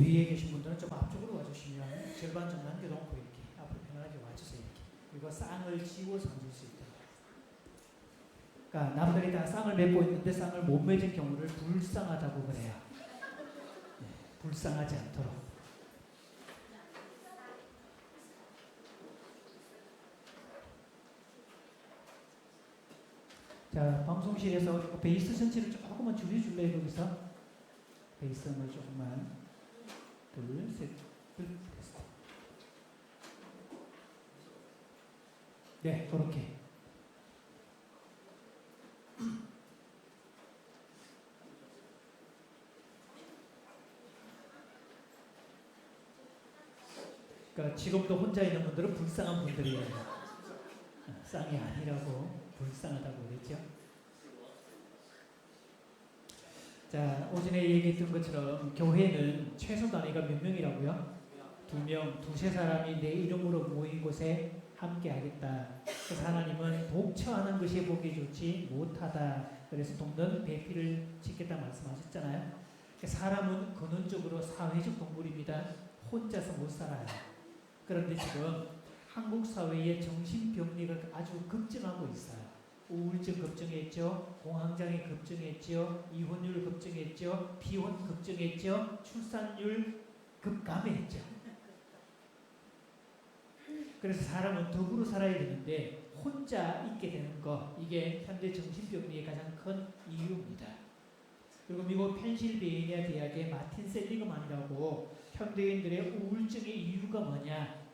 뒤에 계신 분들은 좀 앞쪽으로 와주시면 절반 좀 남겨놓고 이렇게 앞으로 편안하게 와주세요. 이렇게. 그리고 쌍을 쥐고서 앉을 수 있도록. 그러니까 남들이 다 쌍을 맺고 있는데 쌍을 못 맺은 경우를 불쌍하다고 그래요. 네, 불쌍하지 않도록. 자, 방송실에서 베이스 전체를 조금만 줄여줄래요, 거기서? 베이스음을 조금만. 둘, 셋, 됐어. 네, 그렇게. 그러니까 지금도 혼자 있는 분들은 불쌍한 분들이에요. 쌍이 아니라고 불쌍하다고 그랬죠. 자, 오전에 얘기했던 것처럼 교회는 최소 단위가 몇 명이라고요? 2명, 두세 사람이 내 이름으로 모인 곳에 함께 하겠다. 그래서 하나님은 독처하는 것이 보기 좋지 못하다. 그래서 돕는 배필을 짓겠다 말씀하셨잖아요. 사람은 근원적으로 사회적 동물입니다. 혼자서 못 살아요. 그런데 지금 한국 사회의 정신병리가 아주 급증하고 있어요. 우울증 급증했죠. 공황장애 급증했죠. 이혼율 급증했죠. 비혼 급증했죠. 출산율 급감했죠. 그래서 사람은 더불어 살아야 되는데 혼자 있게 되는 거, 이게 현대 정신병리의 가장 큰 이유입니다. 그리고 미국 펜실베이니아 대학의 마틴 셀리그만이라고 현대인들의 우울증의 이유가 뭐냐?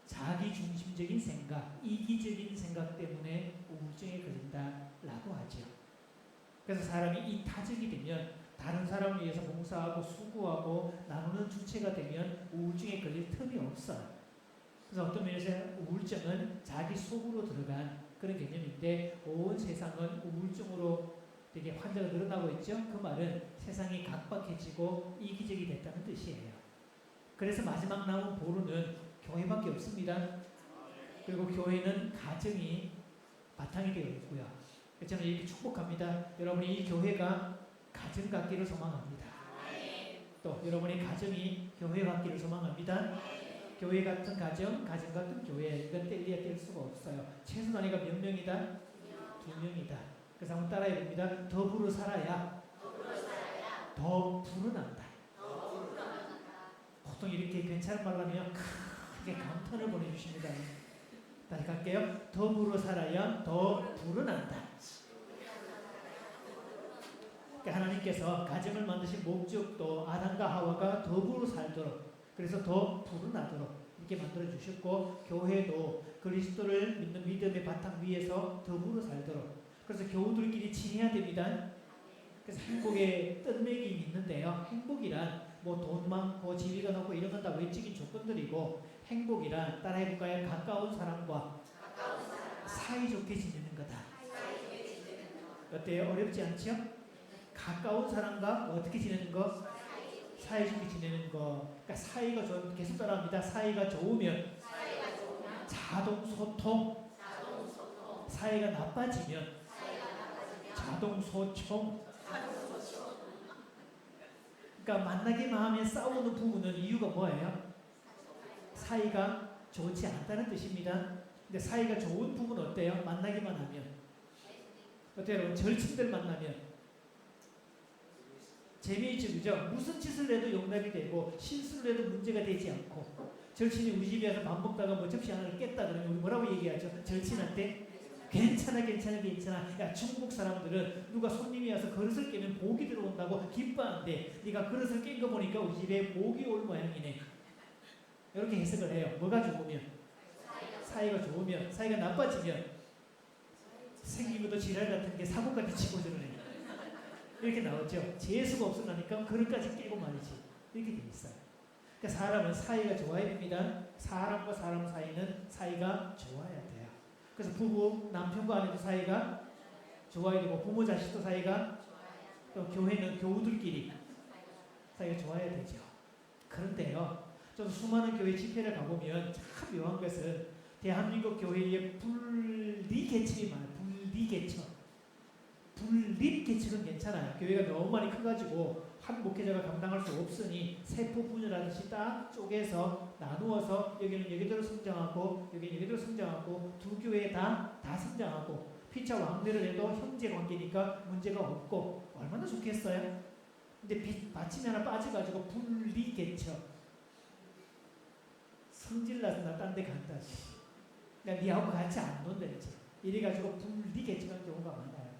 자기중심적인 생각, 이기적인 생각 때문에 우울증에 걸린다라고 하죠. 그래서 사람이 이타적이 되면 다른 사람을 위해서 봉사하고 수고하고 나누는 주체가 되면 우울증에 걸릴 틈이 없어요. 그래서 어떤 면에서 우울증은 자기 속으로 들어간 그런 개념인데 온 세상은 우울증으로 되게 환자가 늘어나고 있죠. 그 말은 세상이 각박해지고 이기적이 됐다는 뜻이에요. 그래서 마지막 남은 보루는 교회밖에 없습니다. 그리고 교회는 가정이 바탕이 되어 있고요. 저는 이렇게 축복합니다. 여러분이 이 교회가 가정 같기를 소망합니다. 또 여러분의 가정이 교회 같기를 소망합니다. 교회 같은 가정, 가정 같은 교회, 이건 뗄래야 뗄 수가 없어요. 최소 단위가 몇 명이다? 2명이다. 그래서 한번 따라해 봅니다. 더불어 살아야 더 불어난다. 보통 이렇게 괜찮은 말로 하면 크게 감탄을 보내주십니다. 다시 갈게요. 더불어 살아야 더 불어난다. 그러니까 하나님께서 가정을 만드신 목적도 아담과 하와가 더불어 살도록, 그래서 더 불어나도록 이렇게 만들어 주셨고, 교회도 그리스도를 믿는 믿음의 바탕 위에서 더불어 살도록, 그래서 교우들끼리 친해야 됩니다. 그래서 행복의 뜬맥이 있는데요. 행복이란 뭐 돈 많고 지위가 높고 이런 건 다 외적인 조건들이고, 행복이란 따라해볼까요? 가까운 사람과 사이좋게 지내는 거다. 어때요? 어렵지 않죠? 가까운 사람과 어떻게 지내는 거? 사이좋게 지내는 거. 그러니까 사이가 좋으면, 계속 따라합니다. 사이가 좋으면 자동 소통. 사이가 나빠지면 자동 소총. 그러니까 만나기만 하면 싸우는 부분은 이유가 뭐예요? 사이가 좋지 않다는 뜻입니다. 근데 사이가 좋은 부분은 어때요? 만나기만 하면 어때요? 여러분, 절친들 만나면 재미있죠, 그죠? 무슨 짓을 해도 용납이 되고 실수를 해도 문제가 되지 않고, 절친이 우리 집에 와서 밥 먹다가 뭐 접시 하나를 깼다 그러면 우리 뭐라고 얘기하죠? 절친한테 괜찮아. 야, 중국 사람들은 누가 손님이 와서 그릇을 깨면 복이 들어온다고 기뻐하는데 네가 그릇을 깬 거 보니까 우리 집에 복이 올 모양이네. 이렇게 해석을 해요. 뭐가 좋으면? 사이가 좋으면. 사이가 나빠지면 생긴 것도 지랄 같은 게 사고까지 치고 저러네. 이렇게 나오죠. 재수가 없으니까 그릇까지 깨고 말이지. 이렇게 돼 있어요. 그러니까 사람은 사이가 좋아야 됩니다. 사람과 사람 사이는 사이가 좋아야 돼요. 그래서 부부, 남편과 아내도 사이가 좋아야 되고, 부모 자식도 사이가, 또 교회는 교우들끼리 사이가 좋아야 되죠. 그런데요, 좀 수많은 교회 집회를 가보면 참 묘한 것은 대한민국 교회의 분리개척이 많아요. 분리개척. 분립개척은 괜찮아요. 교회가 너무 많이 커가지고 한 목회자가 감당할 수 없으니 세포 분열하듯이 딱 쪼개서 나누어서 여기는 여기대로 성장하고 여기는 여기대로 성장하고 두 교회 다 성장하고 피차 왕래를 해도 형제 관계니까 문제가 없고 얼마나 좋겠어요? 근데 받침이 하나 빠져가지고 분리개척 성질나서 나 딴 데 간다. 그러니까 니하고 같이 안 논다 이제. 이래가지고 분리개척한 경우가 많아요.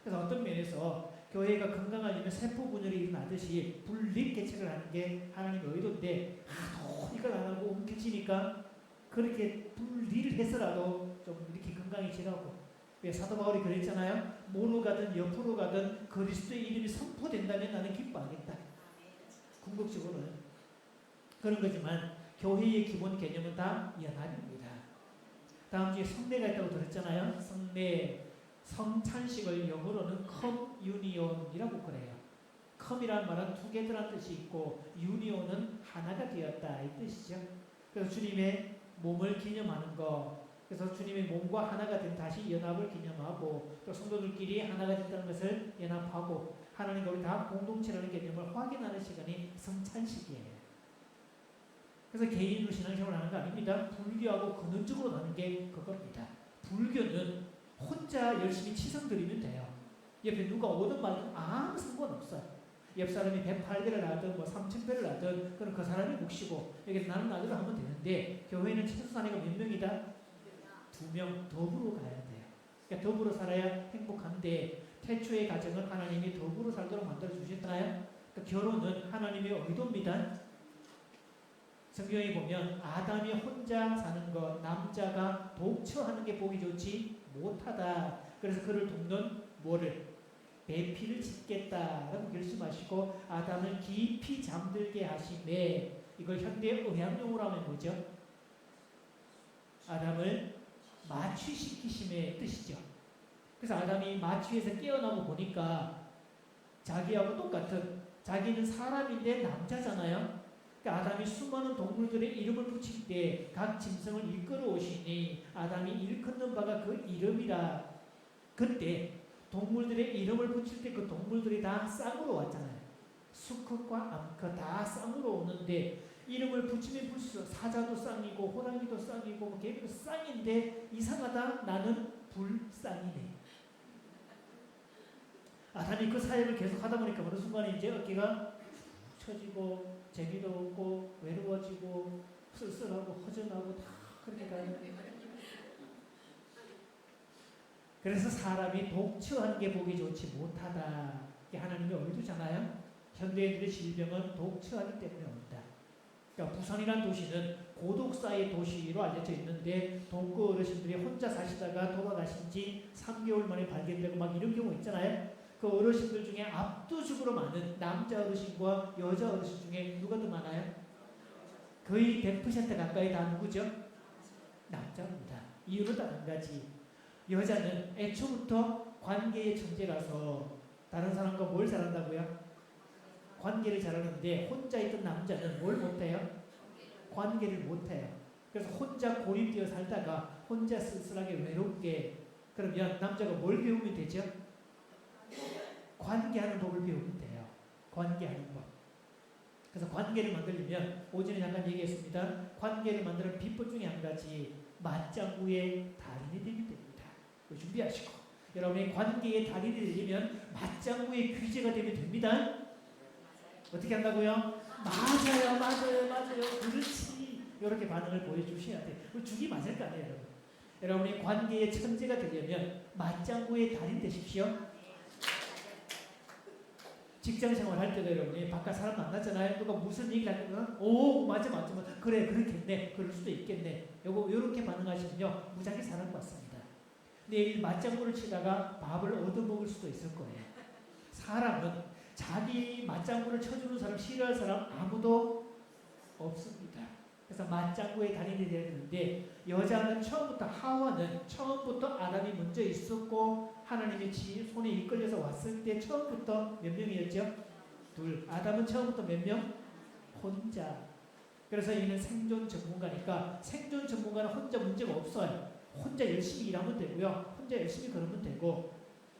그래서 어떤 면에서 교회가 건강하려면 세포 분열이 일어나듯이 분리개척을 하는 게 하나님의 의도인데 이걸 안 하고 옮겨지니까 그렇게 분리를 해서라도 좀 이렇게 건강해지라고. 왜 사도 바울이 그랬잖아요. 모로 가든 옆으로 가든 그리스도의 이름이 선포된다면 나는 기뻐하겠다. 궁극적으로는 그런 거지만 교회의 기본 개념은 다 연합입니다. 다음 주에 성례가 있다고 들었잖아요. 성례, 성찬식을 영어로는 커뮤니온이라고 그래요. 컴이라는 말은 투게더라는 뜻이 있고 유니온은 하나가 되었다 이 뜻이죠. 그래서 주님의 몸을 기념하는 거. 그래서 주님의 몸과 하나가 된 다시 연합을 기념하고 또 성도들끼리 하나가 됐다는 것을 연합하고 하나님과 우리 다 공동체라는 개념을 확인하는 시간이 성찬식이에요. 그래서 개인으로 신앙생활을 하는 거 아닙니다. 불교하고 근원적으로 가는 게 그겁니다. 불교는 혼자 열심히 치성 드리면 돼요. 옆에 누가 오든 말든 아무 상관없어요. 옆 사람이 108배를 하든 뭐 3000배를 하든 그럼 그 사람이 몫이고 여기서 나는 나대로 하면 되는데 교회는 최소한이가 몇 명이다? 2명 더불어 가야 돼요. 그러니까 더불어 살아야 행복한데 태초의 가정은 하나님이 더불어 살도록 만들어 주셨잖아요. 그러니까 결혼은 하나님의 의도입니다. 성경에 보면 아담이 혼자 사는 것, 남자가 독처하는 게 보기 좋지 못하다. 그래서 그를 돕는 뭐를? 배필을 짓겠다라고 결심하시고 아담을 깊이 잠들게 하심에 이걸 현대 의학용어로 하면 뭐죠? 아담을 마취시키심의 뜻이죠. 그래서 아담이 마취에서 깨어나고 보니까 자기하고 똑같은 자기는 사람인데 남자잖아요. 그러니까 아담이 수많은 동물들의 이름을 붙일 때 각 짐승을 이끌어 오시니 아담이 일컫는 바가 그 이름이라. 그때 동물들의 이름을 붙일 때 그 동물들이 다 쌍으로 왔잖아요. 수컷과 암컷 다 쌍으로 오는데 이름을 붙이면 붙일수록 사자도 쌍이고 호랑이도 쌍이고 개미도 쌍인데 이상하다 나는 불쌍이네. 아담이 그 사역을 계속 하다 보니까 어느 순간에 이제 어깨가 처지고 재미도 없고 외로워지고 쓸쓸하고 허전하고 다 그렇게 가는 거예요. 그래서 사람이 독처하는 게 보기 좋지 못하다. 이게 하나님의 의도잖아요. 현대인들의 질병은 독처하기 때문에 온다. 그러니까 부산이라는 도시는 고독사의 도시로 알려져 있는데 동구 어르신들이 혼자 사시다가 돌아가신 지 3개월 만에 발견되고 막 이런 경우 있잖아요. 그 어르신들 중에 압도적으로 많은 남자 어르신과 여자 어르신 중에 누가 더 많아요? 거의 100% 가까이 다 누구죠? 남자입니다. 이유는 딱 한 가지. 여자는 애초부터 관계의 천재라서 다른 사람과 뭘 잘한다고요? 관계를 잘하는데 혼자 있던 남자는 뭘 못해요? 관계를 못해요. 그래서 혼자 고립되어 살다가 혼자 쓸쓸하게 외롭게 그러면 남자가 뭘 배우면 되죠? 관계하는 법을 배우면 돼요. 관계하는 법. 그래서 관계를 만들려면 오전에 잠깐 얘기했습니다. 관계를 만드는 비법 중에 한 가지 맞장구의 달인이 되면 됩니다. 준비하시고 여러분이 관계의 달인이 되려면 맞장구의 귀재가 되면 됩니다. 어떻게 한다고요? 맞아요. 그렇지. 이렇게 반응을 보여주셔야 돼요. 죽이 맞을 거 아니에요, 여러분. 여러분이 관계의 천재가 되려면 맞장구의 달인 되십시오. 직장 생활 할 때도 여러분이 바깥 사람 만났잖아요. 누가 무슨 얘기를 하면 오 맞아 그래 그렇겠네 그럴 수도 있겠네. 요렇게 반응하시면요 무작위 사람 같습니다. 내일 맞장구를 치다가 밥을 얻어먹을 수도 있을 거예요. 사람은 자기 맞장구를 쳐주는 사람 싫어할 사람 아무도 없습니다. 그래서 맞장구의 달인이 되어야 되는데 여자는 처음부터 하와는 처음부터 아담이 먼저 있었고 하나님의 손에 이끌려서 왔을 때 처음부터 몇 명이었죠? 둘. 아담은 처음부터 몇 명? 혼자. 그래서 이는 생존 전문가니까 생존 전문가는 혼자 문제가 없어요. 혼자 열심히 일하면 되고요. 혼자 열심히 걸으면 되고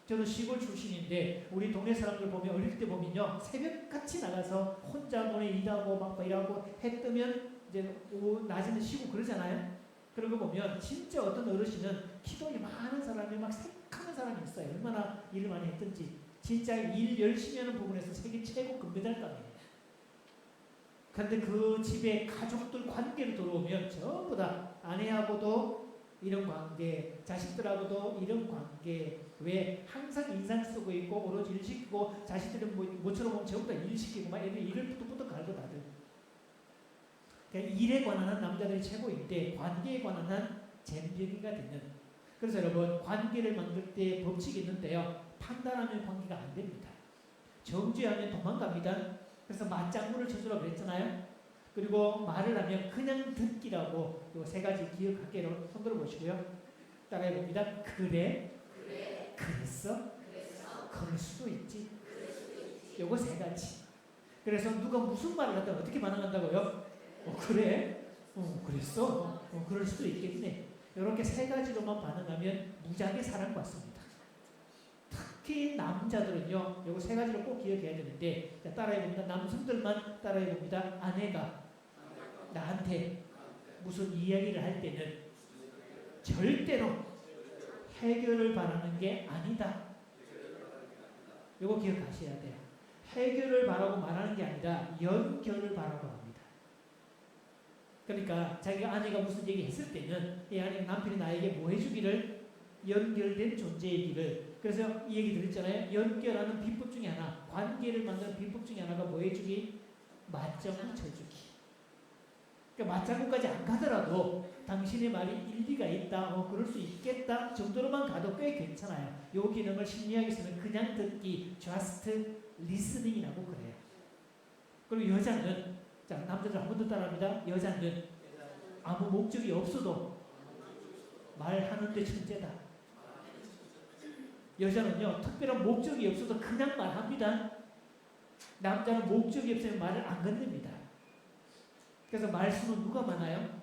저도 시골 출신인데 우리 동네 사람들 보면 어릴 때 보면요 새벽같이 나가서 혼자 논에 일하고 막 일하고 해 뜨면 이제 낮에는 쉬고 그러잖아요. 그런 거 보면 진짜 어떤 어르신은 키도 많은 사람이 막 색하는 사람이 있어요. 얼마나 일을 많이 했든지 진짜 일 열심히 하는 부분에서 세계 최고 금메달감이에요. 그런데 그 집에 가족들 관계로 들어오면 전부 다 아내하고도 이런 관계, 자식들하고도 이런 관계, 왜 항상 인상 쓰고 있고 오로지 일 시키고 자식들은 모처럼 보면 전부 다 일 시키고 막 애들 일을 부득부득 갈고 다들. 그러니까 일에 관한 한 남자들이 최고인데 관계에 관한 한 잼병이가 되는. 그래서 여러분 관계를 만들 때 법칙이 있는데요. 판단하면 관계가 안 됩니다. 정죄하면 도망갑니다. 그래서 맞장구를 쳐주라고 그랬잖아요. 그리고 말을 하면 그냥 듣기라고 요 세 가지 기억할게요. 손들어 보시고요. 따라해 봅니다. 그래? 그랬어? 그럴 수도 있지. 요거 세 가지. 그래서 누가 무슨 말을 하다 어떻게 반응한다고요? 그래? 그랬어? 그럴 수도 있겠네. 이렇게 세 가지로만 반응하면 무지하게 사랑받습니다. 특히 남자들은요, 요거 세 가지를 꼭 기억해야 되는데, 따라해봅니다. 남성들만 따라해봅니다. 아내가 나한테 무슨 이야기를 할 때는 절대로 해결을 바라는 게 아니다. 요거 기억하셔야 돼요. 해결을 바라고 말하는 게 아니라 연결을 바라고 합니다. 그러니까 자기가 아내가 무슨 얘기 했을 때는 이 아내가 남편이 나에게 뭐 해주기를 연결된 존재이기를. 그래서 이 얘기 드렸잖아요. 연결하는 비법 중에 하나, 관계를 만드는 비법 중에 하나가 뭐 해주기? 맞장구 쳐주기. 그러니까 맞장구까지 안 가더라도 당신의 말이 일리가 있다, 그럴 수 있겠다 정도로만 가도 꽤 괜찮아요. 이 기능을 심리학에서는 그냥 듣기, just listening이라고 그래요. 그리고 여자는, 자, 남자들 한 번 더 따라합니다. 여자는 아무 목적이 없어도 말하는데 천재다. 여자는요, 특별한 목적이 없어도 그냥 말합니다. 남자는 목적이 없으면 말을 안 건넵니다. 그래서 말수는 누가 많아요?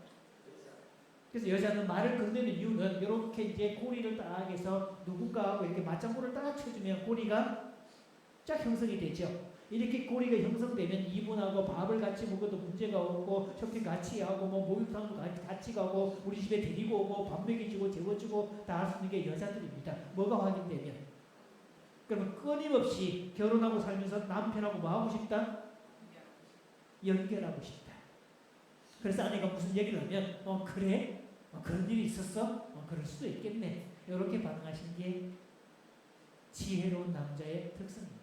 그래서 여자는 말을 건네는 이유는 이렇게 이제 고리를 딱 해서 누군가하고 이렇게 맞장구를 딱 쳐주면 고리가 쫙 형성이 되죠. 이렇게 고리가 형성되면 이분하고 밥을 같이 먹어도 문제가 없고 쇼핑 같이 하고 뭐 목욕탕도 같이 가고 우리 집에 데리고 오고 밥 먹여주고 재워주고 다 할 수 있는 게 여자들입니다. 뭐가 확인되면? 그러면 끊임없이 결혼하고 살면서 남편하고 뭐 하고 싶다? 연결하고 싶다. 그래서 아내가 무슨 얘기를 하면 그래? 그런 일이 있었어? 그럴 수도 있겠네. 이렇게 반응하시는 게 지혜로운 남자의 특성입니다.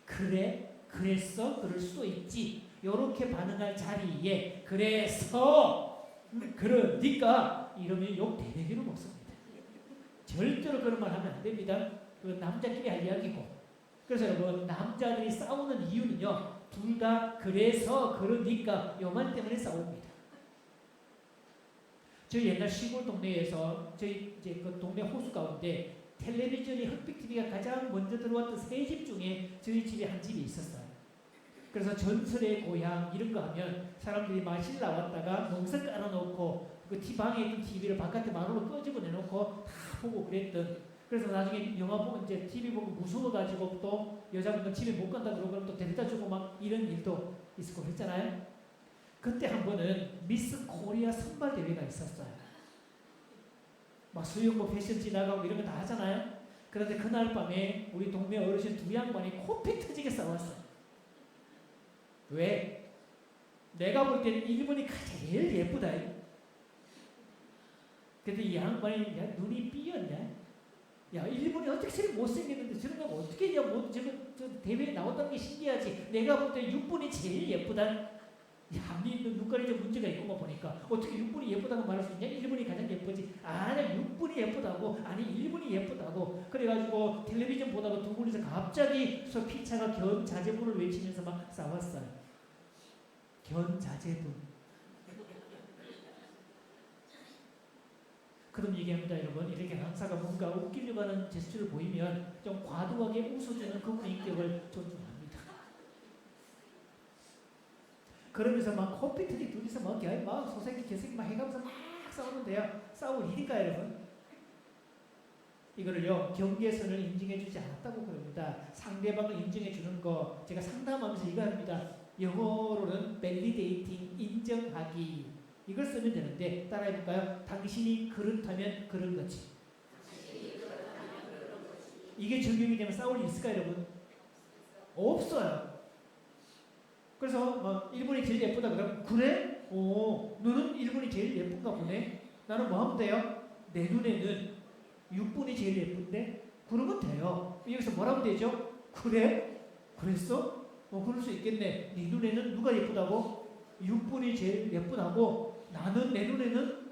그래? 그랬어? 그럴 수도 있지. 이렇게 반응할 자리에 그래서 그러니까 이러면 욕 대대기로 먹습니다. 절대로 그런 말 하면 안 됩니다. 그건 남자끼리 할 이야기고. 그래서 여러분 남자들이 싸우는 이유는요. 둘 다 그래서 그러니까 요 말 때문에 싸웁니다. 저희 옛날 시골 동네에서 저희 이제 그 동네 호수 가운데 텔레비전이 흑백 TV가 가장 먼저 들어왔던 세 집 중에 저희 집에 한 집이 있었어요. 그래서 전설의 고향 이런 거 하면 사람들이 마실 나왔다가 농사 깔아놓고 그 방에 있던 TV를 바깥에 마루로 끄집어 내놓고 다 보고 그랬던. 그래서 나중에 영화 보고 이제 TV 보고 무서워가지고 또 여자분들 집에 못 간다 그러고 또 데려다 주고 막 이런 일도 있었고 그랬잖아요. 그때 한 번은 미스 코리아 선발 대회가 있었어요. 막 수영복 패션 지나가고 이런 거 다 하잖아요. 그런데 그날 밤에 우리 동네 어르신 두 양반이 코피 터지게 싸웠어요. 왜? 내가 볼 때는 일본이 제일 예쁘다. 근데 이 양반이 야, 눈이 삐었냐? 야, 일본이 어떻게 저렇게 못생겼는데 저런 거 어떻게 했냐? 뭐, 저 대회에 나왔다는 게 신기하지. 내가 볼 때 6분이 제일 예쁘다. 야, 니 눈깔이 좀 문제가 있구만 보니까. 어떻게 6분이 예쁘다고 말할 수 있냐? 일본이 가장 예쁘지. 아니, 6분이 예쁘다고. 아니, 일본이 예쁘다고. 그래가지고 텔레비전 보다가 두 분이서 갑자기 피차가 견자재분을 외치면서 막 싸웠어요. 견자재분. 그럼 얘기합니다, 여러분. 이렇게 강사가 뭔가 웃기려고 하는 제스처를 보이면 좀 과도하게 웃어주는 그분의 인격을 존중합니다. 그러면서 막 코피트리 둘이서 막 소생이 개생이 막 해가면서 막 싸우는데요. 싸울 일인가, 여러분? 이거를요, 경계선을 인정해주지 않았다고 그럽니다. 상대방을 인정해주는 거, 제가 상담하면서 이거 합니다. 영어로는 validating, 인정하기. 이걸 쓰면 되는데, 따라해볼까요? 당신이 그렇다면 그런 거지. 이게 적용이 되면 싸울 일 있을까요, 여러분? 없어요. 그래서 일본이 제일 예쁘다 그러면 그래? 너는 일본이 제일 예쁜가 보네. 나는 뭐 하면 돼요? 내 눈에는 육본이 제일 예쁜데? 그러면 돼요. 여기서 뭐라고 되죠? 그래? 그랬어? 그럴 수 있겠네. 네 눈에는 누가 예쁘다고? 육본이 제일 예쁘다고. 나는 내 눈에는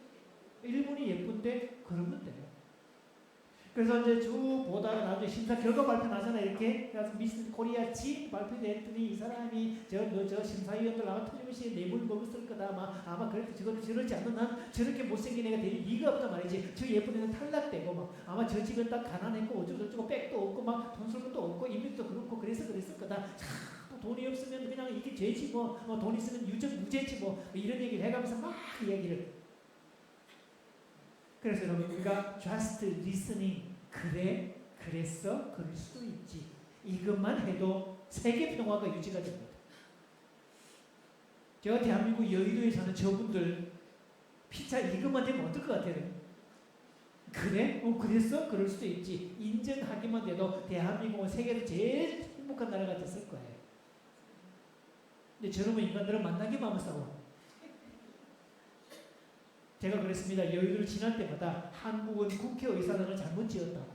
일본이 예쁜데? 그러면 돼요. 그래서 이제 쭉 보다가 나중에 심사 결과 발표 나잖아. 이렇게 그래서 미스 코리아 진 발표됐더니 이 사람이 저 심사위원들 아마 틀림없이 뇌물 먹었을 거다. 아마 그래도 저거는 저러지 않는 한 저렇게 못생긴 애가 될 리가 없단 말이지. 저 예쁜 애는 탈락되고 막 아마 저 집은 딱 가난했고 어쩌고저쩌고 백도 없고 막 돈 쓸 것도 없고 인맥도 그렇고 그래서 그랬을 거다. 또 돈이 없으면 그냥 이게 죄지 돈 있으면 무죄지 이런 얘기를 해가면서 막 이야기를. 그래서 여러분 우리가 just listening 그래? 그랬어? 그럴 수도 있지. 이것만 해도 세계 평화가 유지가 됩니다. 제가 대한민국 여의도에 사는 저분들 피자 이것만 되면 어떨 것 같아요? 그래? 그랬어? 그럴 수도 있지. 인정하기만 돼도 대한민국은 세계에서 제일 행복한 나라가 됐을 거예요. 근데 저놈의 인간들은 만나기만 하면 싸워. 제가 그랬습니다. 여의도를 지날 때마다 한국은 국회의사당을 잘못 지었다고.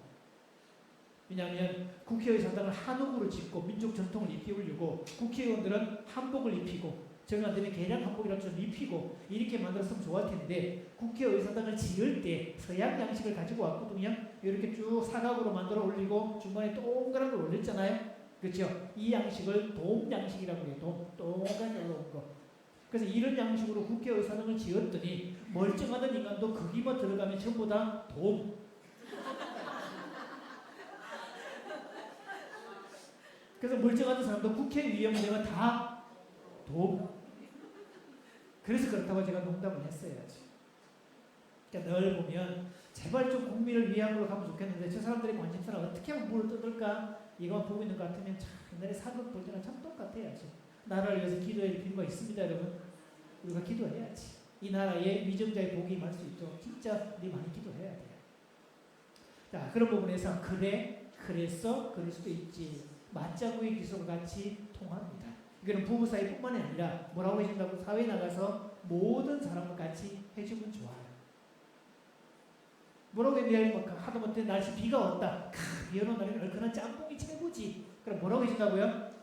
왜냐하면 국회의사당을 한옥으로 짓고 민족 전통을 입히려고 국회의원들은 한복을 입히고 저는 안되면 개량 한복이라도 좀 입히고 이렇게 만들었으면 좋을 텐데 국회의사당을 지을 때 서양 양식을 가지고 왔거든요. 이렇게 쭉 사각으로 만들어 올리고 중간에 동그란 걸 올렸잖아요. 그렇죠? 이 양식을 돔 양식이라고 해요. 동그랗게 올라온 거. 그래서 이런 양식으로 국회의사당을 지었더니 멀쩡하던 인간도 거기만 들어가면 전부 다 돔. 그래서 멀쩡하던 사람도 국회의원들은 다 돔. 그래서 그렇다고 제가 농담을 했어요. 그러니까 늘 보면 제발 좀 국민을 위한 걸로 가면 좋겠는데 저 사람들의 관심사는 어떻게 하면 물을 뜯을까? 이거 보고 있는 것 같으면 참 옛날에 사극 볼 때랑 참 똑같아요. 나라를 위해서 기도할 필요가 있습니다, 여러분. 우리가 기도해야지. 이 나라에 위정자의 복이 임할 수 있도록 진짜 우리 많이 기도해야 돼요. 자, 그런 부분에서 그래, 그랬어, 그럴 수도 있지. 맞자구의 기소가 같이 통합니다. 이거는 부부 사이뿐만이 아니라 뭐라고 해준다고 사회에 나가서 모든 사람과 같이 해주면 좋아요. 뭐라고 해야 하다못해 날씨 비가 왔다. 비 오는 날에 얼큰한 짬뽕이 최고지. 그럼 뭐라고 해준다고요?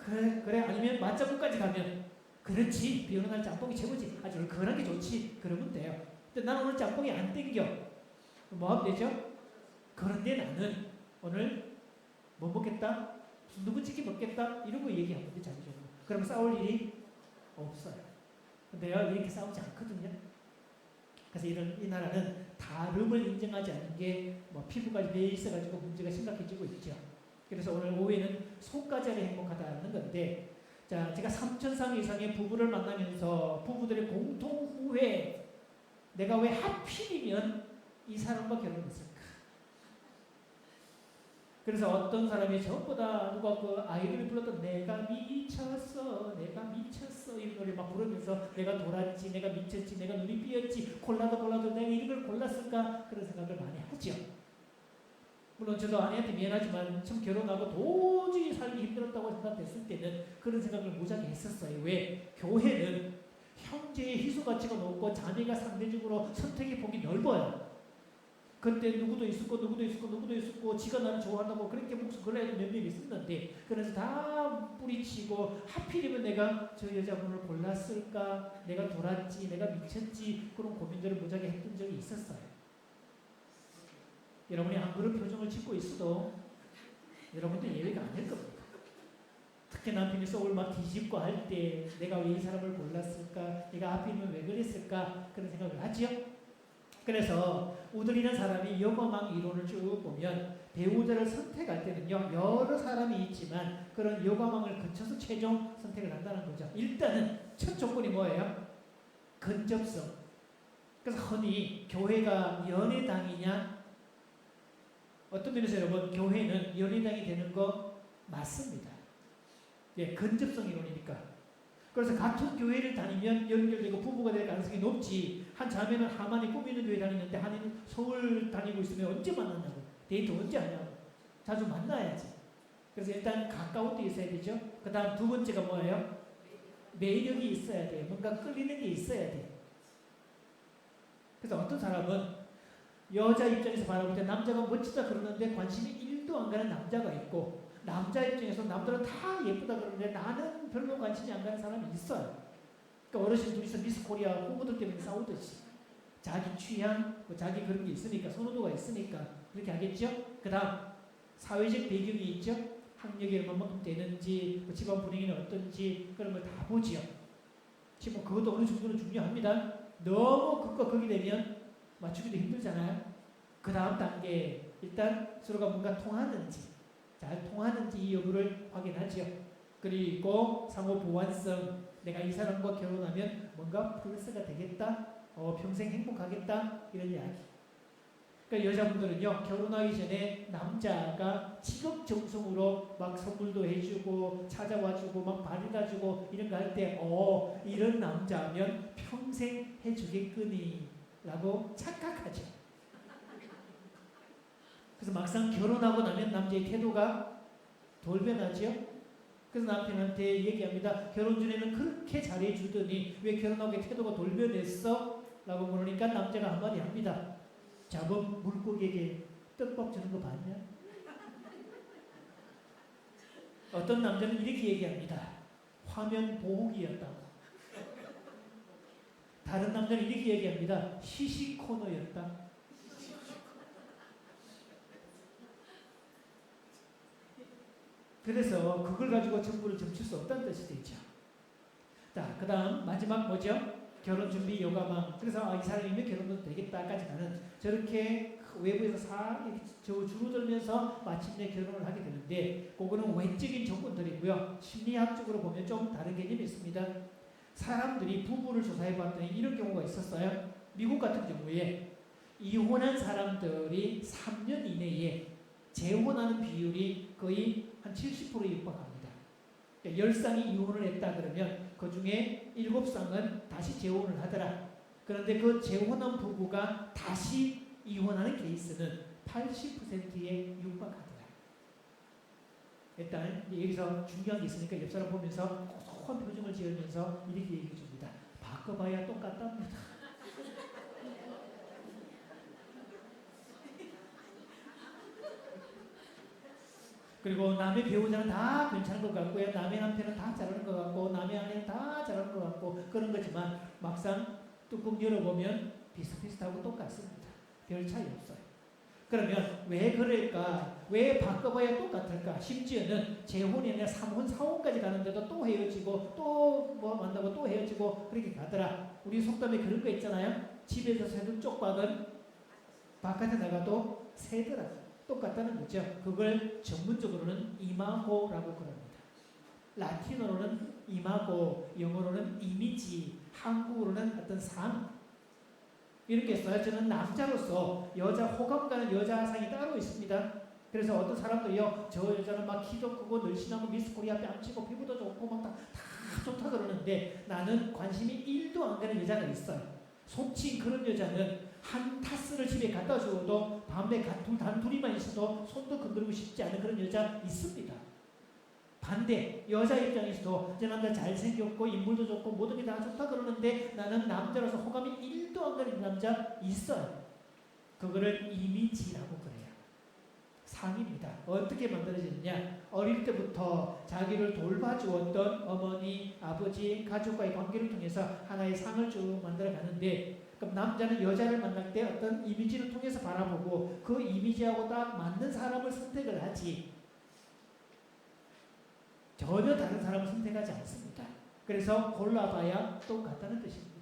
그래 아니면 맞자구까지 가면 그렇지 비 오는 날 짬뽕이 최고지. 아주 얼큰한 게 좋지. 그러면 돼요. 근데 나는 오늘 짬뽕이 안 땡겨. 뭐 하면 되죠? 그런데 나는 오늘 뭐 먹겠다? 순두부찌개 먹겠다? 이러고 얘기하면 돼, 자기적으로. 그럼 싸울 일이 없어요. 근데요, 이렇게 싸우지 않거든요. 그래서 이 나라는 다름을 인정하지 않는 게 뭐 피부까지 배 있어가지고 문제가 심각해지고 있죠. 그래서 오늘 오후에는 속까지 하려 행복하다는 건데, 자, 제가 3,000상 이상의 부부를 만나면서 부부들의 공통 후회, 내가 왜 하필이면 이 사람과 결혼했을까? 그래서 어떤 사람이 전부 다 누가 그 아이돌이 불렀던 내가 미쳤어 이 노래 막 부르면서 내가 돌았지, 내가 미쳤지, 내가 눈이 삐었지, 골라도 내가 이런 걸 골랐을까? 그런 생각을 많이 하죠. 물론 저도 아내한테 미안하지만 참 결혼하고 도저히 살기 힘들었다고 생각했을 때는 그런 생각을 무지하게 했었어요. 왜? 교회는 형제의 희소 가치가 높고 자매가 상대적으로 선택의 폭이 넓어요. 그때 누구도 있었고 지가 나를 좋아한다고 그렇게 목숨 걸어야 몇 명이 있었는데 그래서 다 뿌리치고 하필이면 내가 저 여자분을 골랐을까, 내가 돌았지, 내가 미쳤지, 그런 고민들을 무지하게 했던 적이 있었어요. 여러분이 안 그런 표정을 짓고 있어도 여러분도 예외가 아닐 겁니다. 특히 남편이 속을 막 뒤집고 할 때 내가 왜 이 사람을 골랐을까, 내가 하필이면 왜 그랬을까, 그런 생각을 하지요. 그래서 우들이라는 사람이 여과망 이론을 쭉 보면 배우자를 선택할 때는요, 여러 사람이 있지만 그런 여과망을 거쳐서 최종 선택을 한다는 거죠. 일단은 첫 조건이 뭐예요? 근접성. 그래서 흔히 교회가 연애당이냐 어떤 면에서 여러분 교회는 연회당이 되는 거 맞습니다. 예, 근접성 이론이니까. 그래서 같은 교회를 다니면 연결되고 부부가 될 가능성이 높지. 한 자매는 하만이 꾸미는 교회 다니는데 한이는 서울 다니고 있으면 언제 만나냐고. 데이트 언제 하냐고. 자주 만나야지. 그래서 일단 가까운 데 있어야 되죠. 그 다음 두 번째가 뭐예요? 매력이 있어야 돼요. 뭔가 끌리는 게 있어야 돼요. 그래서 어떤 사람은 여자 입장에서 바라볼 때 남자가 멋지다 그러는데 관심이 1도 안 가는 남자가 있고, 남자 입장에서 남들은 다 예쁘다 그러는데 나는 별로 관심이 안 가는 사람이 있어요. 그러니까 어르신 둘이서 미스 코리아 후보들 때문에 싸우듯이 자기 취향, 자기 그런 게 있으니까, 선호도가 있으니까 그렇게 하겠죠. 그 다음 사회적 배경이 있죠. 학력이 얼마만큼 되는지, 집안 분위기는 어떤지 그런 걸 다 보지요. 지금 그것도 어느 정도는 중요합니다. 너무 극과 극이 되면 맞추기도 힘들잖아요. 그 다음 단계, 일단 서로가 뭔가 통하는지, 잘 통하는지 이 여부를 확인하죠. 그리고 상호 보완성, 내가 이 사람과 결혼하면 뭔가 플러스가 되겠다, 평생 행복하겠다, 이런 이야기. 그러니까 여자분들은요, 결혼하기 전에 남자가 지극정성으로 막 선물도 해주고 찾아와주고 막 발휘해주고 이런 거 할 때 이런 남자면 평생 해주겠거니 라고 착각하죠. 그래서 막상 결혼하고 나면 남자의 태도가 돌변하죠. 그래서 남편한테 얘기합니다. 결혼 전에는 그렇게 잘해주더니 왜 결혼하고 태도가 돌변했어? 라고 물으니까 남자가 한마디 합니다. 잡은 물고기에게 떡밥 주는 거 봤냐? 어떤 남자는 이렇게 얘기합니다. 화면 보호기였다고. 다른 남자는 이렇게 얘기합니다. 시시 코너였다. 그래서 그걸 가지고 정부를 점칠 수 없다는 뜻이 되죠. 자, 그 다음 마지막 뭐죠? 결혼 준비 요가망. 그래서 이 사람이면 결혼도 되겠다까지 가는, 저렇게 외부에서 줄어들면서 마침내 결혼을 하게 되는데, 그거는 외적인 조건들이고요. 심리학적으로 보면 좀 다른 개념이 있습니다. 사람들이 부부를 조사해 봤더니 이런 경우가 있었어요. 미국 같은 경우에 이혼한 사람들이 3년 이내에 재혼하는 비율이 거의 한 70%에 육박합니다. 10쌍이 이혼을 했다 그러면 그 중에 7쌍은 다시 재혼을 하더라. 그런데 그 재혼한 부부가 다시 이혼하는 케이스는 80%에 육박하더라. 일단 여기서 중요한 게 있으니까 옆 사람 보면서 고소한 표정을 지으면서 이렇게 얘기해 줍니다. 바꿔봐야 똑같답니다. 그리고 남의 배우자는 다 괜찮은 것 같고요. 남의 남편은 다 잘하는 것 같고, 남의 아내는 다 잘하는 것 같고, 그런 거지만 막상 뚜껑 열어보면 비슷비슷하고 똑같습니다. 별 차이 없어요. 그러면 왜 그럴까? 왜 바꿔봐야 똑같을까? 심지어는 재혼이 아니라 3혼, 4혼까지 가는데도 또 헤어지고, 또 뭐 만나고 또 헤어지고, 그렇게 가더라. 우리 속담에 그런 거 있잖아요. 집에서 새는 쪽박은 바깥에 나가도 새더라. 똑같다는 거죠. 그걸 전문적으로는 이마고라고 그럽니다. 라틴어로는 이마고, 영어로는 이미지, 한국어로는 어떤 상. 이렇게 써요. 저는 남자로서 여자 호감 가는 여자상이 따로 있습니다. 그래서 어떤 사람들이요, 저 여자는 막 키도 크고 늘씬하고 미스 코리아 뺨치고 피부도 좋고 막 다 좋다 그러는데 나는 관심이 1도 안 가는 여자가 있어요. 속칭 그런 여자는 한 타스를 집에 갖다 주어도 밤에 단둘이만 있어도 손도 건드리고 싶지 않은 그런 여자 있습니다. 반대, 여자 입장에서도 저 남자 잘생겼고 인물도 좋고 모든 게 다 좋다 그러는데 나는 남자로서 호감이 1도 안 가는 남자 있어요. 그거를 이미지라고 그래요. 상입니다. 어떻게 만들어지느냐? 어릴 때부터 자기를 돌봐주었던 어머니, 아버지, 가족과의 관계를 통해서 하나의 상을 쭉 만들어 가는데, 그럼 남자는 여자를 만날 때 어떤 이미지를 통해서 바라보고 그 이미지하고 딱 맞는 사람을 선택을 하지, 전혀 다른 사람을 선택하지 않습니다. 그래서 골라봐야 똑같다는 뜻입니다.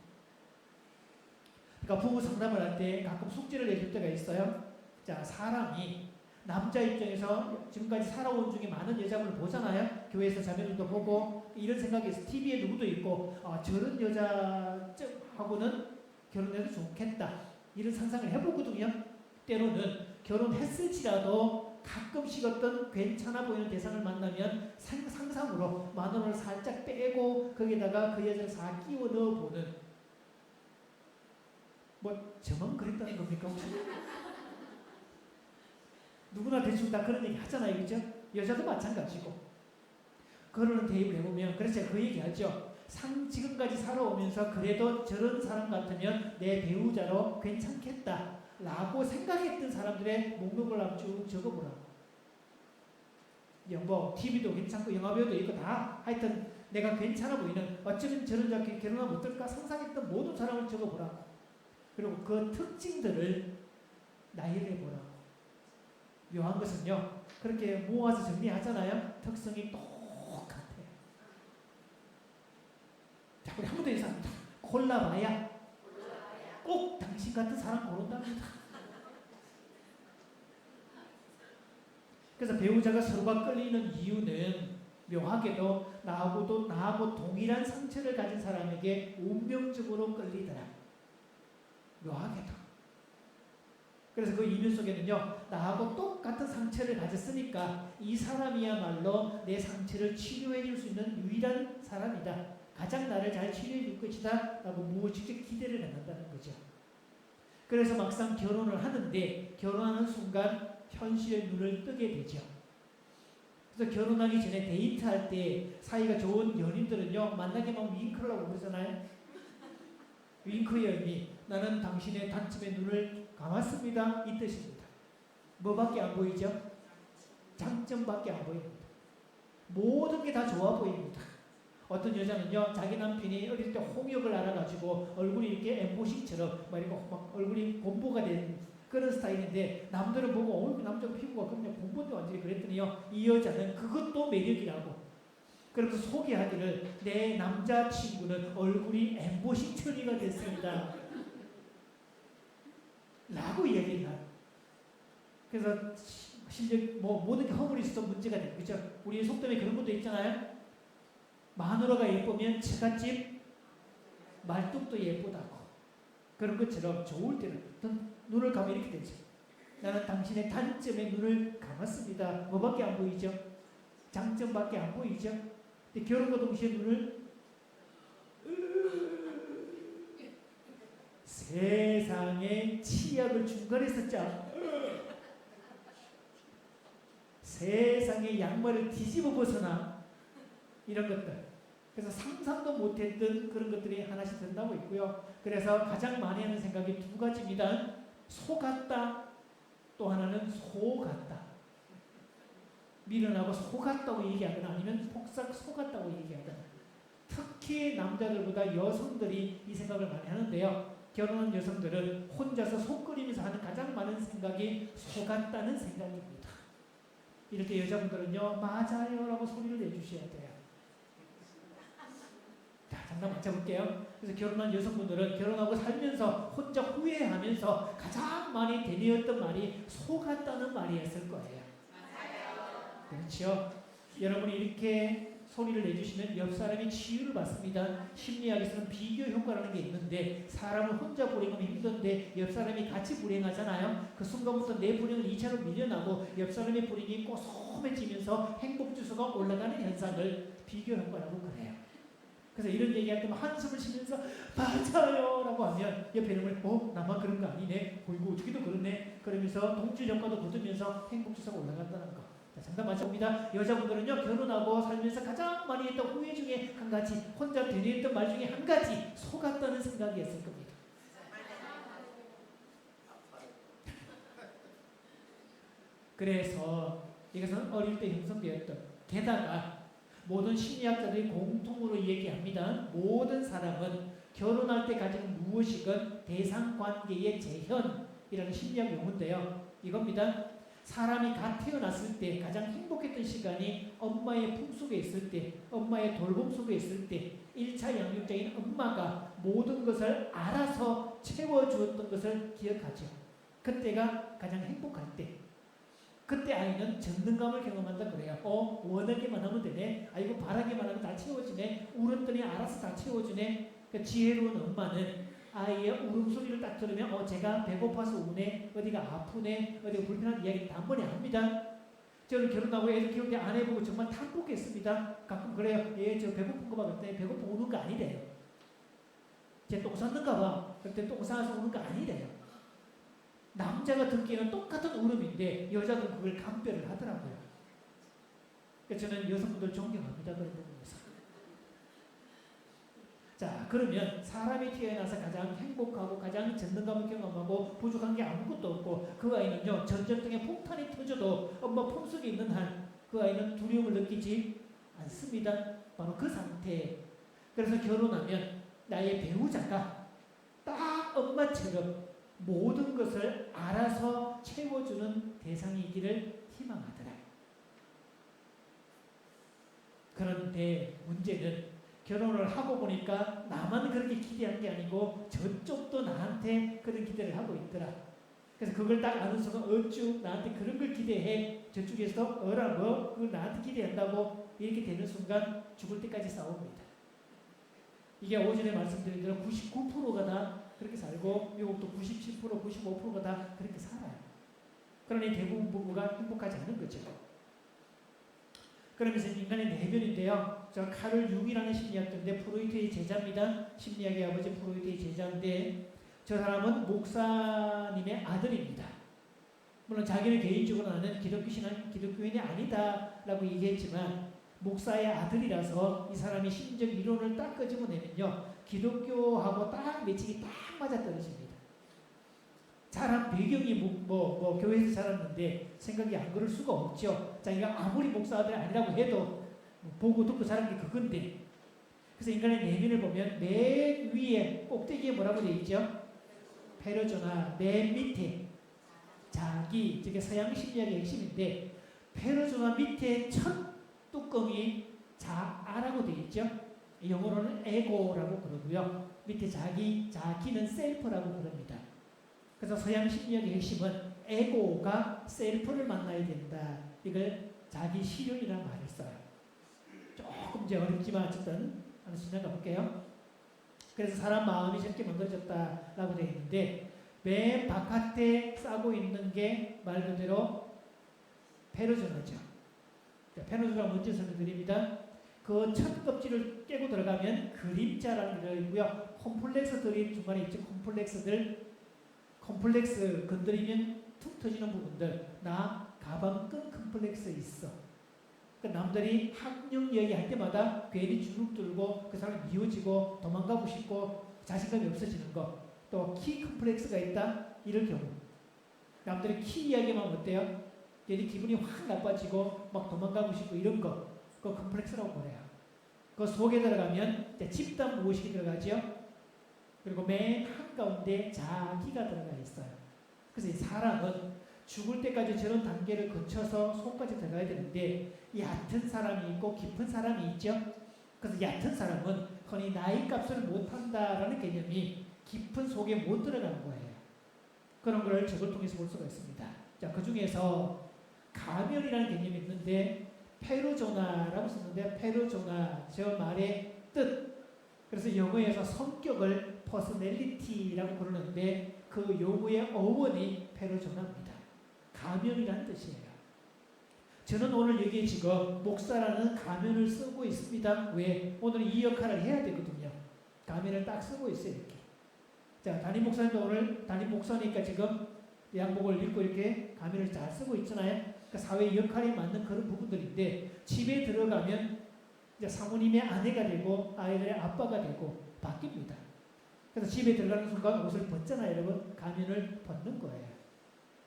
그러니까 부부 상담을 할 때 가끔 숙제를 내줄 때가 있어요. 자, 사람이 남자 입장에서 지금까지 살아온 중에 많은 여자분을 보잖아요. 교회에서 자매들도 보고 이런 생각이 있어. TV에 누구도 있고 저런 여자하고는 결혼해도 좋겠다. 이런 상상을 해보거든요. 때로는 결혼했을지라도 가끔씩 어떤 괜찮아 보이는 대상을 만나면 상상으로 마누라를 살짝 빼고 거기다가 그 여자를 싹 끼워 넣어보는, 뭐 저만 그랬다는 겁니까 혹시? 누구나 대충 다 그런 얘기 하잖아요, 그죠? 여자도 마찬가지고. 그러는 대입을 해보면, 그래서 제가 그 얘기 하죠. 지금까지 살아오면서 그래도 저런 사람 같으면 내 배우자로 괜찮겠다 라고 생각했던 사람들의 목록을 한번 쭉 적어보라고. 뭐 TV도 괜찮고 영화배우도 있고 다 하여튼 내가 괜찮아 보이는, 어쩌면 저런 자켓 결혼하면 어떨까 상상했던 모든 사람을 적어보라고. 그리고 그 특징들을 나열해 보라고. 묘한 것은요, 그렇게 모아서 정리하잖아요. 특성이 똑같아요. 자, 우리 한 번 더 인사합니다. 골라봐야 꼭 당신 같은 사람 고른답니다. 그래서 배우자가 서로가 끌리는 이유는 묘하게도 나하고 동일한 상처를 가진 사람에게 운명적으로 끌리더라. 묘하게도. 그래서 그 이면 속에는요, 나하고 똑같은 상처를 가졌으니까 이 사람이야말로 내 상처를 치료해 줄 수 있는 유일한 사람이다. 가장 나를 잘 치료해 줄 것이다 라고 무의식적 기대를 갖는다는 거죠. 그래서 막상 결혼을 하는데 결혼하는 순간 현실의 눈을 뜨게 되죠. 그래서 결혼하기 전에 데이트할 때 사이가 좋은 연인들은요, 만나게만 윙크를 하고 그러잖아요. 윙크의 의미, 나는 당신의 단점에 눈을 감았습니다, 이 뜻입니다. 뭐밖에 안 보이죠? 장점밖에 안 보입니다. 모든 게 다 좋아 보입니다. 어떤 여자는요, 자기 남편이 어릴 때 홍역을 알아가지고 얼굴이 이렇게 엠보싱처럼 막 얼굴이 곰보가 된 그런 스타일인데, 남들은 보고 남자 피부가 그냥 곰보인데 완전히 그랬더니요, 이 여자는 그것도 매력이라고. 그래서 소개하기를, 내 남자친구는 얼굴이 엠보싱 처리가 됐습니다 라고 이야기를 해요. 그래서 실제 뭐 모든 게 허물이 있어서 문제가 되고, 그죠? 우리 속담에 그런 것도 있잖아요. 마누라가 예쁘면 처갓집 말뚝도 예쁘다고. 그런 것처럼 좋을 때는 눈을 감으면 이렇게 되죠. 나는 당신의 단점에 눈을 감았습니다. 뭐밖에 안 보이죠? 장점밖에 안 보이죠? 근데 결혼과 동시에 눈을 세상에 치약을 중간에 썼자, 세상에 양말을 뒤집어 벗어나, 이런 것들. 그래서 상상도 못했던 그런 것들이 하나씩 든다고 있고요. 그래서 가장 많이 하는 생각이 두 가지입니다. 속았다, 또 하나는 속았다. 미련하고 속았다고 얘기하거나 아니면 폭삭 속았다고 얘기하거나. 특히 남자들보다 여성들이 이 생각을 많이 하는데요. 결혼한 여성들은 혼자서 속끓이면서 하는 가장 많은 생각이 속았다는 생각입니다. 이럴 때 여자분들은요, 맞아요 라고 소리를 내주셔야 돼요. 자, 장난 맞춰볼게요. 그래서 결혼한 여성분들은 결혼하고 살면서 혼자 후회하면서 가장 많이 되뇌었던 말이 속았다는 말이었을 거예요. 맞아요. 그렇죠. 여러분이 이렇게 소리를 내주시면 옆 사람이 치유를 받습니다. 심리학에서는 비교 효과라는 게 있는데, 사람을 혼자 불행하면 힘든데 옆 사람이 같이 불행하잖아요. 그 순간부터 내 불행을 2차로 밀려나고 옆 사람의 불행이 꼬소매지면서 행복지수가 올라가는 현상을 비교 효과라고 그래요. 그래서 이런 얘기할 때만 한숨을 쉬면서 맞아요 라고 하면 옆에 있는 분, 나만 그런 거 아니네, 어이구 어떻게도 그렇네, 그러면서 동질 효과도 붙으면서 행복지수가 올라간다는 거. 자, 정답 맞춰봅니다. 여자분들은요, 결혼하고 살면서 가장 많이 했던 후회 중에 한 가지, 혼자 되뇌었던 말 중에 한 가지, 속았다는 생각이었을 겁니다. 그래서 이것은 어릴 때 형성되었던, 게다가 모든 심리학자들이 공통으로 얘기합니다. 모든 사람은 결혼할 때 가진 무엇이건 대상관계의 재현이라는 심리학 용어인데요. 이겁니다. 사람이 갓 태어났을 때 가장 행복했던 시간이 엄마의 품속에 있을 때, 엄마의 돌봄 속에 있을 때, 1차 양육자인 엄마가 모든 것을 알아서 채워주었던 것을 기억하죠. 그때가 가장 행복할 때. 그때 아이는 전능감을 경험한다 그래요. 원하기만 하면 되네. 아이고 바라기만 하면 다 채워지네. 울었더니 알아서 다 채워주네. 그러니까 지혜로운 엄마는 아이의 울음소리를 딱 들으면 제가 배고파서 우네, 어디가 아프네, 어디가 불편한 이야기 단번에 합니다. 저는 결혼하고 애들 키우는데 안 해보고 정말 탐복했습니다. 가끔 그래요. 저 배고픈 거 봐. 그랬더니 배고파 우는 거 아니래요. 쟤 똥 쌌는가 봐. 그때 똥 싸서 우는 거 아니래요. 남자가 듣기에는 똑같은 울음인데 여자들은 그걸 감별을 하더라고요. 그래서 저는 여성분들 존경합니다. 그런 부분에서. 자, 그러면 사람이 태어나서 가장 행복하고 가장 전능감을 경험하고 부족한 게 아무것도 없고 그 아이는요, 전쟁통에 폭탄이 터져도 엄마 품속에 있는 한 그 아이는 두려움을 느끼지 않습니다. 바로 그 상태. 그래서 결혼하면 나의 배우자가 딱 엄마처럼 모든 것을 알아서 채워주는 대상이기를 희망하더라. 그런데 문제는 결혼을 하고 보니까 나만 그렇게 기대한 게 아니고 저쪽도 나한테 그런 기대를 하고 있더라. 그래서 그걸 딱 아는 순간 어쭈 나한테 그런 걸 기대해. 저쪽에서 뭐 그걸 나한테 기대한다고 이렇게 되는 순간 죽을 때까지 싸웁니다. 이게 오전에 말씀드린 대로 99%가 다 그렇게 살고 미국도 97%, 95%가 다 그렇게 살아요. 그러니 대부분 부부가 행복하지 않은 거죠. 그러면서 인간의 내면인데요. 저 카를 융이라는 심리학자인데 프로이트의 제자입니다. 심리학의 아버지 프로이트의 제자인데 저 사람은 목사님의 아들입니다. 물론 자기는 개인적으로 나는 기독교인이 아니다라고 얘기했지만 목사의 아들이라서 이 사람이 심적 이론을 딱 끄집어내면요. 기독교하고 딱 매칭이 딱 맞아떨어집니다. 자란 배경이 뭐 교회에서 자랐는데 생각이 안 그럴 수가 없죠. 자기가 아무리 목사 아들 아니라고 해도 보고 듣고 자란 게 그건데. 그래서 인간의 내면을 보면 맨 위에 꼭대기에 뭐라고 되어 있죠? 페르소나. 맨 밑에 자기, 저게 서양 심리학의 핵심인데 페르소나 밑에 첫 뚜껑이 자아라고 되어 있죠. 영어로는 에고라고 그러고요. 밑에 자기는 셀프라고 그럽니다. 그래서 서양 심리학의 핵심은 에고가 셀프를 만나야 된다. 이걸 자기 실현이라는 말을 써요. 조금 이제 어렵지만 어쨌든 하나씩 지나가 볼게요. 그래서 사람 마음이 저렇게 만들어졌다라고 되어 있는데 맨 바깥에 싸고 있는 게 말 그대로 페르소나죠. 페르소나 먼저 설명드립니다. 그 첫 껍질을 깨고 들어가면 그림자라는 게 들어있고요. 콤플렉스들이 중간에 있죠. 콤플렉스 건드리면 툭 터지는 부분들. 나 가방끈 콤플렉스 있어. 그러니까 남들이 학령 이야기할 때마다 괜히 주눅 들고 그 사람이 미워지고 도망가고 싶고 자신감이 없어지는 거. 또 키 콤플렉스가 있다. 이럴 경우. 남들이 키 이야기만 어때요? 괜히 기분이 확 나빠지고 막 도망가고 싶고 이런 거. 그거 콤플렉스라고 그래요. 그 속에 들어가면 집단 무의식이 들어가죠. 그리고 맨 한가운데 자기가 들어가 있어요. 그래서 이 사람은 죽을 때까지 저런 단계를 거쳐서 속까지 들어가야 되는데 얕은 사람이 있고 깊은 사람이 있죠. 그래서 얕은 사람은 흔히 나이 값을 못한다라는 개념이 깊은 속에 못 들어가는 거예요. 그런 걸 저걸 통해서 볼 수가 있습니다. 자, 그 중에서 가면이라는 개념이 있는데 페르소나라고 쓰는데 페르소나 저 말의 뜻. 그래서 영어에서 성격을 퍼스널리티라고 부르는데 그 용어의 어원이 페르소나입니다. 가면이라는 뜻이에요. 저는 오늘 여기 지금 목사라는 가면을 쓰고 있습니다. 왜? 오늘 이 역할을 해야 되거든요. 가면을 딱 쓰고 있어요. 이렇게. 자, 담임 목사님도 오늘 담임 목사니까 지금 양복을 입고 이렇게 가면을 잘 쓰고 있잖아요. 그러니까 사회 역할에 맞는 그런 부분들인데 집에 들어가면 이제 사모님의 아내가 되고 아이들의 아빠가 되고 바뀝니다. 그래서 집에 들어가는 순간 옷을 벗잖아요. 여러분 가면을 벗는 거예요.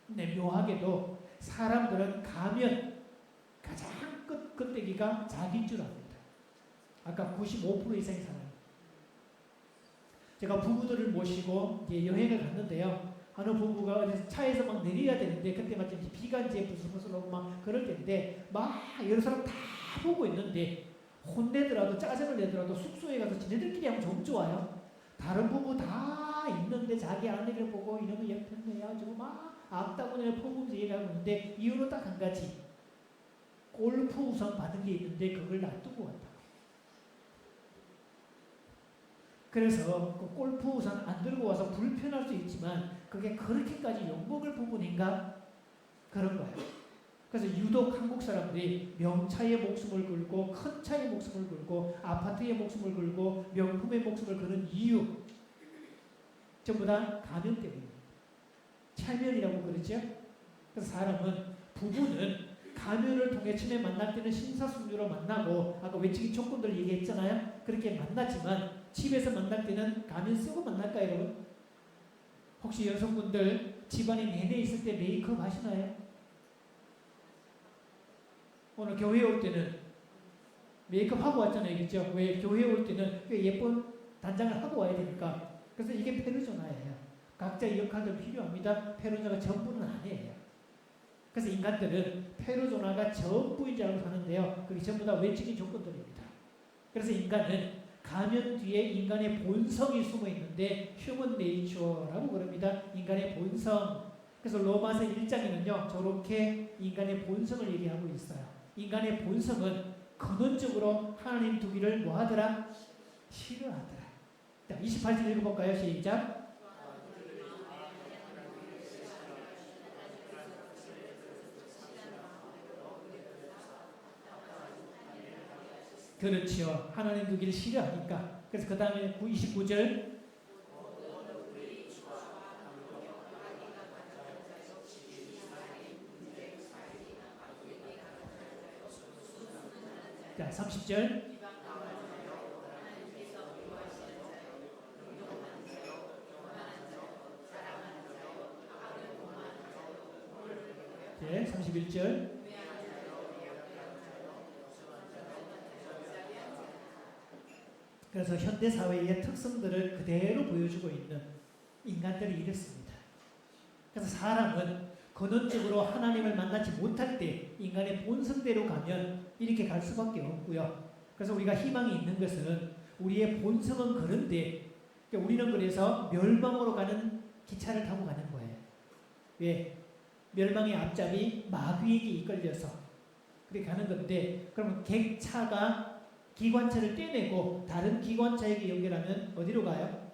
근데 묘하게도 사람들은 가면 가장 끝대기가 자기인 줄 압니다. 아까 95% 이상의 사람. 제가 부부들을 모시고 이제 여행을 갔는데요. 어느 부부가 어디서 차에서 막 내려야 되는데 그때 마침 비가 이제 부슬부슬 오고 막 그럴 때인데 막 여러 사람 다 보고 있는데 혼내더라도 짜증을 내더라도 숙소에 가서 지네들끼리 하면 좀 좋아요. 다른 부부 다 있는데 자기 아내를 보고 이놈의 예편네 가지고 막 앞다구니를 퍼부으면서 얘기하고 있는데 이유는 딱 한 가지. 골프 우선 받은 게 있는데 그걸 놔두고 왔다. 그래서 그 골프 우산 안 들고 와서 불편할 수 있지만 그게 그렇게까지 욕먹을 부분인가? 그런 거예요. 그래서 유독 한국 사람들이 명차의 목숨을 걸고 큰 차의 목숨을 걸고 아파트의 목숨을 걸고 명품의 목숨을 거는 이유 전부 다 가면 때문입니다. 차면이라고 그러죠. 그래서 부부는 가면을 통해 처음에 만날 때는 심사숙고로 만나고 아까 외적인 조건들 얘기했잖아요. 그렇게 만났지만 집에서 만날 때는 가면 쓰고 만날까요, 여러분? 혹시 여성분들 집안에 내내 있을 때 메이크업 하시나요? 오늘 교회 올 때는 메이크업 하고 왔잖아요, 그렇죠? 왜 교회 올 때는 예쁜 단장을 하고 와야 되니까. 그래서 이게 페르소나예요. 각자의 역할들 필요합니다. 페르소나가 전부는 아니에요. 그래서 인간들은 페르소나가 전부인 줄 알고 사는데요. 그게 전부 다 외적인 조건들입니다. 그래서 인간은 가면 뒤에 인간의 본성이 숨어 있는데 휴먼 네이처라고 그럽니다. 인간의 본성. 그래서 로마서 1장에는요. 저렇게 인간의 본성을 얘기하고 있어요. 인간의 본성은 근원적으로 하나님 두기를 뭐하더라? 싫어하더라. 자, 28절 읽어볼까요? 시작. 그렇죠. 하나님 두기를 싫어하니까. 그래서 그 다음에 29절. 자, 30절. 네, 31절. 그래서 현대사회의 특성들을 그대로 보여주고 있는 인간들이 이렇습니다. 그래서 사람은 근원적으로 하나님을 만나지 못할 때 인간의 본성대로 가면 이렇게 갈 수밖에 없고요. 그래서 우리가 희망이 있는 것은 우리의 본성은 그런데 우리는 그래서 멸망으로 가는 기차를 타고 가는 거예요. 왜? 멸망의 앞잡이 마귀에게 이끌려서 그렇게 가는 건데 그러면 객차가 기관차를 떼내고 다른 기관차에게 연결하면 어디로 가요?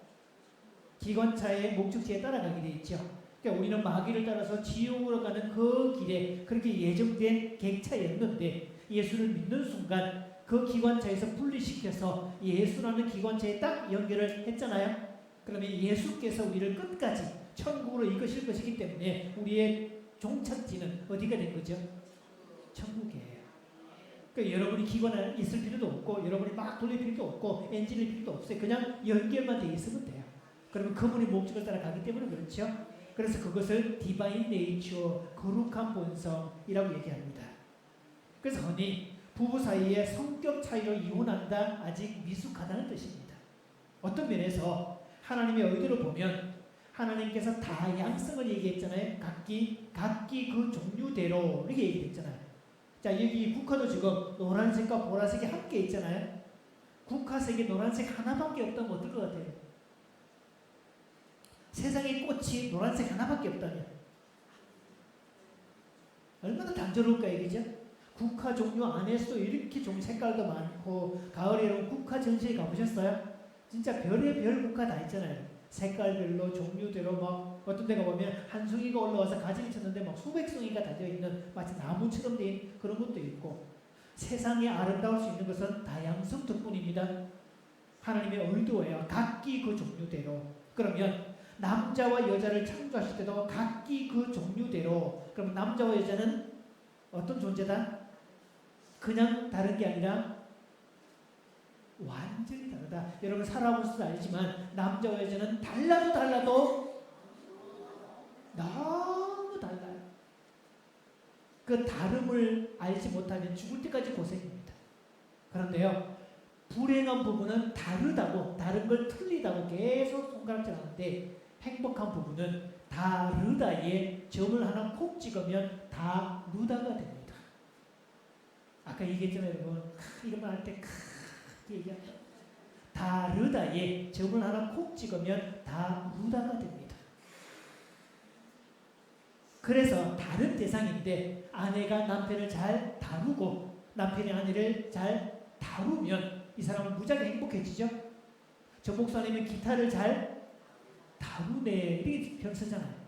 기관차의 목적지에 따라가게 돼 있죠. 그러니까 우리는 마귀를 따라서 지옥으로 가는 그 길에 그렇게 예정된 객차였는데 예수를 믿는 순간 그 기관차에서 분리시켜서 예수라는 기관차에 딱 연결을 했잖아요. 그러면 예수께서 우리를 끝까지 천국으로 이끄실 것이기 때문에 우리의 종착지는 어디가 된 거죠? 천국이에요. 그러니까 여러분이 기관에 있을 필요도 없고 여러분이 막 돌릴 필요도 없고 엔진일 필요도 없어요. 그냥 연결만 돼 있으면 돼요. 그러면 그분의 목적을 따라 가기 때문에 그렇죠. 그래서 그것을 디바인 네이처, 거룩한 본성이라고 얘기합니다. 그래서 흔히 부부 사이에 성격 차이로 이혼한다 아직 미숙하다는 뜻입니다. 어떤 면에서 하나님의 의도를 보면 하나님께서 다양성을 얘기했잖아요. 각기 그 종류대로 이렇게 얘기했잖아요. 자, 여기 국화도 지금 노란색과 보라색이 함께 있잖아요. 국화색에 노란색 하나밖에 없다면 어떨 것 같아요? 세상에 꽃이 노란색 하나밖에 없다면 얼마나 단조로울까 얘기죠? 국화 종류 안에서도 이렇게 종 색깔도 많고 가을에 여러분 국화 전시회 가보셨어요? 진짜 별의별 국화 다 있잖아요. 색깔별로 종류대로 막 어떤 데가 보면 한 송이가 올라와서 가지를 쳤는데 막 수백 송이가 달려있는 마치 나무처럼 된 그런 것도 있고 세상에 아름다울 수 있는 것은 다양성 덕분입니다. 하나님의 의도예요. 각기 그 종류대로. 그러면 남자와 여자를 창조하실 때도 각기 그 종류대로. 그럼 남자와 여자는 어떤 존재다? 그냥 다른 게 아니라 완전히 다르다. 여러분 살아보셔서 알지만 남자와 여자는 달라도 너무 달라요. 그 다름을 알지 못하면 죽을 때까지 고생입니다. 그런데요, 불행한 부분은 다르다고, 다른 걸 틀리다고 계속 손가락질 하는데 행복한 부분은 다르다에 점을 하나 콕 찍으면 다르다가 됩니다. 아까 얘기했잖아요, 여러분. 이런 말 할 때 얘기한다. 다르다에 점을 하나 콕 찍으면 다르다가 됩니다. 그래서 다른 대상인데 아내가 남편을 잘 다루고 남편이 아내를 잘 다루면 이 사람은 무지하게 행복해지죠. 저 목사님은 기타를 잘 다루네. 이렇게 평 쓰잖아요.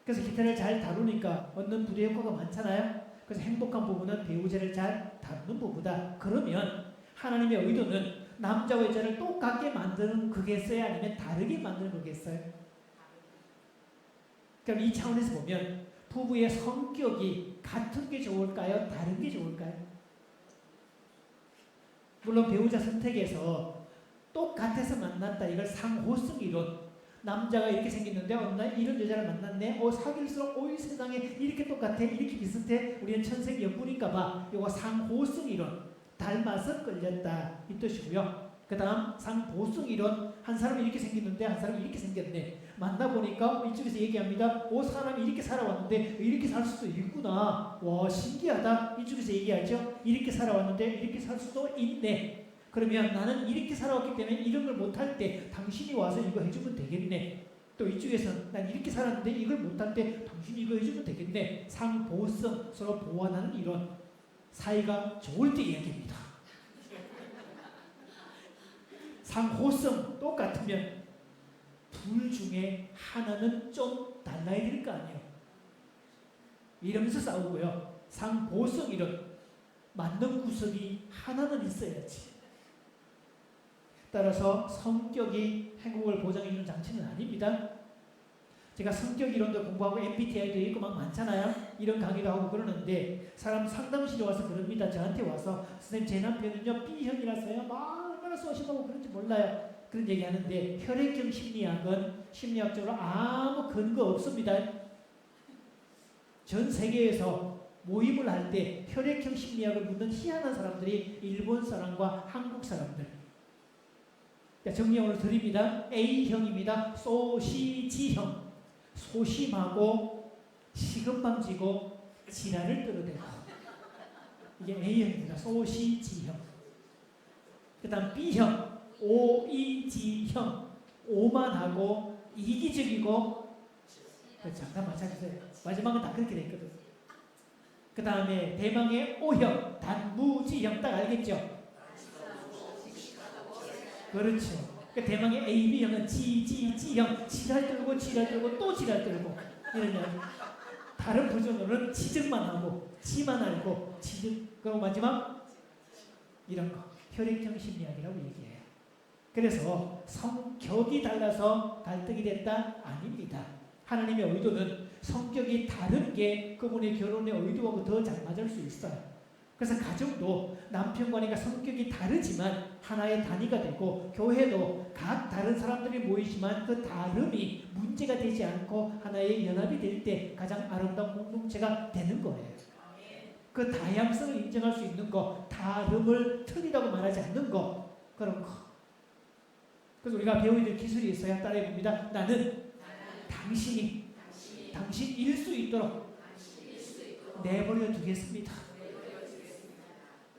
그래서 기타를 잘 다루니까 얻는 부대 효과가 많잖아요. 그래서 행복한 부부는 배우자를 잘 다루는 부부다. 그러면 하나님의 의도는 남자와 여자를 똑같게 만드는 거겠어요? 아니면 다르게 만드는 거겠어요? 그럼 이 차원에서 보면 부부의 성격이 같은 게 좋을까요? 다른 게 좋을까요? 물론 배우자 선택에서 똑같아서 만났다. 이걸 상호성 이론. 남자가 이렇게 생겼는데 어느 날 이런 여자를 만났네. 사귈수록 이 세상에 이렇게 똑같아. 이렇게 비슷해. 우리는 천생연분인가 봐. 이거 상호성 이론. 닮아서 끌렸다. 이 뜻이고요. 그 다음 상보성 이론. 한 사람이 이렇게 생겼는데 한 사람이 이렇게 생겼네. 만나보니까 이쪽에서 얘기합니다. 사람이 이렇게 살아왔는데 이렇게 살 수도 있구나. 와, 신기하다. 이쪽에서 얘기하죠. 이렇게 살아왔는데 이렇게 살 수도 있네. 그러면 나는 이렇게 살아왔기 때문에 이런 걸 못할 때 당신이 와서 이거 해주면 되겠네. 또 이쪽에서 난 이렇게 살았는데 이걸 못할 때 당신이 이거 해주면 되겠네. 상보성, 서로 보완하는 이론. 사이가 좋을 때 이야기입니다. 상호성 똑같으면 둘 중에 하나는 좀 달라야 될 거 아니에요. 이러면서 싸우고요. 상보성 이론. 맞는 구석이 하나는 있어야지. 따라서 성격이 행복을 보장해주는 장치는 아닙니다. 제가 성격 이론도 공부하고 MBTI도 있고 막 많잖아요. 이런 강의도 하고 그러는데 사람 상담실에 와서 그럽니다. 저한테 와서 선생님 제 남편은요 B형이라서요 막 얼마나 소심하고 그런지 몰라요. 그런 얘기 하는데 혈액형 심리학은 심리학적으로 아무 근거 없습니다. 전 세계에서 모임을 할 때 혈액형 심리학을 묻는 희한한 사람들이 일본 사람과 한국 사람들. 정리형으로 드립니다. A형입니다. 소시지형. 소심하고 시금방지고 지랄을 떨어대고. 이게 A형입니다. 소시지형. 그 다음 B형. 오이지형. 오만하고 이기적이고. 그렇죠. 다 마찬가지예요. 마지막은 다 그렇게 돼 있거든. 그 다음에 대망의 O형. 단무지형. 딱 알겠죠? 그렇죠. 그 대망의 AB형은 지형. 지랄 떨고 또 지랄 떨고. 이런 이야기. 다른 버전으로는 지적만 하고 지만 알고 지적. 그리고 마지막 이런 거. 혈액형 심리학이라고 얘기해요. 그래서 성격이 달라서 갈등이 됐다? 아닙니다. 하나님의 의도는 성격이 다른 게 그분의 결혼의 의도하고 더 잘 맞을 수 있어요. 그래서 가정도 남편과니까 성격이 다르지만 하나의 단위가 되고 교회도 각 다른 사람들이 모이지만 그 다름이 문제가 되지 않고 하나의 연합이 될 때 가장 아름다운 공동체가 되는 거예요. 그 다양성을 인정할 수 있는 거, 다름을 틀리다고 말하지 않는 거, 그런 거. 그래서 우리가 배워야 될 기술이 있어요. 따라해 봅니다. 나는 당신이 당신일 수 있도록 내버려 두겠습니다.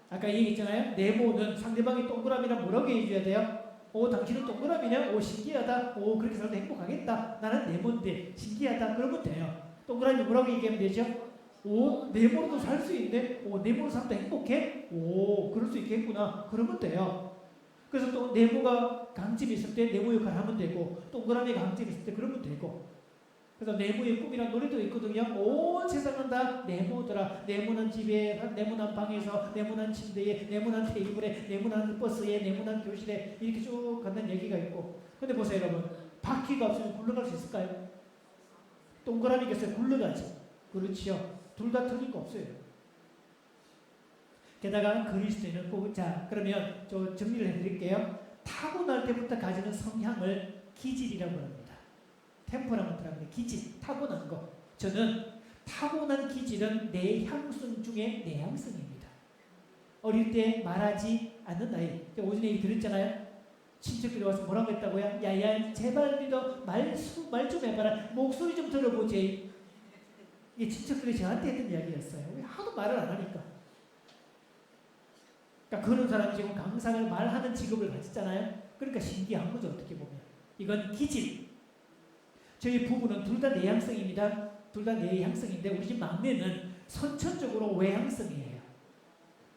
아까 얘기했잖아요. 네모는 상대방이 동그라미랑 뭐라고 해줘야 돼요? 당신은 동그라미냐? 신기하다. 그렇게 살아도 행복하겠다. 나는 네모인데 신기하다. 그러면 돼요. 동그라미 뭐라고 얘기하면 되죠? 네모로도 살 수 있네. 네모로 살도 행복해? 그럴 수 있겠구나. 그러면 돼요. 그래서 또 네모가 강점이 있을 때 네모 역할을 하면 되고 동그라미가 강점이 있을 때 그러면 되고. 그래서 네모의 꿈이란 노래도 있거든요. 온 세상은 다 네모더라. 네모난 집에, 네모난 방에서, 네모난 침대에, 네모난 테이블에, 네모난 버스에, 네모난 교실에 이렇게 쭉 간다는 얘기가 있고. 근데 보세요 여러분. 바퀴가 없으면 굴러갈 수 있을까요? 동그라미겠어요? 굴러가죠. 그렇죠. 둘 다 틀린 거 없어요. 게다가 그리스도인은 꼭, 자 그러면 저 정리를 해드릴게요. 타고날 때부터 가지는 성향을 기질이라고 합니다. 템퍼라먼트라는 기질, 타고난 거. 저는 타고난 기질은 내향성 중에 내향성입니다. 어릴 때 말하지 않는 나이. 오전에 얘기 들었잖아요. 친척들이 와서 뭐라고 했다고요? 야야 제발 믿어 말 좀 해봐라. 목소리 좀 들어보지. 이게 친척들이 저한테 했던 이야기였어요. 왜 하도 말을 안 하니까. 그러니까 그런 사람이 지금 강사를 말하는 직업을 가졌잖아요. 그러니까 신기한 거죠. 어떻게 보면. 이건 기질. 저희 부부는 둘 다 내향성입니다. 둘 다 내향성인데 우리 집 막내는 선천적으로 외향성이에요.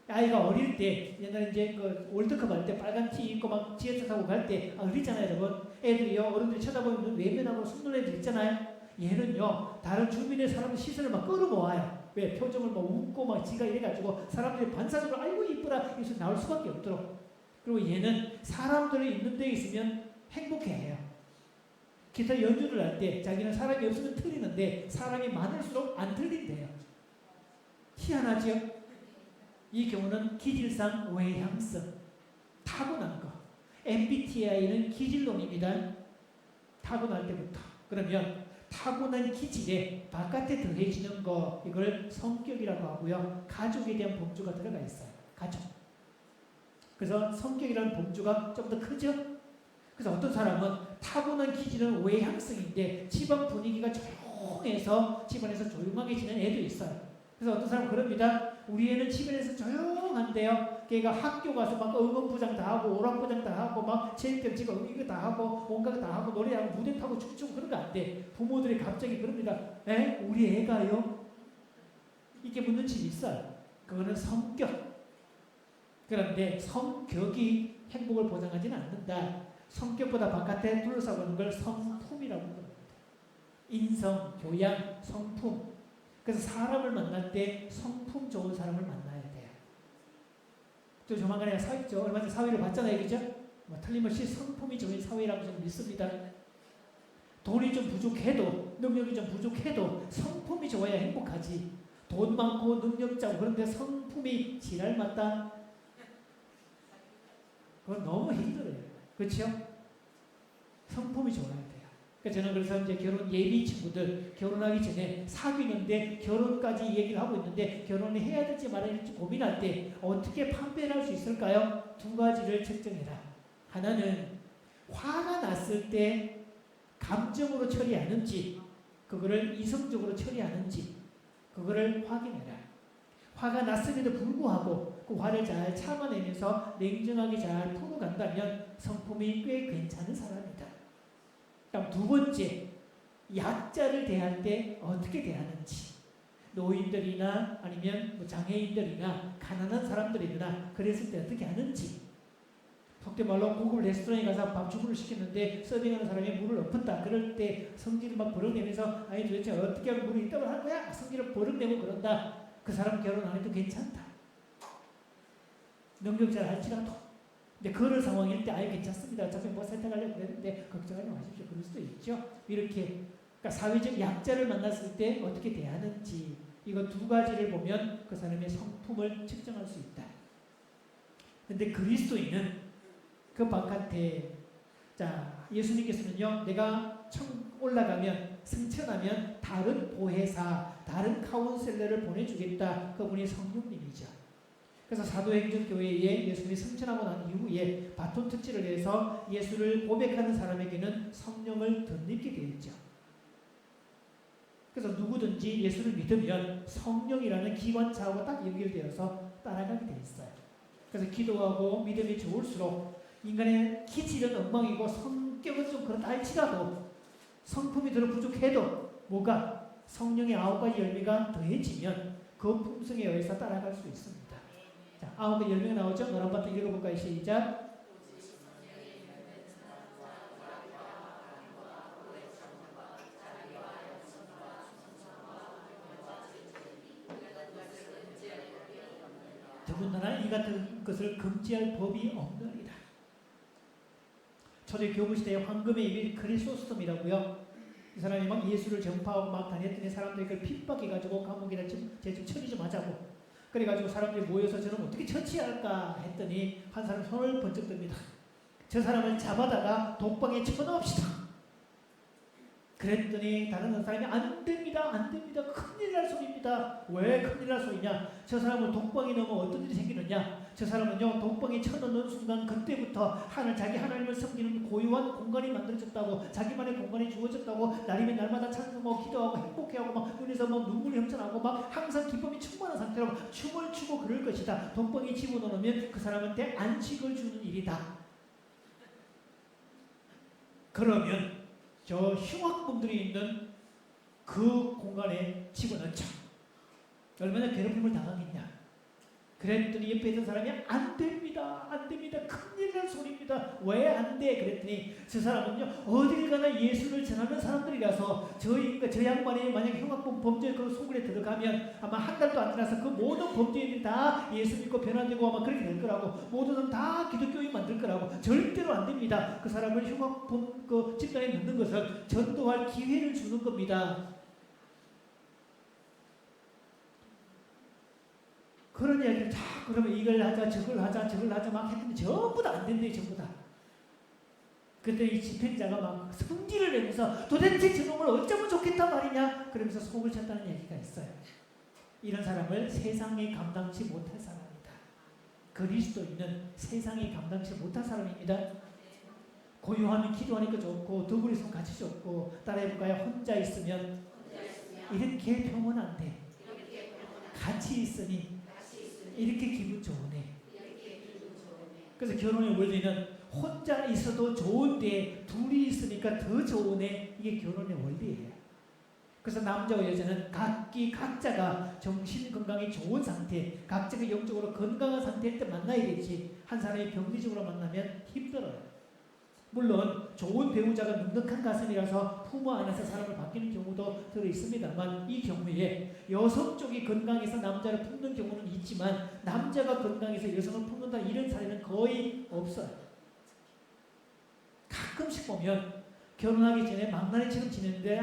아이가 어릴 때 옛날에 이제 그 월드컵 할 때 빨간 티 입고 막 지하철 타고 갈 때 그랬잖아요, 여러분. 애들이요 어른들이 쳐다보면 외면하고 숨는 애들 있잖아요. 얘는요 다른 주변의 사람의 시선을 막 끌어모아요. 왜? 표정을 막 웃고 막 지가 이래가지고 사람들이 반사적으로 아이고 이쁘다 이래서 나올 수밖에 없도록. 그리고 얘는 사람들이 있는 데 있으면 행복해해요. 기타 연주를 할 때 자기는 사람이 없으면 틀리는데 사람이 많을수록 안 틀린대요. 희한하죠? 이 경우는 기질상 외향성, 타고난 거. MBTI는 기질론입니다. 타고날 때부터. 그러면 타고난 기질에 바깥에 더해지는 거, 이걸 성격이라고 하고요. 가족에 대한 범주가 들어가 있어요. 가족. 그래서 성격이라는 범주가 좀 더 크죠? 그래서 어떤 사람은 타고난 기질은 외향성인데 집안 분위기가 조용해서 집안에서 조용하게 지내는 애도 있어요. 그래서 어떤 사람은 그럽니다. 우리 애는 집안에서 조용한데요. 걔가 학교 가서 막 응원부장 다 하고 오락부장 다 하고 막 체육대회 지금 이거 다 하고 온갖 다 하고 노래하고 무대 타고 춤추고 그런 거 안 돼. 부모들이 갑자기 그럽니다. 우리 애가요? 이렇게 묻는 집이 있어요. 그거는 성격. 그런데 성격이 행복을 보장하지는 않는다. 성격보다 바깥에 둘러싸고 있는 걸 성품이라고 합니다. 인성, 교양, 성품. 그래서 사람을 만날 때 성품 좋은 사람을 만나야 돼요. 또 조만간에 사회죠. 얼마 전에 사회를 봤잖아요. 그죠? 틀림없이 성품이 좋은 사회라고 저는 믿습니다. 돈이 좀 부족해도, 능력이 좀 부족해도 성품이 좋아야 행복하지. 돈 많고 능력 작고 그런데 성품이 지랄 맞다? 그건 너무 힘들어요. 그렇죠? 성품이 좋아야 돼요. 그러니까 저는 그래서 이제 결혼 예비 친구들 결혼하기 전에 사귀는데 결혼까지 얘기를 하고 있는데 결혼을 해야 될지 말아야 될지 고민할 때 어떻게 판별할 수 있을까요? 두 가지를 측정해라. 하나는 화가 났을 때 감정으로 처리하는지 그거를 이성적으로 처리하는지 그거를 확인해라. 화가 났음에도 불구하고 그 화를 잘 참아내면서 냉정하게 잘 풀어간다면 성품이 꽤 괜찮은 사람이다. 그다음 두 번째, 약자를 대할 때 어떻게 대하는지. 노인들이나 아니면 뭐 장애인들이나 가난한 사람들이나 그랬을 때 어떻게 하는지. 속된 말로 고급 레스토랑에 가서 밥 주문을 시켰는데 서빙하는 사람이 물을 엎었다. 그럴 때 성질을 막 버럭내면서 아니 도대체 어떻게 하면 물을 이따고 하는 거야? 성질을 버럭내고 그런다. 그 사람 결혼 안 해도 괜찮다. 능력 잘 할지라도. 근데 그런 상황일 때 아예 괜찮습니다. 어차피 뭐 선택하려고 그랬는데 걱정하지 마십시오. 그럴 수도 있죠. 이렇게 그러니까 사회적 약자를 만났을 때 어떻게 대하는지 이거 두 가지를 보면 그 사람의 성품을 측정할 수 있다. 근데 그리스도인은 그 바깥에 자 예수님께서는요 내가 올라가면 승천하면 다른 보혜사 다른 카운셀러를 보내주겠다. 그분이 성령님이죠. 그래서 사도행전교회에 예수님이 승천하고 난 이후에 바톤 터치를 해서 예수를 고백하는 사람에게는 성령을 덧입게 되었죠. 그래서 누구든지 예수를 믿으면 성령이라는 기관차하고 딱 연결되어서 따라가게 돼 있어요. 그래서 기도하고 믿음이 좋을수록 인간의 기질은 엉망이고 성격은 좀 그렇다 할지라도 성품이 더 부족해도 뭐가 성령의 9가지 열매가 더해지면 그 품성에 의해서 따라갈 수 있습니다. 자, 9가지 열매가 나오죠? 노란 바탕 읽어볼까요? 시작. 더군다나 이 같은 것을 금지할 법이 없느니라. 초대 교부시대의 황금의 입이 크리소스톰이라고요. 이 사람이 막 예수를 전파하고 막 다녔더니 사람들이 그걸 핍박해가지고 감옥에다 쟤좀 처리 좀 하자고. 그래가지고 사람들이 모여서 저는 어떻게 처치할까 했더니 한 사람 손을 번쩍 듭니다. 저 사람을 잡아다가 독방에 쳐넣읍시다. 그랬더니 다른 사람이 안 됩니다. 안 됩니다. 큰일 날 소리입니다. 왜 큰일 날 소리냐? 저 사람을 독방에 넣으면 어떤 일이 생기느냐? 저 사람은요 독방에 쳐넣는 순간 그때부터 자기 하나님을 섬기는 고유한 공간이 만들어졌다고 자기만의 공간이 주어졌다고 날이면 날마다 찬송하고 기도하고 행복해하고 막 눈에서 막 눈물이 넘쳐나고 막 항상 기쁨이 충만한 상태로 춤을 추고 그럴 것이다. 독방에 집어넣으면 그 사람한테 안식을 주는 일이다. 그러면 저 흉악범들이 있는 그 공간에 집어넣자. 얼마나 괴롭힘을 당하겠냐. 그랬더니 옆에 있던 사람이 안 됩니다. 안 됩니다. 큰일 날 소리입니다. 왜 안 돼? 그랬더니 저 사람은요 어딜 가나 예수를 전하는 사람들이라서 저 양반이 만약 흉악범 범죄 그 속에 들어가면 아마 한 달도 안 지나서 그 모든 범죄인들이 다 예수 믿고 변화되고 아마 그렇게 될 거라고 모든 사람 다 기독교인 만들 거라고 절대로 안 됩니다. 그 사람을 흉악범 그 집단에 넣는 것을 전도할 기회를 주는 겁니다. 그런 이야기를 다 그러면 이걸 하자 저걸 하자 막 했더니 전부 다 안 된대요. 전부 다. 그때 이 집행자가 막 성질을 내면서 도대체 저놈을 어쩌면 좋겠단 말이냐 그러면서 속을 쳤다는 얘기가 있어요. 이런 사람을 세상이 감당치 못할 사람이다. 그리스도인은 세상이 감당치 못할 사람입니다. 고요하면 기도하니까 좋고 더불어 있으면 같이 좋고 따라해볼까요? 혼자 있으면 이렇게 평온한데 같이 있으니 이렇게 기분 좋으네. 그래서 결혼의 원리는 혼자 있어도 좋은데 둘이 있으니까 더 좋으네. 이게 결혼의 원리예요. 그래서 남자와 여자는 각자가 정신 건강이 좋은 상태, 각자가 영적으로 건강한 상태일 때 만나야 되지. 한 사람이 병리적으로 만나면 힘들어요. 물론 좋은 배우자가 넉넉한 가슴이라서 부모 안에서 사람을 바뀌는 경우도 들어 있습니다만 이 경우에 여성 쪽이 건강해서 남자를 품는 경우는 있지만 남자가 건강해서 여성을 품는다 이런 사례는 거의 없어요. 가끔씩 보면 결혼하기 전에 망나니처럼 지냈는데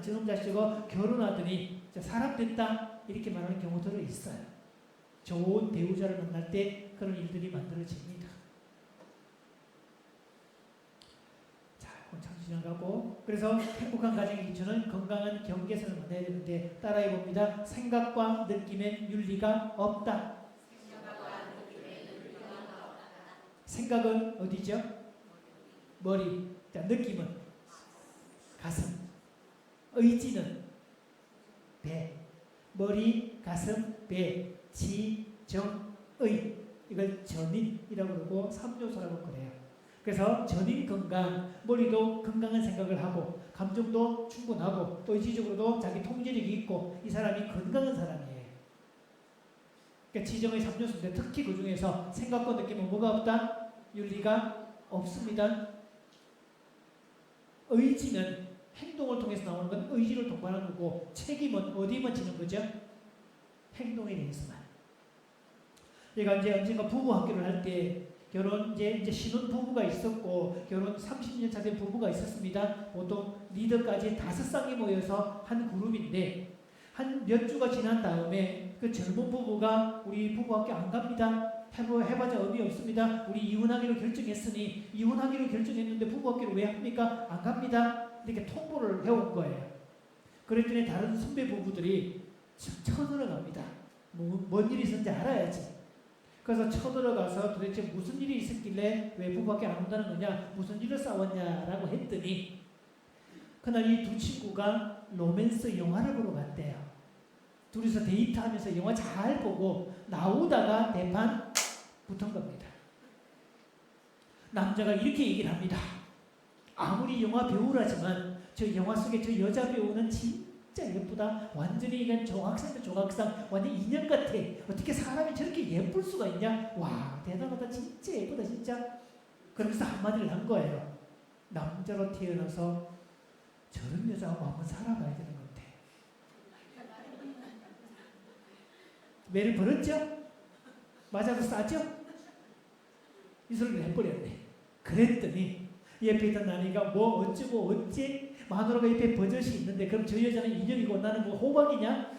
저놈 자식하고 결혼하더니 사람 됐다 이렇게 말하는 경우들은 있어요. 좋은 배우자를 만날 때 그런 일들이 만들어집니다. 지나가고 그래서 행복한 가정의 기초는 건강한 경계선을 만나야 되는데 따라해 봅니다. 생각과 느낌엔 윤리가 없다. 생각은 어디죠? 머리. 자, 느낌은 가슴. 의지는 배. 머리, 가슴, 배. 지, 정, 의. 이걸 전인이라고 그러고 3요소라고 그래요. 그래서 전인 건강, 머리도 건강한 생각을 하고 감정도 충분하고 또 의지적으로도 자기 통제력이 있고 이 사람이 건강한 사람이에요. 그러니까 지정의 3요소인데 특히 그 중에서 생각과 느낌은 뭐가 없다? 윤리가 없습니다. 의지는 행동을 통해서 나오는 건 의지를 동반하는 거고 책임은 어디만 지는 거죠? 행동에 대해서만. 얘가 이제 언젠가 부부 학교를 할 때 결혼 이제 신혼 부부가 있었고 결혼 30년 차 된 부부가 있었습니다. 보통 리더까지 5쌍이 모여서 한 그룹인데 한 몇 주가 지난 다음에 그 젊은 부부가 우리 부부학교 안 갑니다. 해봐자 의미 없습니다. 우리 이혼하기로 결정했으니 이혼하기로 결정했는데 부부학교를 왜 합니까? 안 갑니다. 이렇게 통보를 해온 거예요. 그랬더니 다른 선배 부부들이 쳐들어갑니다. 뭔 일이 있었는지 알아야지. 그래서 쳐들어가서 도대체 무슨 일이 있었길래 왜 부부밖에 안 온다는 거냐, 무슨 일을 싸웠냐라고 했더니 그날 이 두 친구가 로맨스 영화를 보러 갔대요. 둘이서 데이트하면서 영화 잘 보고 나오다가 대판 붙은 겁니다. 남자가 이렇게 얘기를 합니다. 아무리 영화 배우라지만 저 영화 속에 저 여자 배우는 진짜 예쁘다. 완전히 이건 조각상이다. 조각상. 완전 인형 같아. 어떻게 사람이 저렇게 예쁠 수가 있냐. 와 대단하다. 진짜 예쁘다 진짜. 그러면서 한마디를 한 거예요. 남자로 태어나서 저런 여자하고 한번 살아봐야 되는 건데. 매를 벌었죠? 맞아도 싸죠? 이 소리를 해버렸네. 그랬더니 옆에 있던 나니가 뭐 어쩌고 어째 마누라가 옆에 버젓이 있는데 그럼 저 여자는 인형이고 나는 뭐 호박이냐?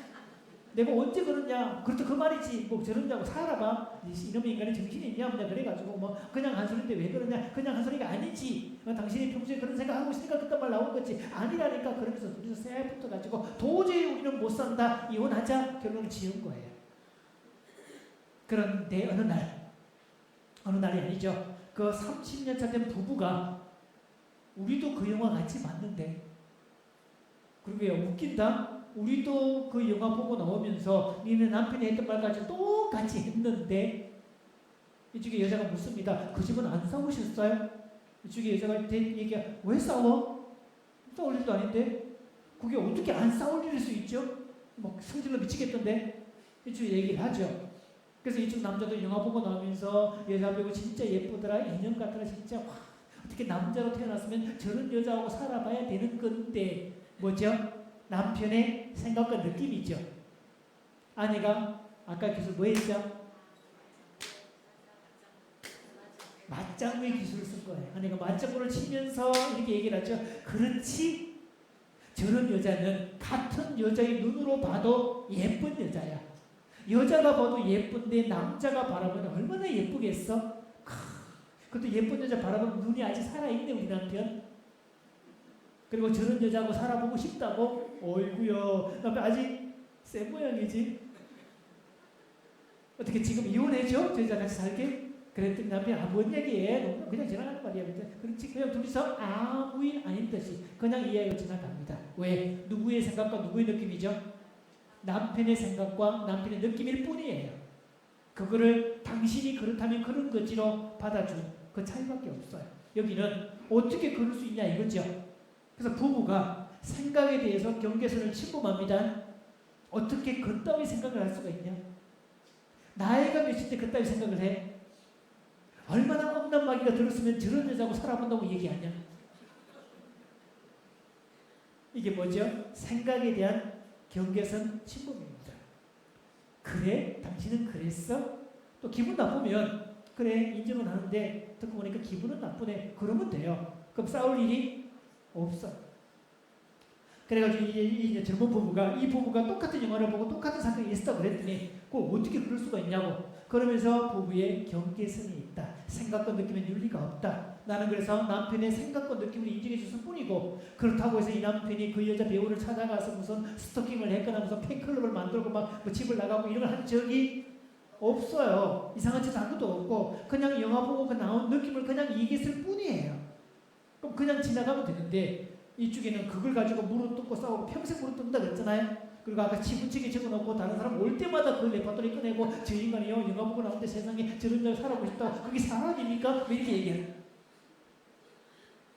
내가 언제 그러냐? 그렇다 그 말이지. 뭐 저런다고 살아봐. 이놈의 인간이 정신이 있냐 없냐 그래가지고 뭐 그냥 한 소리인데 왜 그러냐? 그냥 한 소리가 아니지. 당신이 평소에 그런 생각하고 있으니까 그딴 말 나온 거지. 아니라니까. 그러면서 둘이서 쎄 붙어가지고 도저히 우리는 못 산다. 이혼하자. 결론을 지은 거예요. 그런데 어느 날이 아니죠. 그 30년 차 된 부부가 우리도 그 영화 같이 봤는데 그러게요. 웃긴다. 우리도 그 영화 보고 나오면서 니네 남편이 했던 말까지 똑같이 했는데 이쪽에 여자가 묻습니다. 그 집은 안 싸우셨어요? 이쪽에 여자가 얘기가 왜 싸워? 싸울 일도 아닌데 그게 어떻게 안 싸울 일일 수 있죠? 막 성질로 미치겠던데 이쪽에 얘기를 하죠. 그래서 이쪽 남자도 영화 보고 나오면서 여자 배우 진짜 예쁘더라, 인형 같더라, 진짜 와, 어떻게 남자로 태어났으면 저런 여자하고 살아봐야 되는 건데 뭐죠? 남편의 생각과 느낌이죠. 아내가 아까 기술 뭐 했죠? 맞장구의 기술을 쓴 거예요. 아내가 맞장구를 치면서 이렇게 얘기를 하죠. 그렇지, 저런 여자는 같은 여자의 눈으로 봐도 예쁜 여자야. 여자가 봐도 예쁜데 남자가 바라보면 얼마나 예쁘겠어? 그것도 예쁜 여자 바라보면 눈이 아직 살아있네, 우리 남편. 그리고 저런 여자하고 살아보고 싶다고? 어이구야, 남편 아직 센 모양이지. 어떻게 지금 이혼해줘? 저 여자 같이 살게? 그랬더니 남편이 뭔 얘기해? 그냥 지나가는 말이야. 그렇지, 그냥 둘이서 아무 일 아닌 듯이 그냥 이해하고 지나갑니다. 왜? 누구의 생각과 누구의 느낌이죠? 남편의 생각과 남편의 느낌일 뿐이에요. 그거를 당신이 그렇다면 그런 거지로 받아주는 그 차이밖에 없어요. 여기는 어떻게 그럴 수 있냐 이거죠. 그래서 부부가 생각에 대해서 경계선을 침범합니다. 어떻게 그따위 생각을 할 수가 있냐? 나이가 몇인데 그따위 생각을 해? 얼마나 엄난 마귀가 들었으면 저런 여자하고 살아본다고 얘기하냐? 이게 뭐죠? 생각에 대한 경계선 침범입니다. 그래? 당신은 그랬어? 또 기분 나쁘면 그래, 인정은 하는데 듣고 보니까 기분은 나쁘네. 그러면 돼요. 그럼 싸울 일이 없어. 그래가지고 이 젊은 부부가, 이 부부가 똑같은 영화를 보고 똑같은 사건이 있었다 그랬더니 꼭 어떻게 그럴 수가 있냐고. 그러면서 부부의 경계선이 있다. 생각과 느낌엔 윤리가 없다. 나는 그래서 남편의 생각과 느낌을 인정해 줬을 뿐이고, 그렇다고 해서 이 남편이 그 여자 배우를 찾아가서 무슨 스토킹을 했거나 무슨 팬클럽을 만들고 막 뭐 집을 나가고 이런 걸 한 적이 없어요. 이상한 짓 한 것도 없고 그냥 영화 보고 그 나온 느낌을 그냥 얘기했을 뿐이에요. 그럼 그냥 지나가면 되는데 이쪽에는 그걸 가지고 무릎 꿇고 싸우고 평생 무릎 꿇는다 그랬잖아요. 그리고 아까 지분책에 적어놓고 다른 사람 올 때마다 그 레퍼토리 꺼내고 저 인간이요 영화 보고 나오는데 세상에 저런 날 살아보고 싶다고 그게 사람입니까? 뭐 이렇게 얘기해요.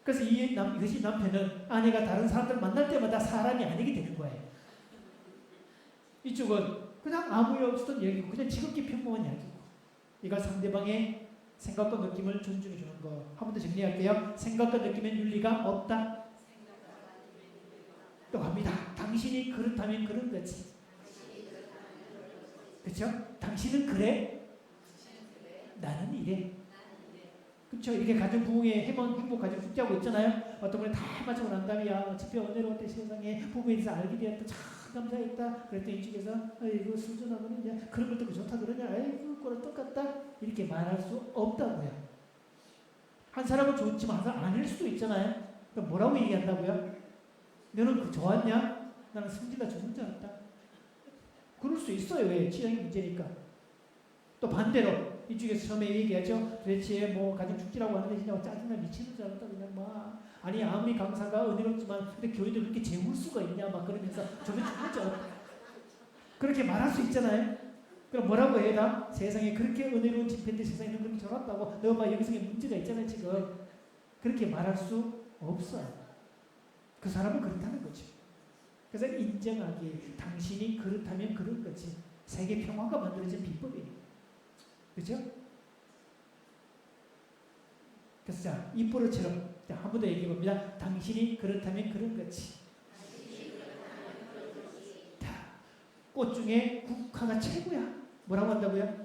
그래서 이것이 남편은 아내가 다른 사람들 만날 때마다 사람이 아니게 되는 거예요. 이쪽은 그냥 아무 일 없었던 얘기고 그냥 지극히 평범한 이야기고, 이가 상대방의 생각과 느낌을 존중해 주는 거. 한 번 더 정리할게요. 생각과 느낌엔 윤리가 없다. 또 합니다. 당신이 그렇다면 그런 거지. 그렇죠? 당신은 그래? 나는 이래. 그렇죠? 이렇게 가정 부부의 행복 가정 숙제하고 있잖아요. 어떤 분이 다 맞추고 난 다음에 야 집회 은혜로웠대, 세상에 부부에 대해서 알게 되었다, 참 감사했다. 그랬더니 이쪽에서 아이고 수준하고는 이제 그런 걸 듣고 좋다 그러냐, 아이고 그거랑 똑같다, 이렇게 말할 수 없다고요. 한 사람은 좋지만 한 사람 아닐 수도 있잖아요. 그럼 뭐라고 얘기한다고요? 너는 그 좋았냐? 나는 승진아 좋은 줄 알았다. 그럴 수 있어요. 왜? 취향이 문제니까. 또 반대로 이쪽에서 처음에 얘기하죠. 도대체 뭐 가정 축제라고 하는데 진짜 짜증나 미치는 줄 알았다. 그냥 막 아니 아무리 강사가 은혜롭지만 근데 교인들 그렇게 재울 수가 있냐 막 그러면서 저는 죽는 줄 알았다. 그렇게 말할 수 있잖아요. 그럼 뭐라고 해야 다? 세상에 그렇게 은혜로운 집회인데 세상에 그렇게 저렇다고. 너 봐 여기서 문제가 있잖아요 지금. 그렇게 말할 수 없어요. 그 사람은 그렇다는 거죠. 그래서 인정하기, 당신이 그렇다면 그런 거지. 세계 평화가 만들어진 비법이에요. 그렇죠? 그래서 자, 입버릇처럼 한 번 더 얘기해 봅니다. 당신이 그렇다면 그런 거지. 꽃 중에 국화가 최고야. 뭐라고 한다고요?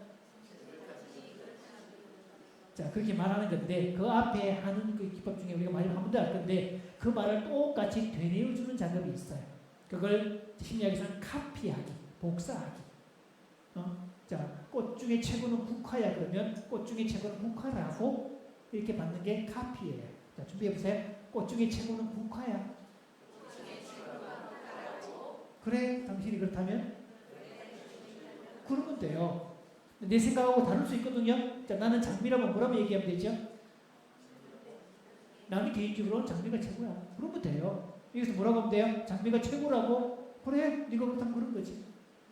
자, 그렇게 말하는 건데 그 앞에 하는 그 기법 중에 우리가 많이 한 번 더 할 건데 그 말을 똑같이 되뇌어주는 작업이 있어요. 그걸 심리학에서는 카피하기, 복사하기. 자, 꽃 중에 최고는 국화야 그러면 꽃 중에 최고는 국화라고 이렇게 받는 게 카피예요. 자, 준비해보세요. 꽃 중에 최고는 국화야. 그래, 당신이 그렇다면? 그러면 돼요. 내 생각하고 다를 수 있거든요. 자, 나는 장미라면 뭐라고 얘기하면 되죠? 나는 개인적으로 장미가 최고야. 그러면 돼요. 여기서 뭐라고 하면 돼요? 장미가 최고라고? 그래, 네가 그렇다면 그런 거지.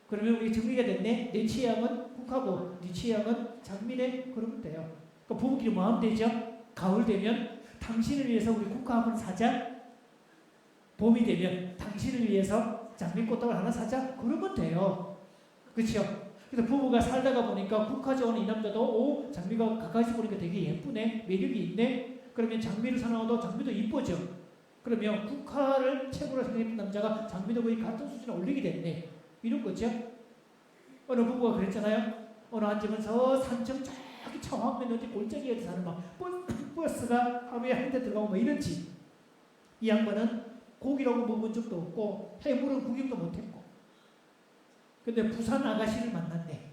그러면 우리 정리가 됐네. 내 취향은 국화고 네 취향은 장미네. 그러면 돼요. 그러니까 부부끼리 뭐 하면 되죠? 가을 되면 당신을 위해서 우리 국화 한번 사자. 봄이 되면 당신을 위해서 장미꽃다발 하나 사자. 그러면 돼요. 그렇죠? 그래서 부부가 살다가 보니까 국화제 오는 이 남자도 오 장미가 가까이서 보니까 되게 예쁘네, 매력이 있네. 그러면 장미를 사랑하도 장미도 이뻐져. 그러면 국화를 최고로 생각했던 남자가 장미도 거의 같은 수준에 올리게 됐네. 이런 거죠. 어느 부부가 그랬잖아요. 어느 앉으면서 산청 저기 처음에 어디 골짜기에 사는 막 버스가 하루에 한 대 들어가고 뭐 이런 집. 이 양반은 고기라고 먹은 적도 없고 해물은 구경도 못했고. 근데 부산 아가씨를 만났네.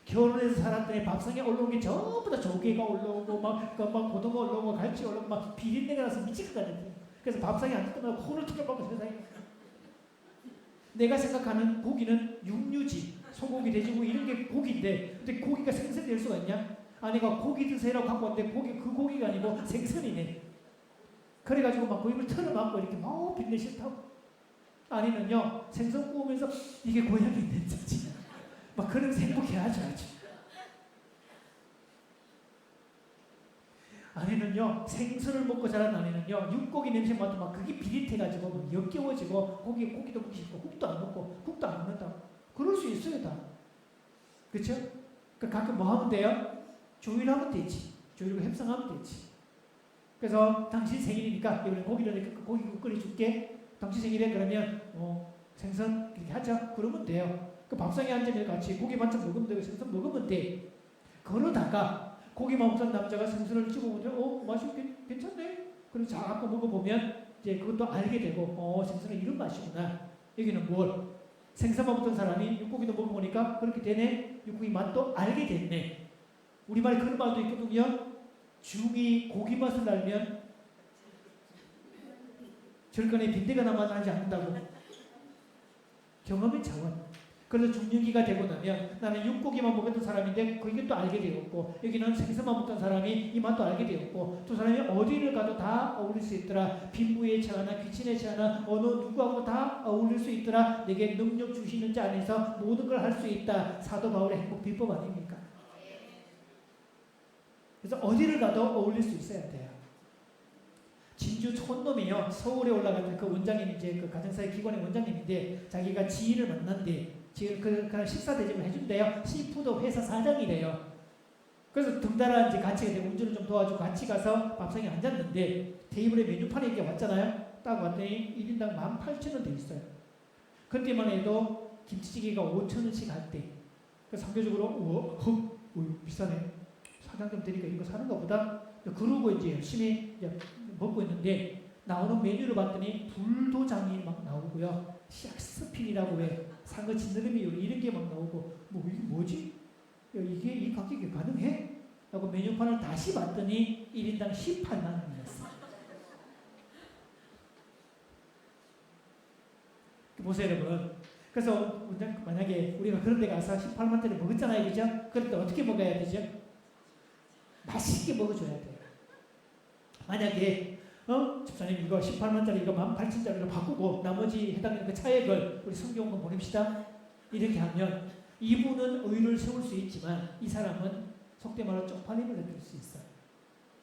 결혼해서 살았더니 밥상에 올라온 게 전부 다 조개가 올라오고 막 고등어 올라오고 갈치 올라오고 막 비린내가 나서 미칠 것 같은데. 그래서 밥상에 앉을 때마다 코를 튀겨박고 세상에. 내가 생각하는 고기는 육류지. 소고기, 돼지고기 이런 게 고기인데 근데 고기가 생선이 될 수가 있냐? 아니가 고기 드세요라고 갖고 왔는데 그 고기가 아니고 생선이네. 그래가지고 막 고기를 털어맞고 이렇게 막 빛내 싫다고. 아니면요 생선 구우면서 이게 고양이 냄새지. 막 그런 행복해하죠. 아내는요 생선을 먹고 자란 아내는요 육고기 냄새 맡으면 막 그게 비릿해가지고 막 역겨워지고 고기도 먹기 싫고 국도 안 먹고 국도 안 먹는다. 그럴 수 있어요 다. 그렇죠? 그러니까 가끔 뭐 하면 돼요? 조율하면 되지. 조율하고 협상하면 되지. 그래서 당신 생일이니까 이번에 고기를 고기국 끓여줄게. 당신 생일에 그러면 생선 이렇게 하자. 그러면 돼요. 그 밥상에 앉으면 같이 고기 반찬 먹으면 되고 생선 먹으면 돼. 그러다가 고기만 먹던 남자가 생선을 찍어보면 맛이 괜찮네. 그래서 자꾸 먹어보면 이제 그것도 알게 되고 생선은 이런 맛이구나. 여기는 뭘? 생선만 먹던 사람이 육고기도 먹어보니까 그렇게 되네. 육고기 맛도 알게 됐네. 우리말에 그런 말도 있거든요. 중이 고기 맛을 알면 절간에 빈대가 남아나지 않는다고. 경험의 차원. 그래서 중년기가 되고 나면 나는 육고기만 먹었던 사람인데 그게 또 알게 되었고 여기는 생선만 먹던 사람이 이 맛도 알게 되었고 두 사람이 어디를 가도 다 어울릴 수 있더라. 빈부에 처하나 귀친에 처하나 어느 누구하고 다 어울릴 수 있더라. 내게 능력 주시는 자 안에서 모든 걸 할 수 있다. 사도 바울의 행복 비법 아닙니까? 그래서 어디를 가도 어울릴 수 있어야 돼요. 진주 촌놈이요 서울에 올라갔던 그 원장님 이제 그 가정사회 기관의 원장님인데 자기가 지인을 만난대. 지금 그 식사 대접을 해준대요. 시푸드 회사 사장이래요. 그래서 덩달아 이제 같이 되고 운전을 좀 도와주고 같이 가서 밥상에 앉았는데 테이블에 메뉴판에 이렇게 왔잖아요. 딱 왔더니 1인당 18,000원 돼 있어요. 그때만 해도 김치찌개가 5,000원씩 할 때. 그래서 상대적으로 비싸네. 사장님 되니까 이거 사는가 보다. 그러고 이제 열심히 이제 먹고 있는데 나오는 메뉴를 봤더니 불도장이 막 나오고요. 샥스핀이라고 왜 상어 진느러미 이런 게 막 나오고 이게 뭐지? 이게 이 가격이 가능해? 라고 메뉴판을 다시 봤더니 1인당 18만 원이었어. 보세요 여러분. 그래서 만약에 우리가 그런 데 가서 18만 원짜리 먹었잖아요. 그죠? 그럴 때 어떻게 먹어야 되죠? 맛있게 먹어줘야 돼요. 만약에 집사님 이거 18만짜리 이거 18,000짜리로 바꾸고 나머지 해당되는 그 차액을 우리 성경원 보냅시다. 이렇게 하면 이분은 의를 세울 수 있지만 이 사람은 속된 말로 쪽팔림을 느낄 수 있어요.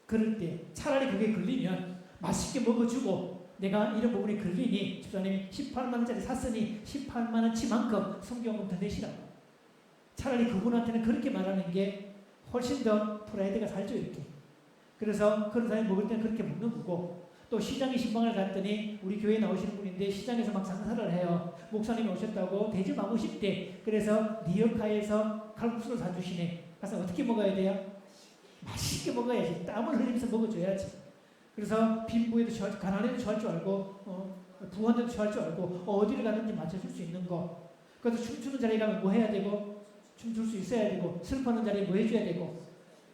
그럴 때 차라리 그게 걸리면 맛있게 먹어주고 내가 이런 부분이 걸리니 집사님이 18만짜리 샀으니 18만원치만큼 성경원 더 내시라고. 차라리 그분한테는 그렇게 말하는 게 훨씬 더 프라이드가 살죠 이렇게. 그래서 그런 사람이 먹을 때는 그렇게 먹는 거고 또 시장에 신방을 갔더니 우리 교회에 나오시는 분인데 시장에서 막 장사를 해요. 목사님이 오셨다고 대접하고 싶대. 그래서 리어카에서 칼국수를 사주시네. 가서 어떻게 먹어야 돼요? 맛있게 먹어야지. 땀을 흘리면서 먹어줘야지. 그래서 빈부에도 처할, 가난에도 처할 줄 알고 부한테도 처할 줄 알고 어디를 가든지 맞춰줄 수 있는 거. 그래서 춤추는 자리에 가면 뭐 해야 되고 춤출 수 있어야 되고 슬퍼하는 자리에 뭐 해줘야 되고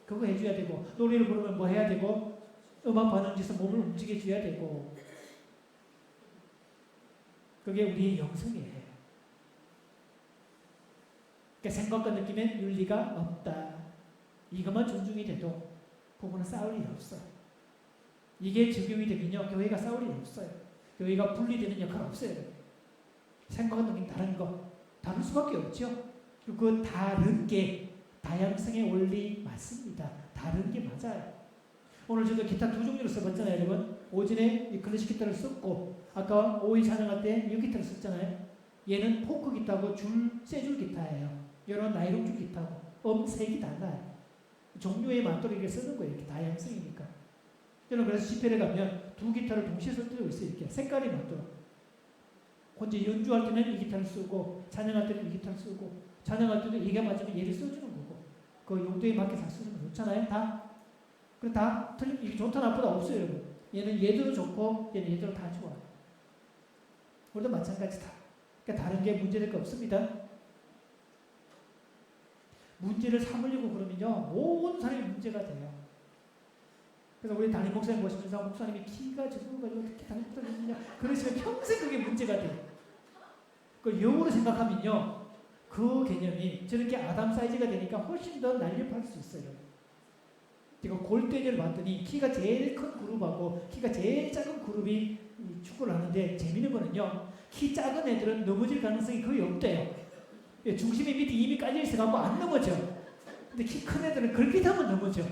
그거 해줘야 되고 노래를 부르면 뭐 해야 되고 음악 반응지에서 몸을 움직여줘야 되고 그게 우리의 영성이에요. 그러니까 생각과 느낌엔 윤리가 없다. 이것만 존중이 돼도 부부는 싸울 일이 없어요. 이게 적용이 되면요 교회가 싸울 일이 없어요. 교회가 분리되는 역할 없어요. 생각과 느낌 다른 거 다를 수밖에 없죠. 그 다른 게 다양성의 원리 맞습니다. 다른 게 맞아요. 오늘 저도 기타 두 종류를 써봤잖아요, 여러분. 오전에 이 클래식 기타를 썼고 아까 오이 찬양할 때 이 기타를 썼잖아요. 얘는 포크 기타고 세줄 기타예요. 이런 나이롱축 기타고 음색이 달라요. 종류에 맞도록 이렇게 쓰는 거예요. 이렇게 다양성이니까. 저는 그래서 집회를 가면 두 기타를 동시에 쓸 때도 있어요. 이렇게 색깔이 맞도록. 혼자 연주할 때는 이 기타를 쓰고 찬양할 때는 이 기타를 쓰고 찬양할 때도 얘가 맞으면 얘를 써주는 거고 그 용도에 맞게 다 쓰는 거 좋잖아요. 다. 그래 다 틀림 이게 좋다 나쁘다 없어요. 여러분. 얘는 얘대로 좋고 얘는 얘대로 다 좋아요. 우리도 마찬가지다. 그러니까 다른 게 문제될 거 없습니다. 문제를 삼으려고 그러면요 모든 사람이 문제가 돼요. 그래서 우리 담임 목사님 보시면서 목사님이 키가 적어가지고 어떻게 담임 목사님이냐 그러시면 평생 그게 문제가 돼요. 그 영어로 생각하면요 그 개념이 저렇게 아담 사이즈가 되니까 훨씬 더 날렵할 수 있어요. 제가 골대녀를 봤더니 키가 제일 큰 그룹하고 키가 제일 작은 그룹이 축구를 하는데 재밌는 거는요 키 작은 애들은 넘어질 가능성이 거의 없대요. 중심이 밑에 이미 깔려 있어가지고 안 넘어져. 근데 키 큰 애들은 그렇게 하면 넘어져.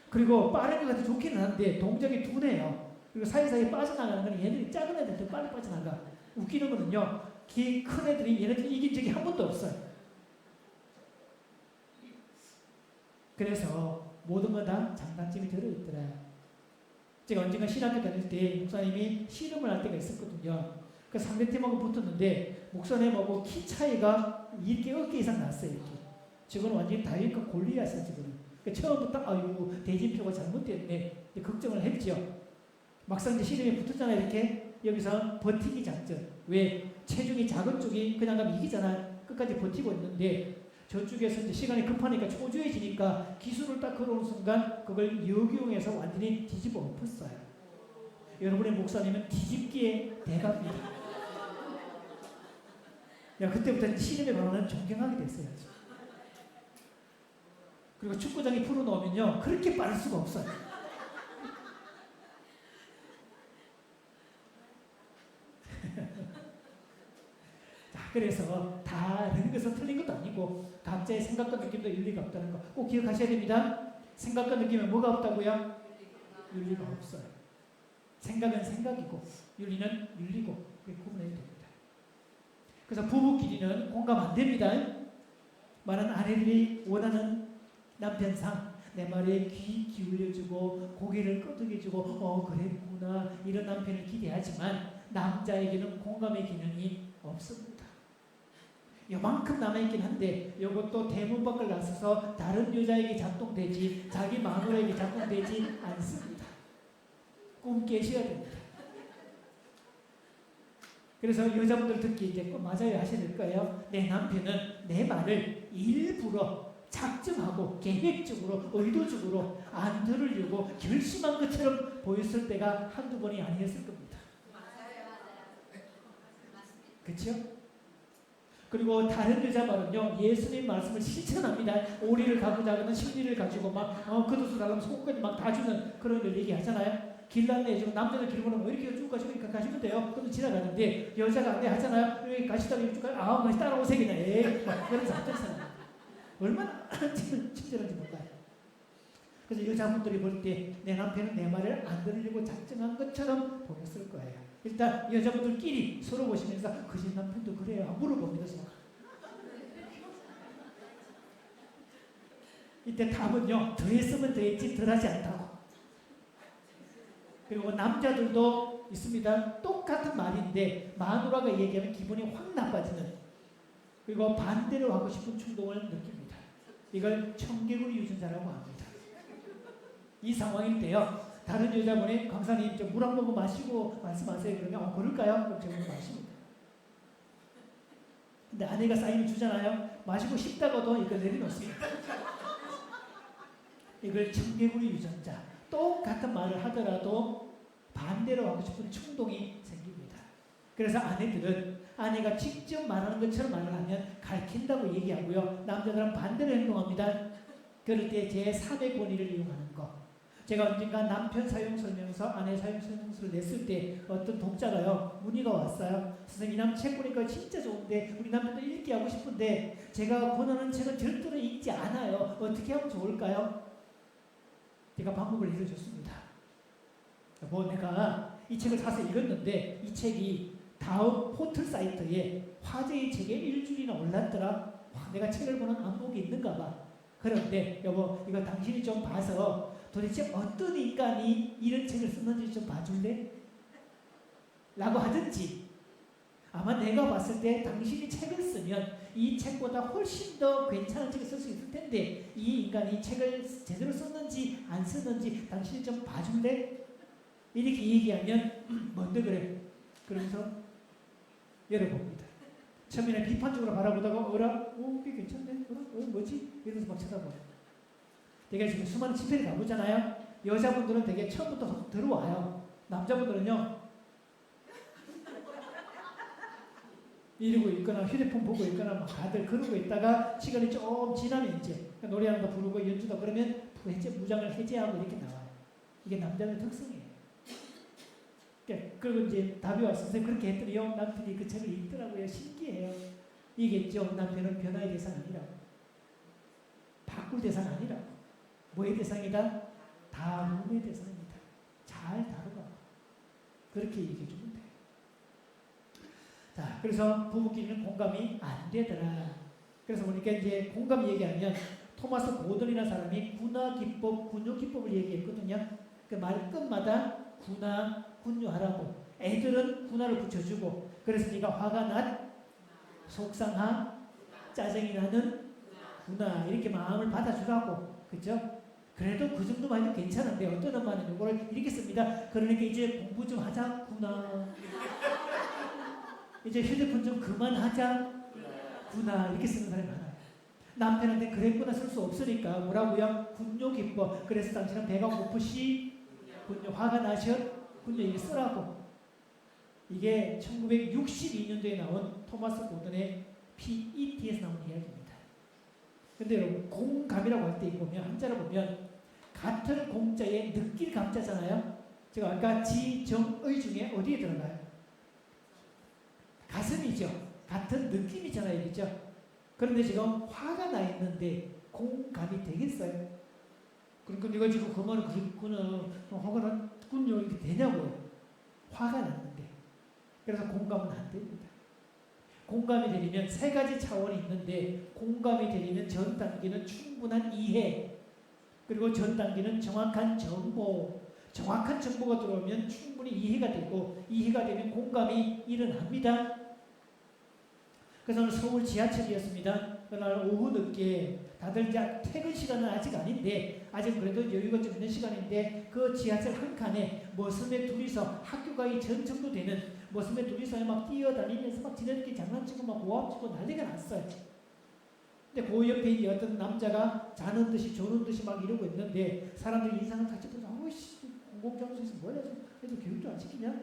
그리고 빠른 것 같아 좋기는 한데 동작이 둔해요. 그리고 사이사이 빠져나가는 건 얘네들이 작은 애들한테 빨리 빠져나가. 웃기는 거는요 키 큰 애들이 얘네들 이긴 적이 한 번도 없어요. 그래서 모든 건 다 장단점이 들어있더라. 제가 언젠가 신학교 다닐 때 목사님이 씨름을 할 때가 있었거든요. 그 상대팀하고 붙었는데 목사님하고 키 차이가 이렇게 어깨 이상 났어요. 이렇게. 지금은 완전히 다윗과 골리앗이야 지금. 그러니까 처음부터 아이고 대진표가 잘못됐네 걱정을 했죠. 막상 이제 씨름에 붙었잖아요. 이렇게 여기서 버티기 작전. 왜 체중이 작은 쪽이 그냥 가면 이기잖아. 끝까지 버티고 있는데 저쪽에서 이제 시간이 급하니까 초조해지니까 기술을 딱 걸어오는 순간 그걸 역이용해서 완전히 뒤집어 엎었어요. 여러분의 목사님은 뒤집기의 대가입니다. 야, 그때부터 씨름의 방어는 존경하게 됐어요. 그리고 축구장에 풀어놓으면요 그렇게 빠를 수가 없어요. 자, 그래서 다른 것은 틀린 것도 아니고 각자의 생각과 느낌도 일리가 없다는 거 꼭 기억하셔야 됩니다. 생각과 느낌은 뭐가 없다고요? 윤리가 없어요. 생각은 생각이고 윤리는 윤리고 그게 구분해야 됩니다. 그래서 부부끼리는 공감 안 됩니다. 많은 아내들이 원하는 남편상 내 말에 귀 기울여주고 고개를 끄덕여주고 그랬구나 이런 남편을 기대하지만 남자에게는 공감의 기능이 없습니다. 요만큼 남아있긴 한데 이것도 대문 밖을 나서서 다른 여자에게 작동되지 자기 마누라에게 작동되지 않습니다. 꿈 깨셔야 됩니다. 그래서 여자분들 듣기 이제 꼭 맞아요 하셔야 될 거예요. 내 남편은 내 말을 일부러 작정하고 계획적으로 의도적으로 안 들으려고 결심한 것처럼 보였을 때가 한두 번이 아니었을 겁니다. 그렇죠? 그리고 다른 여자 말은요 예수님 말씀을 실천합니다. 오리를 가고자 하는 심리를 가지고 막 겉옷을 달라면 속까지 막 다 주는 그런 걸 얘기하잖아요. 길났네. 지금 남자들 길고는 이렇게 쭉 가시면 돼요. 그럼 지나가는데 여자가 안내 하잖아요. 여기 가시다가 이렇게 쭉 가시 따라오세요 그냥. 막 그런 사람들 얼마나 친절한지 몰라요. 그래서 여자분들이 볼 때 내 남편은 내 말을 안 들으려고 작정한 것처럼 보였을 거예요. 일단 여자분들끼리 서로 보시면서 그 집 남편도 그래요. 물어봅니다. 이때 답은요. 더했으면 더했지 덜하지 않다고. 그리고 남자들도 있습니다. 똑같은 말인데 마누라가 얘기하면 기분이 확 나빠지는 그리고 반대로 하고 싶은 충동을 느낍니다. 이걸 청개구리 유전자라고 합니다. 이 상황일 때요. 다른 여자분이 강사님 물 한 모금 마시고 말씀하세요. 그러면 그럴까요? 그럼 제가 마십니다. 근데 아내가 사인을 주잖아요. 마시고 싶다고도 이걸 내려놓습니다. 이걸 청개구리 유전자. 똑같은 말을 하더라도 반대로 하고 싶은 충동이 생깁니다. 그래서 아내들은 아내가 직접 말하는 것처럼 말을 하면 가르친다고 얘기하고요. 남자들은 반대로 행동합니다. 그럴 때 제3의 권위를 이용하는 거. 제가 언젠가 남편 사용설명서, 아내 사용설명서를 냈을 때 어떤 독자가요. 문의가 왔어요. 선생님 이 남 책 보니까 진짜 좋은데 우리 남편도 읽기 하고 싶은데 제가 권하는 책은 절대로 읽지 않아요. 어떻게 하면 좋을까요? 제가 방법을 알려줬습니다. 내가 이 책을 사서 읽었는데 이 책이 다음 포털 사이트에 화제의 책에 1줄이나 올랐더라. 와, 내가 책을 보는 안목이 있는가 봐. 그런데 여보, 이거 당신이 좀 봐서 도대체 어떤 인간이 이런 책을 썼는지 좀 봐줄래? 라고 하든지, 아마 내가 봤을 때 당신이 책을 쓰면 이 책보다 훨씬 더 괜찮은 책을 쓸 수 있을 텐데 이 인간이 책을 제대로 썼는지 안 썼는지 당신이 좀 봐줄래? 이렇게 얘기하면 뭔데 그래? 그러면서 열어봅니다. 처음에는 비판적으로 바라보다가 이게 괜찮네? 뭐지? 이러면서 막 쳐다봐요. 되게 지금 수많은 집회를 가보잖아요. 여자분들은 되게 처음부터 들어와요. 남자분들은요 이러고 있거나 휴대폰 보고 있거나 막 다들 그러고 있다가 시간이 좀 지나면 이제 노래하는 거 부르고 연주다 그러면 무장을 해제하고 이렇게 나와요. 이게 남자의 특성이에요. 그리고 이제 답이 왔어요. 선생님 그렇게 했더니요 남편이 그 책을 읽더라고요. 신기해요. 이게 좀 남편은 변화의 대상 아니라고, 바꿀 대상 아니라고, 뭐의 대상이다? 다rum의 대상입니다. 잘 다루라. 그렇게 얘기해 주면 돼요. 자, 그래서 부부끼리는 공감이 안 되더라. 그래서 보니까 이제 공감 얘기하면 토마스 고든이라는 사람이 군화 기법, 군요 기법을 얘기했거든요. 그 말 끝마다 군화, 군요하라고. 애들은 군화를 붙여주고, 그래서 네가 화가 났, 속상하, 짜증이 나는 구나, 이렇게 마음을 받아주라고. 그죠? 그래도 그 정도만 해도 괜찮은데 어떤 엄마는 이거를 이렇게 씁니다. 그러니까 이제 공부 좀 하자구나. 이제 휴대폰 좀 그만하자구나. 이렇게 쓰는 사람이 많아요. 남편한테 그랬구나 쓸 수 없으니까 뭐라고요? 군요 기법. 그래서 당신은 배가 고프시 군요, 화가 나셨 군요, 이렇게 쓰라고. 이게 1962년도에 나온 토마스 고든의 PET에서 나온 이야기입니다. 근데 여러분 공감이라고 할 때 보면 한자를 보면 같은 공자에 느낄 감자잖아요. 제가 아까 지, 정, 의 중에 어디에 들어가요? 가슴이죠. 같은 느낌이잖아요. 그죠? 그런데 지금 화가 나 있는데 공감이 되겠어요? 그러니까 내가 지금 그 말을 그랬구나, 화가 났군요, 이렇게 되냐고요. 화가 났는데. 그래서 공감은 안 됩니다. 공감이 되려면 세 가지 차원이 있는데, 공감이 되려면 전 단계는 충분한 이해, 그리고 전 단계는 정확한 정보. 정확한 정보가 들어오면 충분히 이해가 되고, 이해가 되면 공감이 일어납니다. 그래서 오늘 서울 지하철이었습니다. 그날 오후 늦게 다들 이제 퇴근 시간은 아직 아닌데, 아직 그래도 여유가 좀 있는 시간인데, 그 지하철 한 칸에 머슴에 둘이서 학교 가기 전 정도 되는 머슴에 둘이서 막 뛰어다니면서 막 지네들끼리 장난치고 막 고압치고 난리가 났어요. 근데 그 옆에 이제 어떤 남자가 자는 듯이 조는 듯이 막 이러고 있는데, 사람들이 인상을 같이 보면서 아우씨 공공장소에서 뭐야, 애들 교육도 안 시키냐?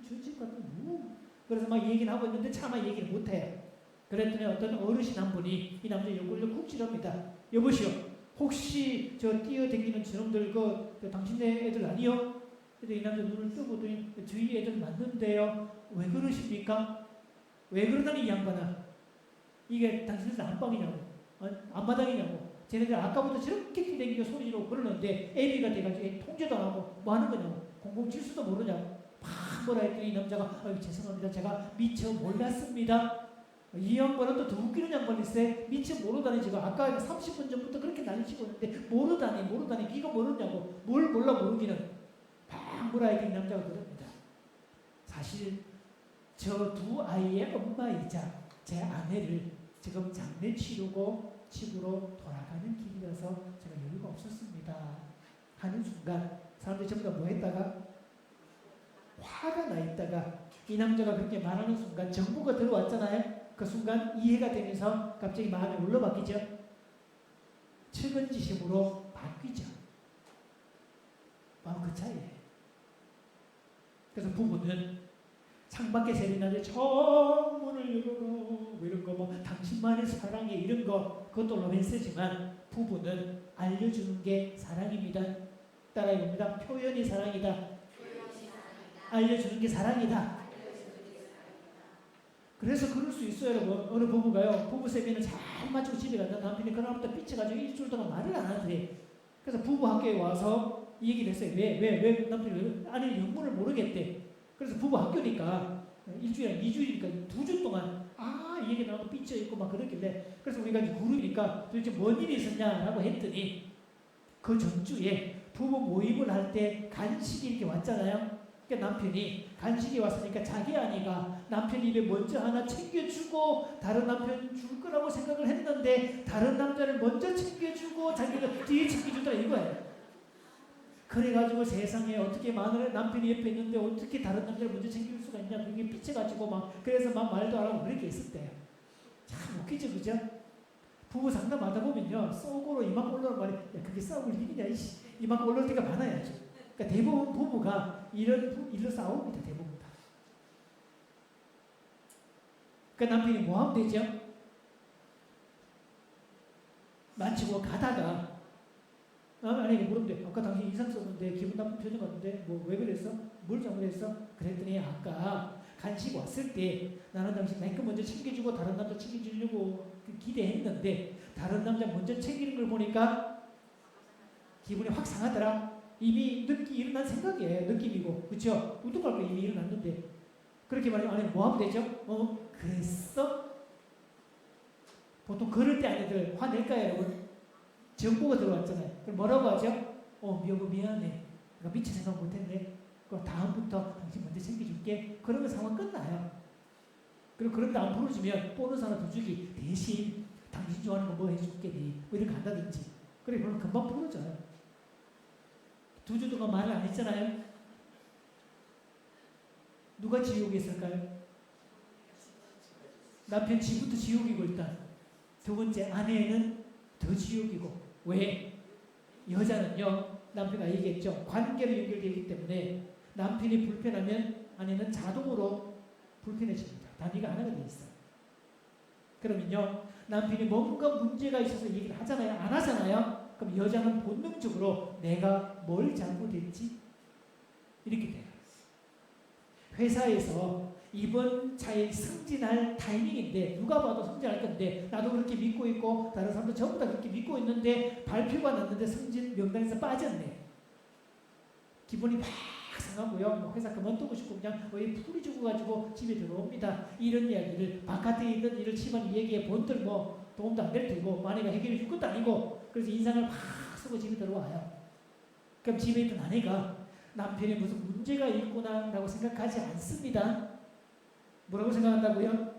주집 같은 뭐. 그래서 막 얘기를 하고 있는데 차마 얘기를 못해요. 그랬더니 어떤 어르신 한 분이 이 남자 욕을 쿡 지릅니다. 여보시오, 혹시 저 뛰어댕기는 저놈들 그 당신네 애들 아니요? 그래서 이 남자 눈을 뜨고더니 저희 애들 맞는데요. 왜 그러십니까? 왜 그러다니 이 양반아. 이게 당신들 안방이냐고, 앞마당이냐고. 쟤네들 아까부터 저렇게 뛰댕기고 소리 지르고 그러는데 애비가 돼가지고 통제도 안 하고 뭐 하는 거냐고. 공공질서도 모르냐고. 막 뭐라 했더니 이 남자가 죄송합니다. 제가 미처 몰랐습니다. 이 양반은 또 더 웃기는 양반일세. 미처 모르다니. 지금 아까 30분 전부터 그렇게 난리치고 있는데 모르다니 네가 모르냐고. 뭘 몰라 모르기는. 막 뭐라 했더니 이 남자가 그럽니다. 사실 저 두 아이의 엄마이자 제 아내를 지금 장례 치르고 집으로 돌아가는 길이라서 제가 여유가 없었습니다 하는 순간 사람들이 전부 다 뭐 했다가 화가 나 있다가 이 남자가 그렇게 말하는 순간 정보가 들어왔잖아요. 그 순간 이해가 되면서 갑자기 마음이 올라바뀌죠. 측은지심으로 바뀌죠. 바로 그 차이예요. 그래서 부부는 창밖에 새는 날에 창문을 열어라 뭐 이런 거, 뭐 당신만의 사랑해 이런 거, 그것도 로맨스지만 부부는 알려주는 게 사랑입니다. 따라해봅니다. 표현이 사랑이다. 알려주는 게 사랑이다. 그래서 그럴 수 있어요, 여러분. 어느 부부가요, 부부 세미는 잘 맞추고 집에 갔다 남편이 그날부터 삐쳐가지고 일주일 동안 말을 안 하더래. 그래서 부부 학교에 와서 이 얘기를 했어요. 왜 남편이 아내 영문을 모르겠대. 그래서 부부 학교니까 일주일, 2주일이니까 2주 동안 이 얘기 나오고 삐져 있고 막 그러길래 그래서 우리가 이제 그룹이니까 도대체 뭔 일이 있었냐라고 했더니 그 전주에 부부 모임을 할 때 간식이 이렇게 왔잖아요. 그러니까 남편이 간식이 왔으니까 자기 아내가 남편 입에 먼저 하나 챙겨주고 다른 남편 줄 거라고 생각을 했는데 다른 남자를 먼저 챙겨주고 자기가 뒤에 챙겨주더라 이거예요. 그래가지고 세상에 어떻게 마누라 남편이 옆에 있는데 어떻게 다른 남자를 먼저 챙길 수가 있냐 그게 삐쳐가지고 막 그래서 막 말도 안 하고 그렇게 했었대요. 참 웃기죠 그죠? 부부 상담하다 보면요 속으로 이만큼 올라오는 말이 야 그게 싸울 일이냐 이씨 이만큼 올라올 때가 많아야죠. 그러니까 대부분 부부가 이런 일로 싸웁니다. 대부분 다. 그러니까 남편이 뭐 하면 되죠? 마치고 가다가 아니 물으면 돼. 아까 당신 인상 썼는데 기분 나쁜 표정 같은데 뭐 왜 그랬어? 뭘 잘못했어? 그랬더니 아까 간식 왔을 때 나는 당신 맨 먼저 챙겨주고 다른 남자 챙겨주려고 기대했는데 다른 남자 먼저 챙기는 걸 보니까 기분이 확 상하더라. 이미 일어난 생각이에요. 느낌이고 그렇죠? 우뚝할 거 이미 일어났는데 그렇게 말하면 아니 뭐 하면 되죠? 그랬어? 보통 그럴 때 아내들 화낼까요 여러분? 정보가 들어왔잖아요. 그럼 뭐라고 하죠? 여보 미안해. 내가 미처 생각 못했네. 그럼 다음부터 당신 먼저 챙겨줄게. 그러면 상황 끝나요. 그리고 그런 다음 풀어주면 보너스 하나 더 주기 대신 당신 좋아하는 거 뭐 해줄게 뭐 이렇게 한다든지. 그래 그러면 금방 풀어져요. 2주 동안 말을 안 했잖아요. 누가 지옥에 있을까요? 남편 지부터 지옥이고 일단 두 번째 아내는 더 지옥이고 왜? 여자는요 남편가 얘기했죠. 관계로 연결되어 있기 때문에 남편이 불편하면 아내는 자동으로 불편해집니다. 단위가 하나가 돼 있어요. 그러면요 남편이 뭔가 문제가 있어서 얘기를 하잖아요. 안 하잖아요. 그럼 여자는 본능적으로 내가 뭘 잘못했지? 이렇게 돼요. 회사에서 이번 차에 승진할 타이밍인데 누가 봐도 승진할 건데 나도 그렇게 믿고 있고 다른 사람도 전부 다 그렇게 믿고 있는데 발표가 났는데 승진 명단에서 빠졌네. 기분이 막 상하고요. 회사 그만두고 싶고 그냥 거의 풀이 죽어가지고 집에 들어옵니다. 이런 이야기를 바깥에 있는 일을 집안 얘기에 본들 뭐 도움도 안 될 테고 아내가 해결해 줄 것도 아니고 그래서 인상을 막 쓰고 집에 들어와요. 그럼 집에 있던 아내가 남편이 무슨 문제가 있구나 라고 생각하지 않습니다. 뭐라고 생각한다고요?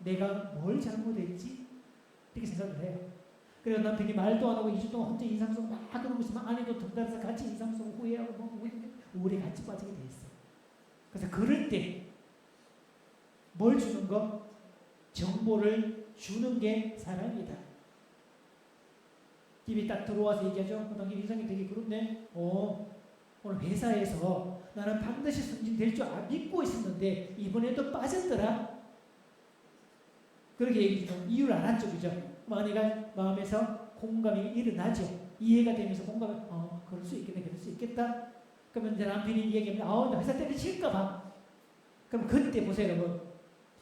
내가 뭘 잘못했지? 이렇게 생각을 해요. 그래서 남편이 말도 안 하고 2주 동안 혼자 인상 쓰고 막 그러고 있으면 아내도 덩달아서 같이 인상 쓰고 후회하고 뭐 우울에 같이 빠지게 돼 있어요. 그래서 그럴 때 뭘 주는 거? 정보를 주는 게 사랑이다. 집에 딱 들어와서 얘기하죠. 당신 인상이 되게 그렇네. 오늘 회사에서 나는 반드시 승진될 줄 믿고 있었는데 이번에도 빠졌더라. 그렇게 얘기죠. 이유를 알았죠. 그죠? 아내가 마음에서 공감이 일어나죠. 이해가 되면서 공감이 그럴 수 있겠네. 그럴 수 있겠다. 그러면 이제 남편이 얘기하면 나 회사 때려칠까 봐. 그럼 그때 보세요 여러분.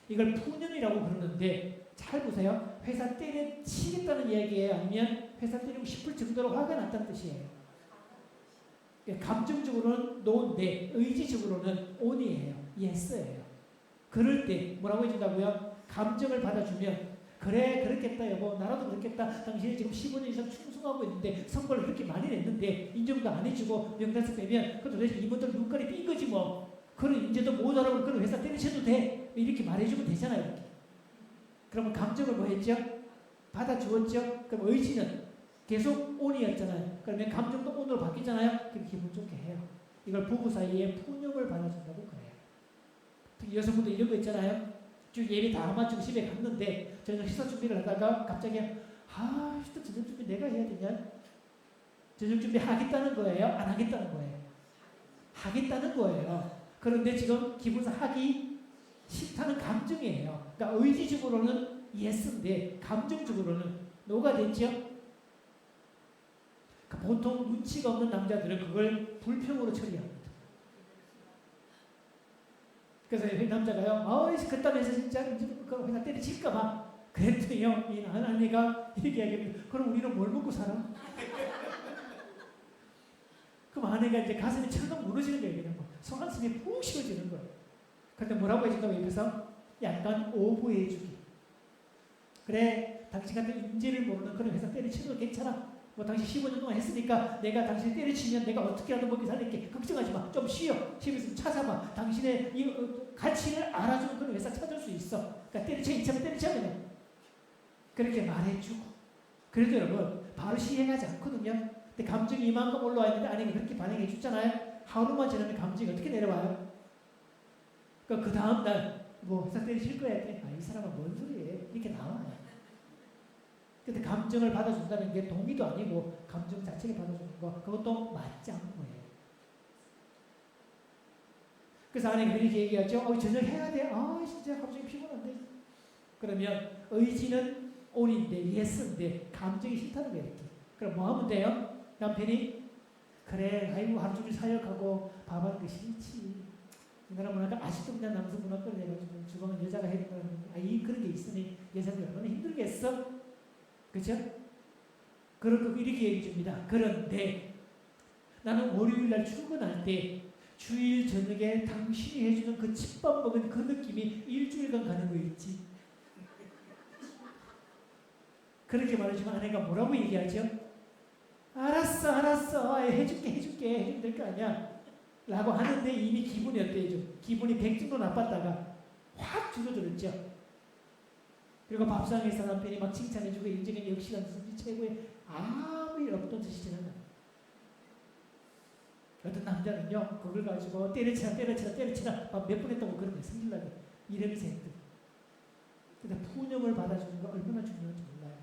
이걸 푸념이라고 그러는데 잘 보세요. 회사 때려치겠다는 이야기예요? 아니면 회사 때리고 싶을 정도로 화가 났다는 뜻이에요? 감정적으로는 no인데 의지적으로는 on이에요. yes예요. 그럴 때 뭐라고 해준다고요? 감정을 받아주면 그래 그렇겠다 여보 나라도 그렇겠다. 당신이 지금 15년 이상 충성하고 있는데 선거를 그렇게 많이 냈는데 인정도 안 해주고 명단서 빼면 그 도대체 이분들 눈깔이 삔 거지 뭐. 그런 인재도 모자라고 그런 회사 때려쳐도 돼. 이렇게 말해주면 되잖아요. 이렇게. 그러면 감정을 뭐 했죠? 받아주었죠? 그럼 의지는 계속 on이었잖아요. 그러면 감정도 on으로 바뀌잖아요. 그럼 기분 좋게 해요. 이걸 부부 사이에 푸념을 받아준다고 그래요. 특히 여성분들 이런 거 있잖아요. 쭉 예배 다 마치고 집에 갔는데 저녁 식사 준비를 하다가 갑자기 식사 저녁 준비 내가 해야 되냐? 저녁 준비 하겠다는 거예요? 안 하겠다는 거예요? 하겠다는 거예요. 그런데 지금 기분상 하기 싫다는 감정이에요. 그러니까 의지적으로는 yes인데 감정적으로는 no가 됐죠? 그러니까 보통 눈치가 없는 남자들은 그걸 불평으로 처리합니다. 그래서 남자가요, 그딴에서 진짜 그 회사 때려칠까봐. 그랬더니요, 이 아내가 이렇게 얘기합니다. 그럼 우리는 뭘 먹고 살아? 그럼 아내가 이제 가슴이 철렁 무너지는 거예요. 손한숨이 푹 쉬어지는 거예요. 그런데 뭐라고 해준다고 옆에서? 약간 오버해주기. 그래, 당신 같은 인재를 모르는 그런 회사 때려치도 괜찮아. 뭐 당신 15년 동안 했으니까 내가 당신 때려치면 내가 어떻게라도 먹기 살릴게. 걱정하지 마. 좀 쉬어. 쉬면서 찾아봐. 당신의 이 가치를 알아주는 그런 회사 찾을 수 있어. 그러니까 때려쳐, 이참에 때려쳐 그냥. 그렇게 말해주고. 그래도 여러분 바로 시행하지 않거든요. 근데 감정이 이만큼 올라와 있는데 아내가 그렇게 반응해 주잖아요. 하루만 지나면 감정이 어떻게 내려와요? 그러니까 그 다음날 뭐 회사 때리실 거야. 이 사람은 뭔 소리해. 이렇게 나와요. 근데 감정을 받아준다는 게 동의도 아니고 감정 자체를 받아주는 거, 그것도 맞지 않은 거예요. 그래서 아내가 이렇게 얘기하죠. 저녁 해야 돼. 진짜 갑자기 피곤한데. 그러면 의지는 on인데, yes인데 감정이 싫다는 거예요. 이렇게. 그럼 뭐 하면 돼요? 남편이 그래, 아이고 하루 종일 사역하고 밥하는 거 싫지. 우리나라 문화가 아직도 그냥 남성 문화권을 해가지고 주방은 여자가 해야 된다는 그런 게 있으니 여자들 얼마나 힘들겠어? 그죠? 그렇고 이렇게 얘기해 줍니다. 그런데 나는 월요일날 출근할 때 주일 저녁에 당신이 해주는 그 집밥 먹은 그 느낌이 일주일간 가는 거 있지. 그렇게 말해주면 아내가 뭐라고 얘기하죠? 알았어 해줄게 해주면 될 거 아니야 라고 하는데 이미 기분이 어때요? 기분이 100정도 나빴다가 확 줄어들었죠. 그리고 밥상에서 남편이 막 칭찬해주고 인정이 역시나 무슨 최고의 아무 일 없던 듯이 지나가요. 어떤 남자는요 그걸 가지고 때려치나 몇 번 했다고 그런 거예요. 성질나게 이러면서 했거든. 근데 푸념을 받아주는 거 얼마나 중요한지 몰라요.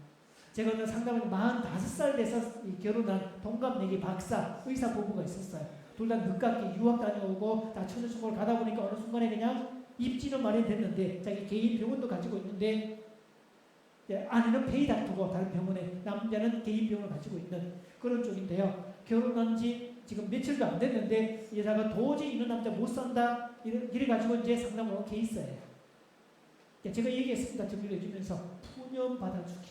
제가 오늘 상담을 45살 돼서 결혼한 동갑내기 박사 의사 부부가 있었어요. 둘 다 늦깎이 유학 다녀오고 다 천연수공을 가다 보니까 어느 순간에 그냥 입지는 마련됐는데 자기 개인 병원도 가지고 있는데 아내는 페이닥터고 다른 병원에, 남자는 개인 병원을 가지고 있는 그런 쪽인데요. 결혼한 지 지금 며칠도 안 됐는데 여자가 도저히 이런 남자 못 산다 이래가지고 이제 상담을 온 케이스예요. 제가 얘기했습니다. 정리를 해주면서 푸념 받아주기.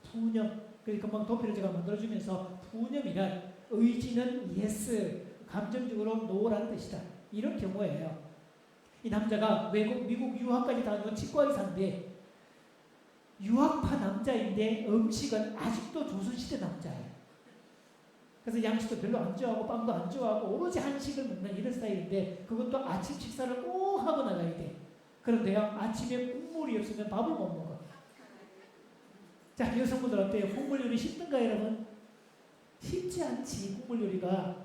푸념. 그러니까 금방 도표를 제가 만들어주면서 푸념이란 의지는 yes, 감정적으로 no라는 뜻이다. 이런 경우예요. 이 남자가 미국 유학까지 다녀온 치과 의사인데 유학파 남자인데 음식은 아직도 조선시대 남자예요. 그래서 양식도 별로 안 좋아하고 빵도 안 좋아하고 오로지 한식을 먹는 이런 스타일인데 그것도 아침 식사를 꼭 하고 나가야 돼. 그런데요 아침에 국물이 없으면 밥을 못 먹어. 자, 여성분들 어때요? 국물 요리 쉽던가 여러분? 쉽지 않지 국물 요리가.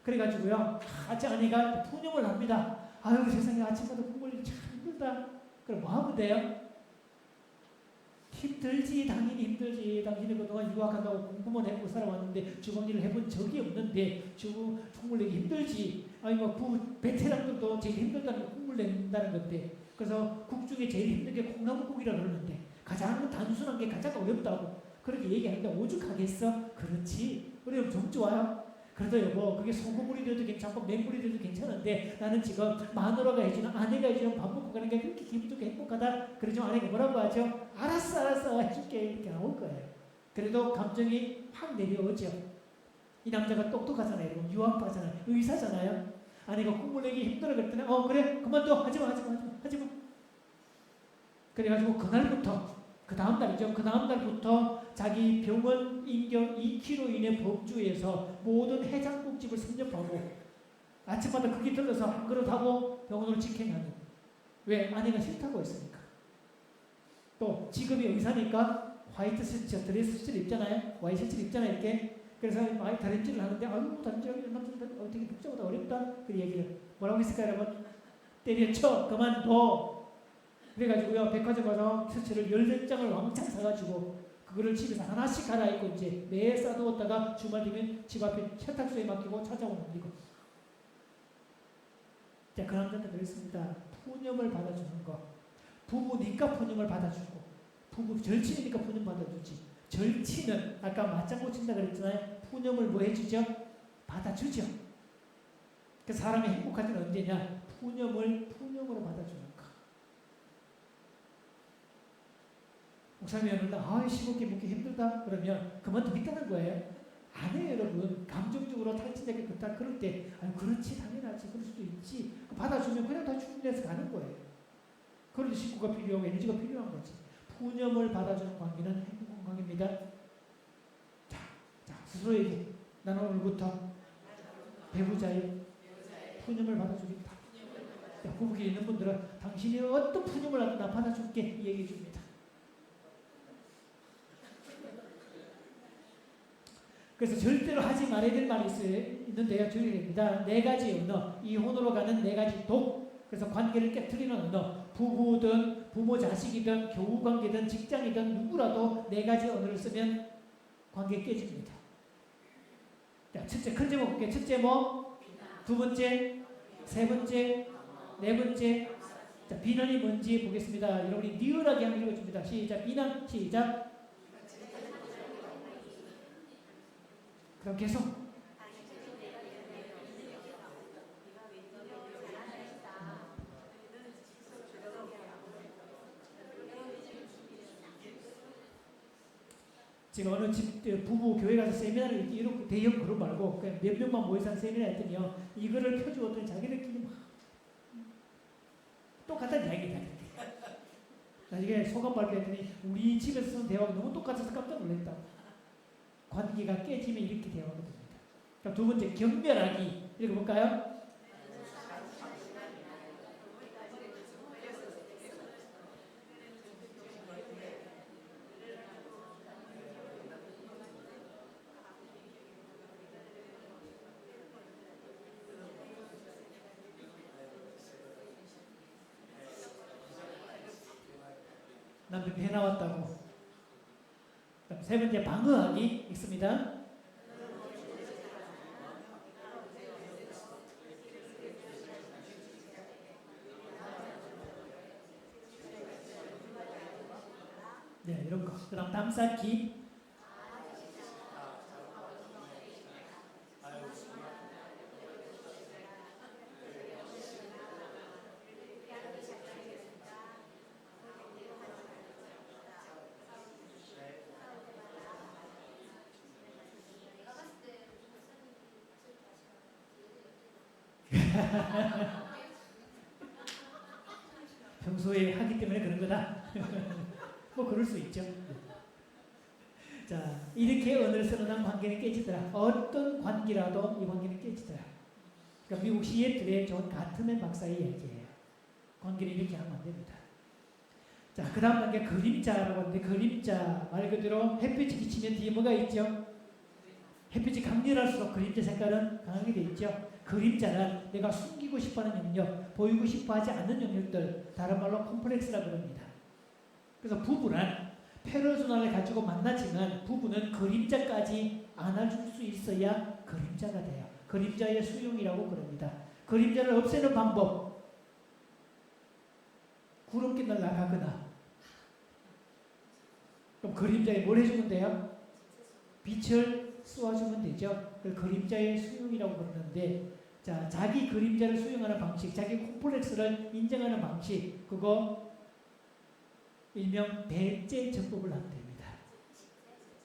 그래가지고요 아내가 푸념을 합니다. 아유 세상에 아침마다 국물 요리 참 힘들다. 그럼 뭐 하면 돼요? 힘들지. 당연히 힘들지. 당신이 그동안 유학한다고 공부만 해보고 살아왔는데 주방일을 해본 적이 없는데 국물 내기 힘들지. 아니 베테랑들도 제일 힘들다는 게 국물 낸다는 건데, 그래서 국 중에 제일 힘든 게 콩나물국이라고 그러는데 가장 단순한 게 가장 어렵다고 그렇게 얘기하는데 오죽하겠어? 그렇지. 그럼 좀 좋아요. 그래도 여보 그게 소금물이 돼도 괜찮고 맹물이 돼도 괜찮은데 나는 지금 마누라가 해주는 아내가 해주는 밥 먹고 가는 게 그렇게 기분 좋게 행복하다. 그러죠. 아내가 뭐라고 하죠? 알았어 해줄게 이렇게 나올 거예요. 그래도 감정이 확 내려오죠. 이 남자가 똑똑하잖아요. 유학파잖아요. 의사잖아요. 아내가 국물 내기 힘들어 그랬더니 그래 그만둬 하지마. 그래가지고 그날부터 그 다음날부터 자기 병원 인경 2km 이내 범주에서 모든 해장국집을 섭렵하고 아침마다 거기 들러서 한 그릇 하고 병원으로 직행하는. 왜? 아내가 싫다고 했으니까. 또 직업이 의사니까 화이트 셔츠, 드레스 셔츠를 입잖아요. 와이트 셔츠를 입잖아요. 이렇게. 그래서 많이 다림질을 하는데 다림질하기 되게 복잡하다 어렵다. 그 얘기를 뭐라고 했을까요 여러분? 때려쳐 그만둬. 그래가지고요 백화점 가서 셔츠를 10장을 왕창 사가지고 그거를 집에서 하나씩 갈아입고 이제 매일 싸두었다가 주말 되면 집 앞에 세탁소에 맡기고 찾아오는 이거. 자, 그 남자는 그랬습니다. 푸념을 받아주는 거. 부부니까 푸념을 받아주고 부부 절친이니까 푸념 받아주지. 절친은 아까 맞장구 친다 그랬잖아요. 푸념을 뭐 해주죠? 받아주죠. 그 사람이 행복할 때는 언제냐? 푸념으로 받아주는 거. 목사님이 오늘 시골기 먹기 힘들다 그러면 그만두겠다는 거예요. 아니에요 여러분. 감정적으로 탈진되게 그럴 때 그렇지 당연하지 그럴 수도 있지 받아주면 그냥 다 충분해서 가는 거예요. 그런데 식구가 필요하고 에너지가 필요한 거지. 푸념을 받아주는 관계는 행복한 관계입니다. 자, 스스로에게 나는 오늘부터 배우자의 푸념을 받아주겠다. 부부끼리 있는 분들은 당신이 어떤 푸념을 하든 나 받아줄게 이 얘기해 줍니다. 그래서 절대로 하지 말아야 될 말이 있는데요. 주의해야 됩니다. 4가지 언어, 이혼으로 가는 4가지 독. 그래서 관계를 깨트리는 언어, 부부든 부모 자식이든 교우관계든 직장이든 누구라도 4가지 언어를 쓰면 관계 깨집니다. 자, 첫째 큰 제목 볼게요. 첫째 뭐? 두 번째, 세 번째, 네 번째. 자, 비난이 뭔지 보겠습니다. 여러분이 리얼하게 한번 읽어줍니다. 시작. 비난. 시작. 그럼 계속. 제가 어느 집 부부 교회 가서 세미나를 이렇게 대형 그룹 말고 그냥 몇 명만 모여서 한 세미나 했더니요. 이거를 펴주었더니 자기들끼리 막 똑같은 이야기다. 나중에 소감 발표했더니 우리 집에서 쓰는 대화가 너무 똑같아서 깜짝 놀랐다. 관계가 깨지면 이렇게 대화가 됩니다. 그럼 두 번째 경멸하기. 읽어볼까요? 남편 배 나왔다고. 세 번째 방어하기 있습니다. 네, 이런 거. 그다음 담쌓기. 평소에 하기 때문에 그런 거다. 뭐 그럴 수 있죠. 자, 이렇게 언어를 쓰는 관계는 깨지더라. 어떤 관계라도 이 관계는 깨지더라. 그러니까 미국 시애틀의 존 가트맨 박사의 이야기예요. 관계는 이렇게 하면 안 됩니다. 자, 그 다음 단계 그림자라고 하는데, 그림자 말 그대로 햇빛이 비치면 뒤에 뭐가 있죠? 햇빛이 강렬할수록 그림자 색깔은 강하게 되어 있죠. 그림자는 내가 숨기고 싶어하는 영역, 보이고 싶어하지 않는 영역들, 다른 말로 콤플렉스라고 합니다. 그래서 부부란 페르소나를 가지고 만나지만 부부는 그림자까지 안아줄 수 있어야 그림자가 돼요. 그림자의 수용이라고 그럽니다. 그림자를 없애는 방법, 구름기를 나가거나. 그럼 그림자에 뭘 해주면 돼요? 빛을 쏘아주면 되죠. 그걸 그림자의 수용이라고 그러는데, 자, 자기 그림자를 수용하는 방식, 자기 콤플렉스를 인정하는 방식, 그거 일명 대체 전법을 하면 됩니다.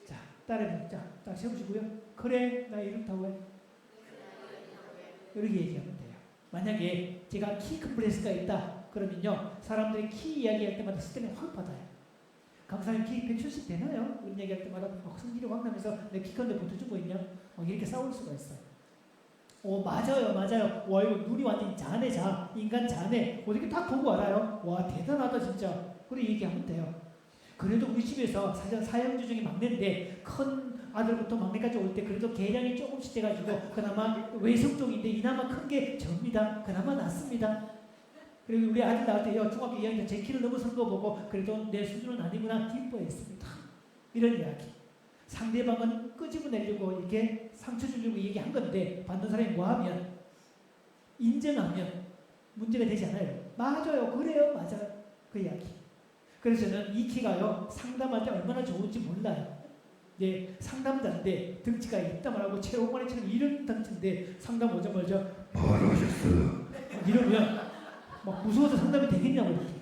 자, 따라해보자. 자, 세우시고요. 그래, 나 이렇다고 해. 이렇게 얘기하면 돼요. 만약에 제가 키 콤플렉스가 있다 그러면요, 사람들이 키 이야기할 때마다 스트레스 확 받아요. 강사님 키 170 되나요? 이런 얘기할 때마다 성질이 확 나면서 내 키 큰데 붙어주고 있냐? 이렇게 싸울 수가 있어요. 맞아요. 와, 이거 눈이 완전히 자네, 인간 자네. 어떻게 딱 보고 알아요? 와, 대단하다 진짜. 그래 얘기하면 돼요. 그래도 우리 집에서 사형주 중에 막내인데, 큰 아들부터 막내까지 올 때 그래도 개량이 조금씩 돼가지고 그나마 외성 쪽인데 이나마 큰 게 접니다. 그나마 낫습니다. 그리고 우리 아들 나올 때 중학교 2학년 제 키를 넘어선 거 보고 그래도 내 수준은 아니구나 기뻐했습니다. 이런 이야기. 상대방은 끄집어내려고 이렇게 상처 주려고 얘기한 건데, 받는 사람이 뭐하면 인정하면 문제가 되지 않아요. 맞아요. 그래요. 맞아요. 그 이야기. 그래서 저는 이 키가요, 상담할 때 얼마나 좋은지 몰라요. 네, 상담자인데 덩치가 있다 말하고 최홍만이처럼 이런 덩치인데 상담 오자마자 뭐하러 오셨어요? 이러면 막 무서워서 상담이 되겠냐고 이렇게.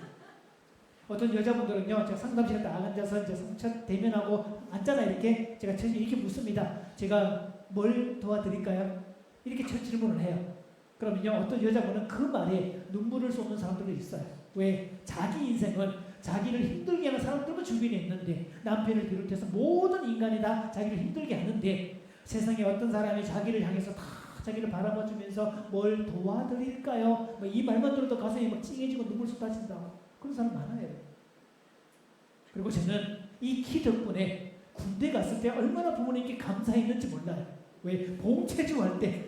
어떤 여자분들은요, 제가 상담실에 딱 앉아서 이제 상처 대면하고 앉잖아 이렇게. 제가 이렇게 묻습니다. 제가 뭘 도와드릴까요? 이렇게 첫 질문을 해요. 그러면요, 어떤 여자분은 그 말에 눈물을 쏟는 사람들도 있어요. 왜? 자기 인생은 자기를 힘들게 하는 사람들만 주변에 있는데, 남편을 비롯해서 모든 인간이 다 자기를 힘들게 하는데, 세상에 어떤 사람이 자기를 향해서 다 자기를 바라봐주면서 뭘 도와드릴까요? 뭐 이 말만 들어도 가슴이 막 찡해지고 눈물 쏟아진다. 그런 사람 많아요. 그리고 저는 이 키 덕분에 군대 갔을 때 얼마나 부모님께 감사했는지 몰라요. 왜? 봉체주 할 때,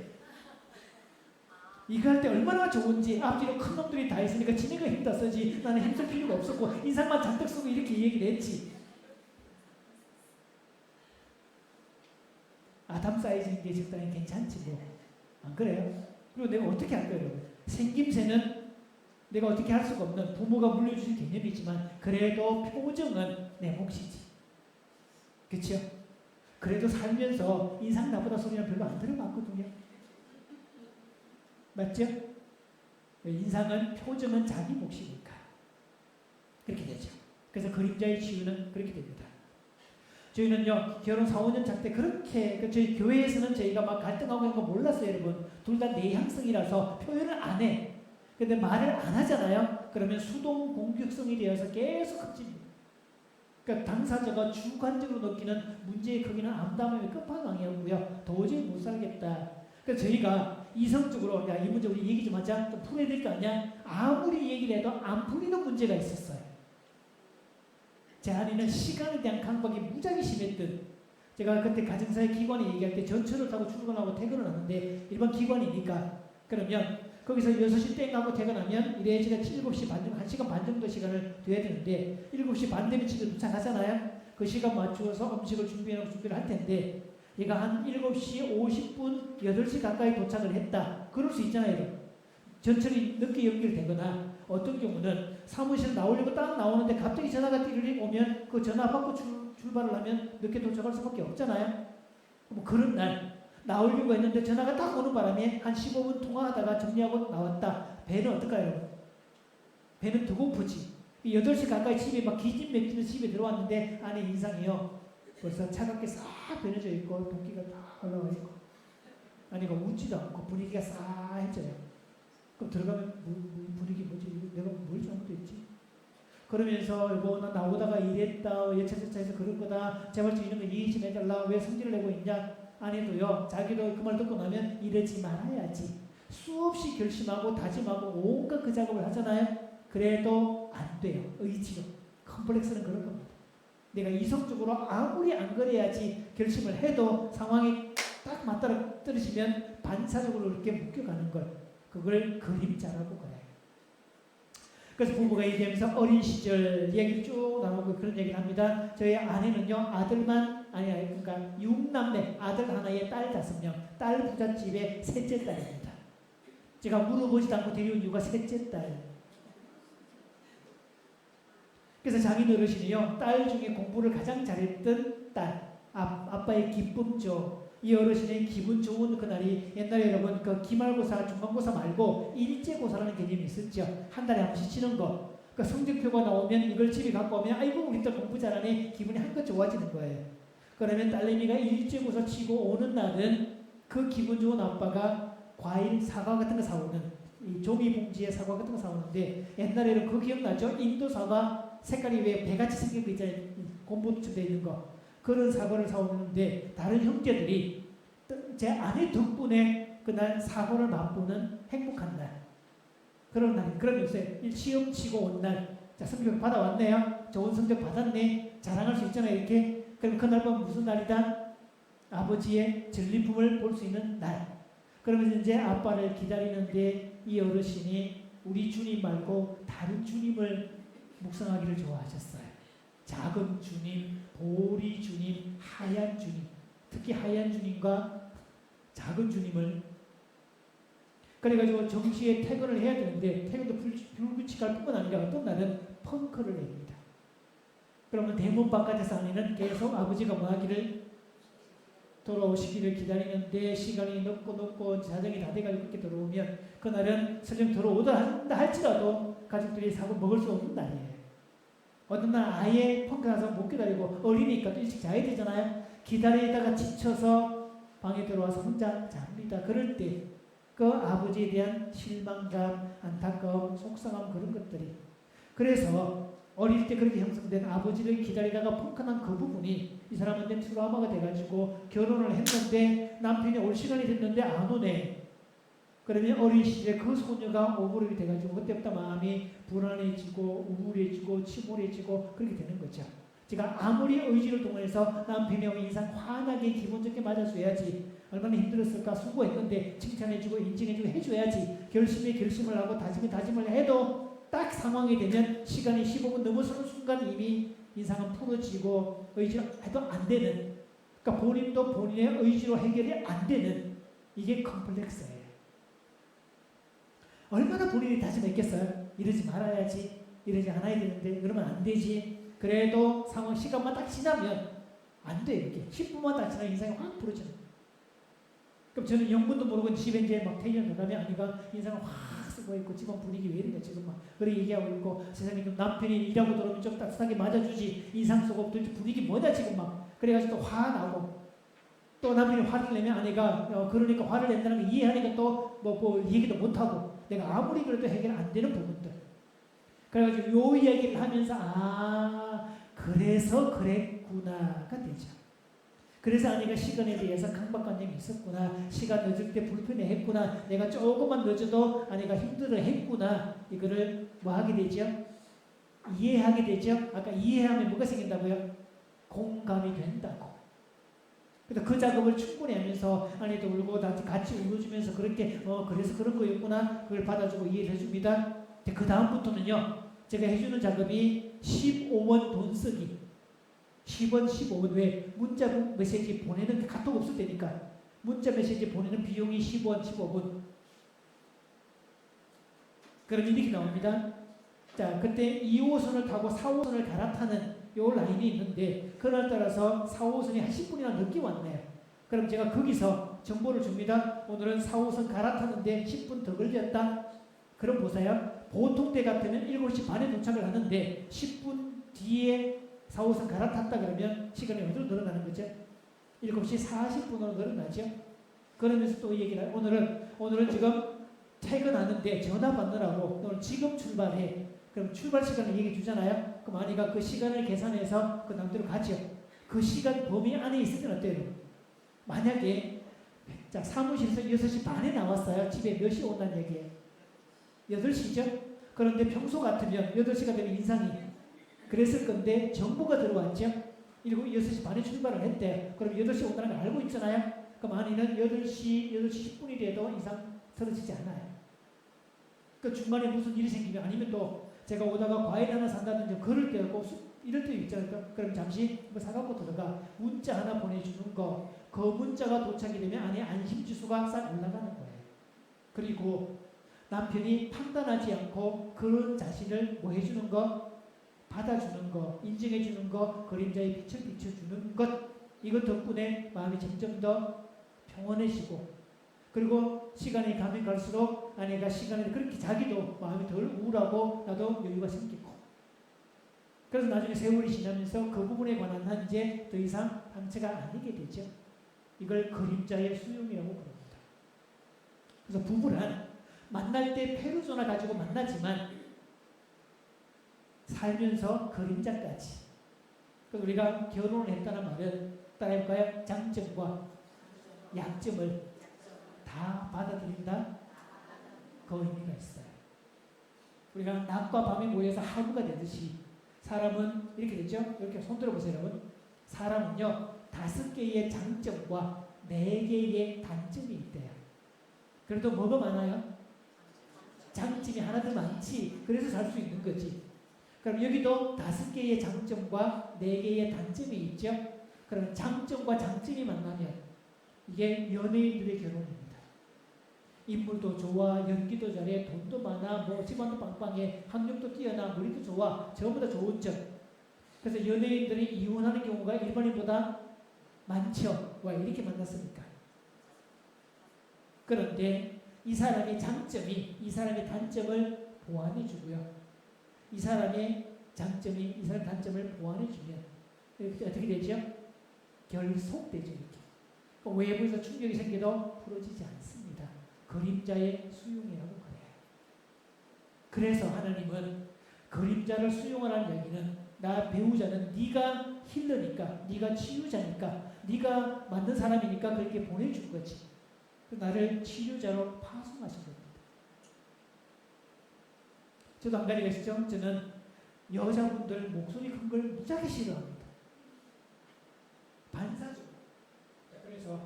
이거 할 때 얼마나 좋은지, 앞뒤로 큰 놈들이 다 있으니까 지네가 힘다 쓰지, 나는 힘쓸 필요가 없었고 인상만 잔뜩 쓰고 이렇게 얘기를 했지. 아담 사이즈인 게 적당히 괜찮지 뭐. 안 그래요? 그리고 내가 어떻게 할 거예요? 생김새는 내가 어떻게 할 수가 없는 부모가 물려주신 개념이지만, 그래도 표정은 내 몫이지. 그렇죠? 그래도 살면서 인상 나보다 소리는 별로 안 들어봤거든요. 맞죠? 인상은, 표정은 자기 몫이니까 그렇게 되죠. 그래서 그림자의 치유는 그렇게 됩니다. 저희는요, 결혼 4, 5년 차 때 그렇게, 저희 교회에서는 저희가 막 갈등하고 있는 거 몰랐어요, 여러분. 둘 다 내향성이라서 표현을 안 해. 근데 말을 안 하잖아요. 그러면 수동 공격성이 되어서 계속 흡집니다. 그러니까 당사자가 주관적으로 느끼는 문제의 크기는 암담함의 끝판왕이었고요. 도저히 못 살겠다. 그래서 저희가 이성적으로, 야, 이 문제 우리 얘기 좀 하자, 좀 풀어야 될 거 아니야? 아무리 얘기를 해도 안 풀리는 문제가 있었어요. 제 아내는 시간에 대한 강박이 무지하게 심했던, 제가 그때 가정사회 기관에 얘기할 때 전철을 타고 출근하고 퇴근을 하는데, 일반 기관이니까, 그러면 거기서 6시 땡 하고 퇴근하면 이래저래 7시 반 정도, 1시간 반 정도 시간을 둬야 되는데, 7시 반 되면 집에 도착하잖아요. 그 시간 맞추어서 음식을 준비를 할 텐데, 얘가 한 7시 50분, 8시 가까이 도착을 했다. 그럴 수 있잖아요. 전철이 늦게 연결되거나, 어떤 경우는 사무실 나오려고 딱 나오는데 갑자기 전화가 띠르륵 오면 그 전화 받고 출발을 하면 늦게 도착할 수밖에 없잖아요. 뭐 그런 날 나오려고 했는데 전화가 딱 오는 바람에 한 15분 통화하다가 정리하고 나왔다. 배는 어떨까요? 배는 더 고프지. 8시 가까이 집에 막 기진맥진해서 집에 들어왔는데 안에 인상이요, 벌써 차갑게 싹 변해져 있고 도끼가 다 올라와 있고, 아니가 웃지도 않고 분위기가 싸해져요. 그럼 들어가면 분위기 뭐지? 내가 뭘 잘못했지? 그러면서 여보, 나 나오다가 이랬다, 여차저차해서 그런 거다, 제발 좀 이런 거 이해 좀 해달라, 왜 성질을 내고 있냐? 아내도요, 자기도 그 말 듣고 나면 이러지 말아야지 수없이 결심하고 다짐하고 온갖 그 작업을 하잖아요. 그래도 안 돼요. 의지로. 컴플렉스는 그런 겁니다. 내가 이성적으로 아무리 안 그래야지 결심을 해도 상황이 딱 맞따라 떨어지면 반사적으로 이렇게 묶여가는 걸, 그걸 그림자라고 그래요. 그래서 부부가 얘기하면서 어린 시절 이야기를 쭉 나누고 그런 얘기를 합니다. 저희 아내는요, 아들만, 그러니까 6남매, 아들 하나에 딸 5명, 딸 부잣집의 셋째 딸입니다. 제가 물어보지도 않고 데려온 이유가 셋째 딸. 그래서 자기 어르신이요, 딸 중에 공부를 가장 잘했던 딸, 아빠의 기쁨조. 이 어르신의 기분 좋은 그날이, 옛날에 여러분 그 기말고사, 중간고사 말고 일제고사라는 개념이 있었죠. 한 달에 한 번씩 치는 거. 그 성적표가 나오면 이걸 집에 갖고 오면, 아이고 우리 딸 공부 잘하네, 기분이 한껏 좋아지는 거예요. 그러면 딸내미가 일제고사 치고 오는 날은 그 기분 좋은 아빠가 과일, 사과 같은 거 사오는, 이 종이 봉지에 사과 같은 거 사오는데, 옛날에는 그거 기억나죠? 인도 사과 색깔이 왜 배같이 생긴 거 있잖아요. 곰보처럼 돼 있는 거. 그런 사과를 사오는데, 다른 형제들이 제 아내 덕분에 그날 사과를 맛보는 행복한 날, 그런 날. 그럼 요새 시험 치고 온 날, 자, 성적 받아왔네요, 좋은 성적 받았네, 자랑할 수 있잖아요, 이렇게. 그럼 그날 밤 무슨 날이다? 아버지의 전리품을 볼 수 있는 날. 그러면 이제 아빠를 기다리는데, 이 어르신이 우리 주님 말고 다른 주님을 묵상하기를 좋아하셨어요. 작은 주님, 보리 주님, 하얀 주님, 특히 하얀 주님과 작은 주님을. 그래가지고 정시에 퇴근을 해야 되는데, 퇴근도 불규칙할 뿐만 아니라 어떤 날은 펑크를 냅니다. 그러면 대문 바깥에서 아내는 계속 아버지가 뭐 하기를, 돌아오시기를 기다리는데, 시간이 늦고 자정이 다 돼가지고 그렇게 들어오면, 그날은 설령 들어오다 한다 할지라도 가족들이 사고 먹을 수 없는 날이에요. 어떤 날 아예 펑크 나서 못 기다리고, 어리니까 또 일찍 자야 되잖아요. 기다리다가 지쳐서 방에 들어와서 혼자 잡니다. 그럴 때 그 아버지에 대한 실망감, 안타까움, 속상함, 그런 것들이 그래서 어릴 때 그렇게 형성된 아버지를 기다리다가 펑크난 그 부분이 이 사람한테 트라우마가 돼가지고 결혼을 했는데 남편이 올 시간이 됐는데 안 오네. 그러면 어린 시절에 그 소녀가 오버랩이 돼가지고 그때부터 마음이 불안해지고 우울해지고 침울해지고 그렇게 되는 거죠. 제가 아무리 의지를 동원해서 남편의 인상 환하게 기분 좋게 맞아줘야지 얼마나 힘들었을까 수고했는데 칭찬해주고 인정해주고 해줘야지 결심을 하고 다짐을 해도 딱 상황이 되면 시간이 15분 넘어서는 순간 이미 인상은 풀어지고 의지로 해도 안 되는, 그러니까 본인도 본인의 의지로 해결이 안 되는, 이게 컴플렉스예요. 얼마나 본인이 다짐했겠어요? 이러지 말아야지, 이러지 않아야 되는데, 그러면 안 되지. 그래도 상황 시간만 딱 지나면 안 돼. 이렇게 10분만 딱 지나면 인상이 확 풀어져요. 그럼 저는 영문도 모르고 집에 이제 막 텐션 나가면 아니가 인상을 확 쓰고 있고 집안 분위기 왜 이러냐 지금 막 그래 얘기하고 있고, 세상에 좀 남편이 일하고 들어오면 좀 따뜻하게 맞아주지 인상 쓰고 도대체 분위기 뭐냐 지금 막 그래가지고 또 화 나고, 또 남편이 화를 내면 아내가 그러니까 화를 낸다는 걸 이해하니까 또 뭐 얘기도 못하고, 내가 아무리 그래도 해결 안 되는 부분들. 그래가지고 요 이야기를 하면서 그래서 그랬구나가 되죠. 그래서 아내가 시간에 대해서 강박관념이 있었구나, 시간 늦을 때 불편해했구나, 내가 조금만 늦어도 아내가 힘들어했구나, 이거를 뭐 하게 되죠? 이해하게 되죠. 아까 이해하면 뭐가 생긴다고요? 공감이 된다고. 그래서 그 작업을 충분히 하면서 아내도 울고 같이 울어주면서 그렇게 그래서 그런 거였구나, 그걸 받아주고 이해를 해줍니다. 그 다음부터는요, 제가 해주는 작업이 15원 돈 쓰기. 10원, 15원. 왜? 문자 메시지 보내는 카톡 없을 때니까. 문자 메시지 보내는 비용이 10원, 15분. 그럼 이렇게 나옵니다. 자, 그때 2호선을 타고 4호선을 갈아타는 요 라인이 있는데, 그날 따라서 4호선이 한 10분이나 늦게 왔네요. 그럼 제가 거기서 정보를 줍니다. 오늘은 4호선 갈아타는데 10분 더 걸렸다. 그럼 보세요. 보통 때 같으면 7시 반에 도착을 하는데 10분 뒤에 4호선 갈아탔다 그러면 시간이 어디로 늘어나는 거죠? 7시 40분으로 늘어나죠. 그러면서 또 얘기를 오늘은 지금 퇴근하는데 전화 받느라고 오늘 지금 출발해. 그럼 출발 시간을 얘기해 주잖아요. 그럼 아내가 그 시간을 계산해서 그 남대로 가죠. 그 시간 범위 안에 있으면 어때요? 만약에 자, 사무실에서 6시 반에 나왔어요. 집에 몇 시에 온다는 얘기예요? 8시죠? 그런데 평소 같으면 8시가 되면 인상이 그랬을 건데 정보가 들어왔죠? 6시 반에 출발을 했대. 그럼 8시 온다는 걸 알고 있잖아요? 그럼 아내는 8시 10분이 돼도 인상 떨어지지 않아요. 그 중간에 무슨 일이 생기면 아니면 또 제가 오다가 과일 하나 산다든지 그럴 때 이럴 때 있잖아요. 그럼 잠시 뭐 사갖고 들어가 문자 하나 보내주는 거, 그 문자가 도착이 되면 안에 안심지수가 싹 올라가는 거예요. 그리고 남편이 판단하지 않고 그런 자신을 뭐 해주는 거, 받아주는 거, 인정해주는 거, 그림자의 빛을 비춰주는 것, 이것 덕분에 마음이 점점 더 평온해지고, 그리고 시간이 가면 갈수록 아내가 시간에 그렇게 자기도 마음이 덜 우울하고 나도 여유가 생기고, 그래서 나중에 세월이 지나면서 그 부분에 관한 한 이제 더 이상 상처가 아니게 되죠. 이걸 그림자의 수용이라고 부릅니다. 그래서 부부란 만날 때 페르소나 가지고 만나지만 살면서 그림자까지. 그래서 우리가 결혼을 했다는 말은 따라해볼까요? 장점과 약점을 다 받아들인다. 그 의미가 있어요. 우리가 낮과 밤이 모여서 하루가 되듯이 사람은 이렇게 되죠. 이렇게 손 들어보세요, 여러분. 사람은요 5개의 장점과 4개의 단점이 있대요. 그래도 뭐가 많아요? 장점이 하나 더 많지. 그래서 살 수 있는 거지. 그럼 여기도 5개의 장점과 4개의 단점이 있죠. 그러면 장점과 장점이 만나면 이게 연예인들의 결혼입니다. 인물도 좋아, 연기도 잘해, 돈도 많아, 뭐 집안도 빵빵해, 학력도 뛰어나, 머리도 좋아, 전부 다 좋은 점. 그래서 연예인들이 이혼하는 경우가 일반인보다 많죠. 왜 이렇게 만났습니까? 그런데 이 사람의 장점이 이 사람의 단점을 보완해 주고요. 이 사람의 장점이 이 사람의 단점을 보완해 주면 어떻게 되죠? 결속되죠. 이렇게. 외부에서 충격이 생겨도 풀어지지 않습니다. 그림자의 수용이라고 그래요. 그래서 하나님은 그림자를 수용하라는 이야기는 나 배우자는 네가 힐러니까, 네가 치유자니까, 네가 만든 사람이니까 그렇게 보내준 거지. 나를 치유자로 파송하신 겁니다. 저도 한 가지가 있죠. 저는 여자분들 목소리 큰 걸 무지하게 싫어합니다. 반사죠. 그래서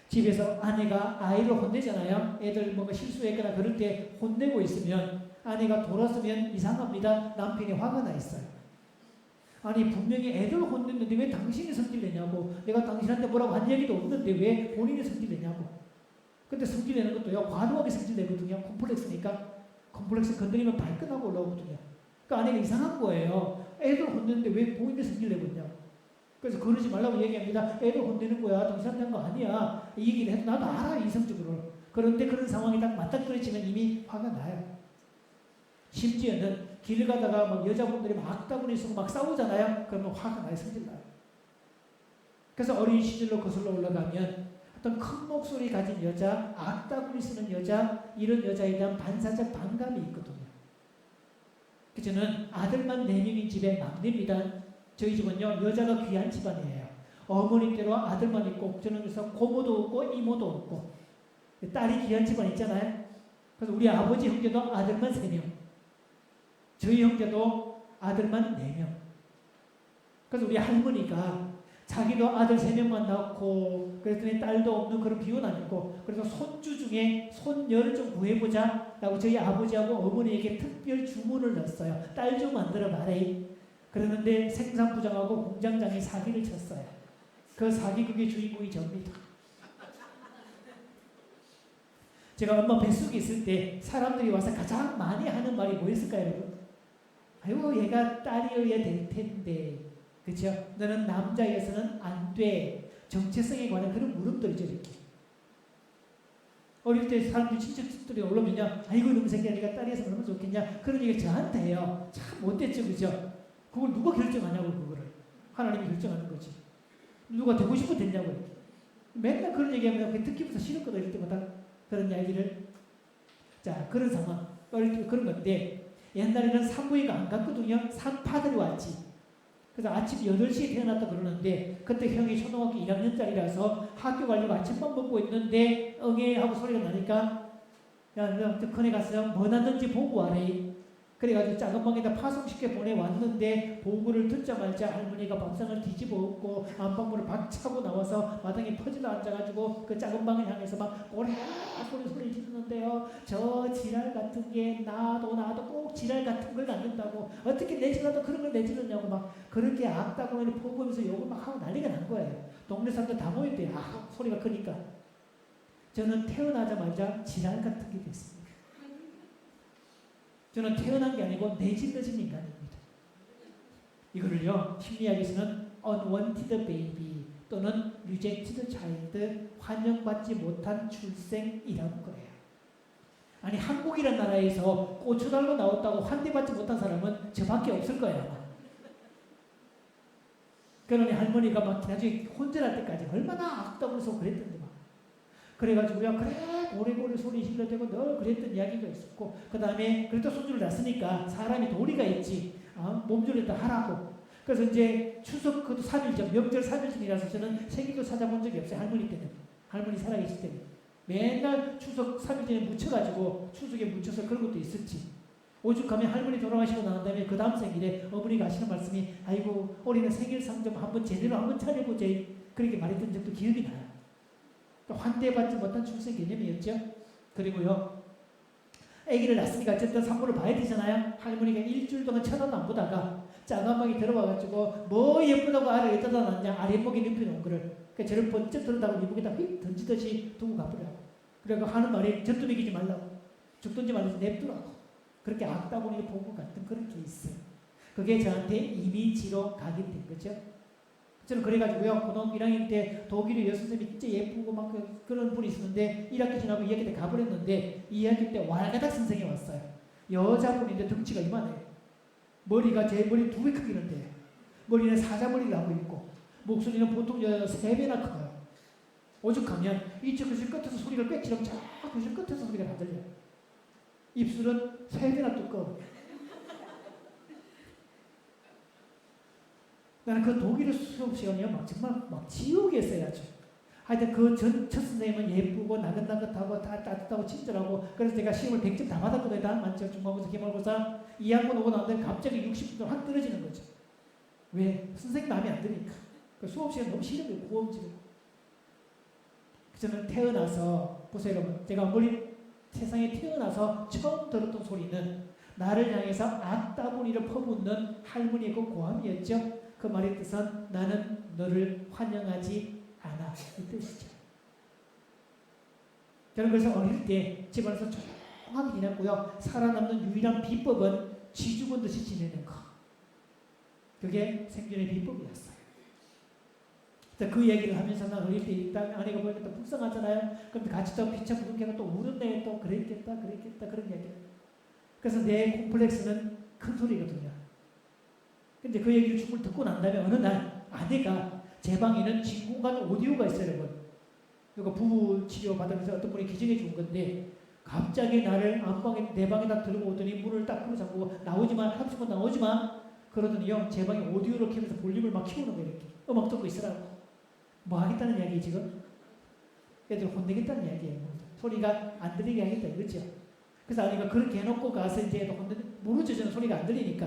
집에서 아내가 아이를 혼내잖아요. 애들 뭔가 실수했거나 그럴 때 혼내고 있으면 아내가 돌아서면 이상합니다. 남편이 화가 나 있어요. 아니 분명히 애들 혼냈는데 왜 당신이 성질내냐고, 내가 당신한테 뭐라고 한 얘기도 없는데 왜 본인이 성질내냐고. 근데 성질내는 것도요 과도하게 성질내거든요. 콤플렉스 건드리면 발끈하고 올라오거든요. 그러니까 아내가 이상한 거예요. 애들 혼냈는데 왜 본인이 성질내고 있냐고. 그래서 그러지 말라고 얘기합니다. 애들 혼내는 거야. 당신한테 한 거 아니야. 이 얘기를 해도 나도 알아, 이성적으로. 그런데 그런 상황이 딱 맞닥뜨려지면 이미 화가 나요. 심지어는 길 가다가 막 여자분들이 막 악다구니 쓰고 막 싸우잖아요. 그러면 화가 나요. 성질나요. 그래서 어린 시절로 거슬러 올라가면 어떤 큰 목소리 가진 여자, 악다구니 쓰는 여자, 이런 여자에 대한 반사적 반감이 있거든요. 저는 아들만 4명인 집의 막내입니다. 저희 집은요 여자가 귀한 집안이에요. 어머니 때로 아들만 있고, 저는 그래서 고모도 없고 이모도 없고, 딸이 귀한 집안 있잖아요. 그래서 우리 아버지 형제도 아들만 3명, 저희 형제도 아들만 4명. 그래서 우리 할머니가 자기도 아들 3명만 낳고 그랬더니 딸도 없는 그런 비운 아니고, 그래서 손주 중에 손녀를 좀 구해보자 라고 저희 아버지하고 어머니에게 특별 주문을 넣었어요. 딸 좀 만들어 말해. 그러는데 생산부장하고 공장장이 사기를 쳤어요. 그 사기극의 주인공이 접니다. 제가 엄마 뱃속에 있을 때 사람들이 와서 가장 많이 하는 말이 뭐였을까요, 여러분? 아이고 얘가 딸이어야 될 텐데, 그렇죠? 너는 남자여서는 안 돼. 정체성에 관한 그런 물음들이죠, 이렇게. 어릴 때 사람들이 친척들이 올라오면요, 아이고 너무 새끼야, 네가 딸이어서 얼마나 좋겠냐, 그런 얘기 저한테 해요. 참 못됐죠, 그죠? 그걸 누가 결정하냐고, 그거를. 하나님이 결정하는 거지. 누가 되고 싶어 됐냐고. 이렇게. 맨날 그런 얘기하면 듣기부터 싫었거든, 이럴 때마다. 그런 이야기를. 자, 그런 상황. 어릴 때 그런 건데, 옛날에는 산부인과 안 갔거든요. 산파들이 왔지. 그래서 아침 8시에 태어났다 그러는데, 그때 형이 초등학교 1학년짜리라서 학교 가려고 아침밥 먹고 있는데 응애 하고 소리가 나니까, 야, 너 큰애 갔어요? 뭐 났는지 보고 와래. 그래가지고 작은 방에다 파송시켜 보내왔는데, 보고를 듣자마자 할머니가 밥상을 뒤집어 엎고 안방문을 박차고 나와서 마당에 퍼질러 앉아가지고 그 작은 방을 향해서 막 꼬리꼬리 소리 지르는데요. 저 지랄 같은 게 나도 꼭 지랄 같은 걸 낳는다고, 어떻게 내지라도 그런 걸 내지르냐고 막 그렇게 악다구니를 포부하면서 욕을 막 하고 난리가 난 거예요. 동네 사람들 다 모였대요. 소리가 크니까. 저는 태어나자마자 지랄 같은 게 됐습니다. 저는 태어난 게 아니고 내질러진 인간입니다. 이거를요 심리학에서는 unwanted baby 또는 rejected child, 환영받지 못한 출생이라는 거예요. 아니 한국이라는 나라에서 고추 달고 나왔다고 환대받지 못한 사람은 저밖에 없을 거예요 아마. 그러니 할머니가 막 나중에 혼절할 때까지 얼마나 악다구려서 그랬던데 막. 그래가지고요, 그래 고래고래 소리 실려대고 늘 그랬던 이야기가 있었고, 그 다음에 그래도 손주를 낳았으니까 사람이 도리가 있지, 몸조리도 하라고. 그래서 이제 추석 그것도 3일 전, 명절 3일 전이라서 저는 생일도 찾아본 적이 없어요. 할머니 때는. 할머니 살아계실 때는. 맨날 추석 3일 전에 묻혀가지고 추석에 묻혀서 그런 것도 있었지. 오죽하면 할머니 돌아가시고 난 다음에 그 다음 생일에 어머니가 하시는 말씀이, 아이고 우리는 생일상 좀 한번 제대로 한번 차려보자, 그렇게 말했던 적도 기억이 나요. 환대받지 못한 출생 개념이었죠. 그리고요, 아기를 낳았으니까 어쨌든 산모를 봐야 되잖아요. 할머니가 일주일 동안 쳐다도 안 보다가 작은 방에 들어와가지고 뭐 예쁘다고 알을 여기다 놨냐, 아랫목에 눕혀놓은 거를 저를 번쩍 들어다가 이목에다 휙 던지듯이 두고 가버려요. 그리고 하는 말이 젖도 먹이지 말라고, 죽든지 말든지 냅두라고. 그렇게 악다구니를 보고 갔던 그런 케이스. 그게 저한테 이미지로 각인된 거죠. 저는 그래가지고요, 고등학교 1학년 때 독일의 여선생님이 진짜 예쁘고 막 그런 분이 있었는데 1학기 지나고 2학기 때 가버렸는데, 2학기 때 왈가닥 선생이 왔어요. 여자분인데 덩치가 이만해요. 머리가 제 머리 2배 크기는데, 머리는 사자머리를 하고 있고 목소리는 보통 여자 3배나 커요. 오죽하면 이쪽 교실 끝에서 소리를 꿰치려면 저 교실 끝에서 소리가 다 들려요. 입술은 3배나 두꺼워. 나는 그 독일어 수업 시간이요, 막 정말 막 지옥이었어요, 아주. 하여튼 그 첫 선생님은 예쁘고 나긋나긋하고 다 따뜻하고 친절하고, 그래서 제가 시험을 100점 다 받았거든요. 다 만점 중간고사 기말고사 2학번 오고 나는데 갑자기 60점 확 떨어지는 거죠. 왜? 선생님 마음에 안 드니까. 그 수업 시간 너무 싫은 거예요. 고음지르고. 저는 태어나서 보세요 여러분, 제가 세상에 태어나서 처음 들었던 소리는 나를 향해서 악다무니를 퍼붓는 할머니의 그 고함이었죠. 그 말의 뜻은 나는 너를 환영하지 않아, 이 뜻이죠. 저는 그래서 어릴 때 집안에서 조용하게 지냈고요. 살아남는 유일한 비법은 쥐 죽은 듯이 지내는 거. 그게 생존의 비법이었어요. 그 얘기를 하면서 난 어릴 때 일단 아내가 보니까 또 불쌍하잖아요. 그럼 같이 또 피차 부둥켜가 또 울었네, 또 그랬겠다 그런 얘기를. 그래서 내 콤플렉스는 큰 소리거든요. 근데 그 얘기를 충분히 듣고 난 다음에 어느 날 아내가 제 방에는 진공관 오디오가 있어요, 여러분. 이거 부부 치료 받으면서 어떤 분이 기증해 준 건데 갑자기 나를 안방에 내 방에다 들고 오더니 문을 딱 끌어잡고 나오지만 합수고 나오지만 그러더니요, 제 방에 오디오를 켜면서 볼륨을 막 키우는 거예요. 이렇게 음악 듣고 있으라고. 뭐 하겠다는 이야기 지금? 애들 혼내겠다는 이야기예요. 소리가 안 들리게 하겠다 이거죠. 그래서 아내가 그렇게 해놓고 가서 이제 모르죠. 저는 소리가 안 들리니까.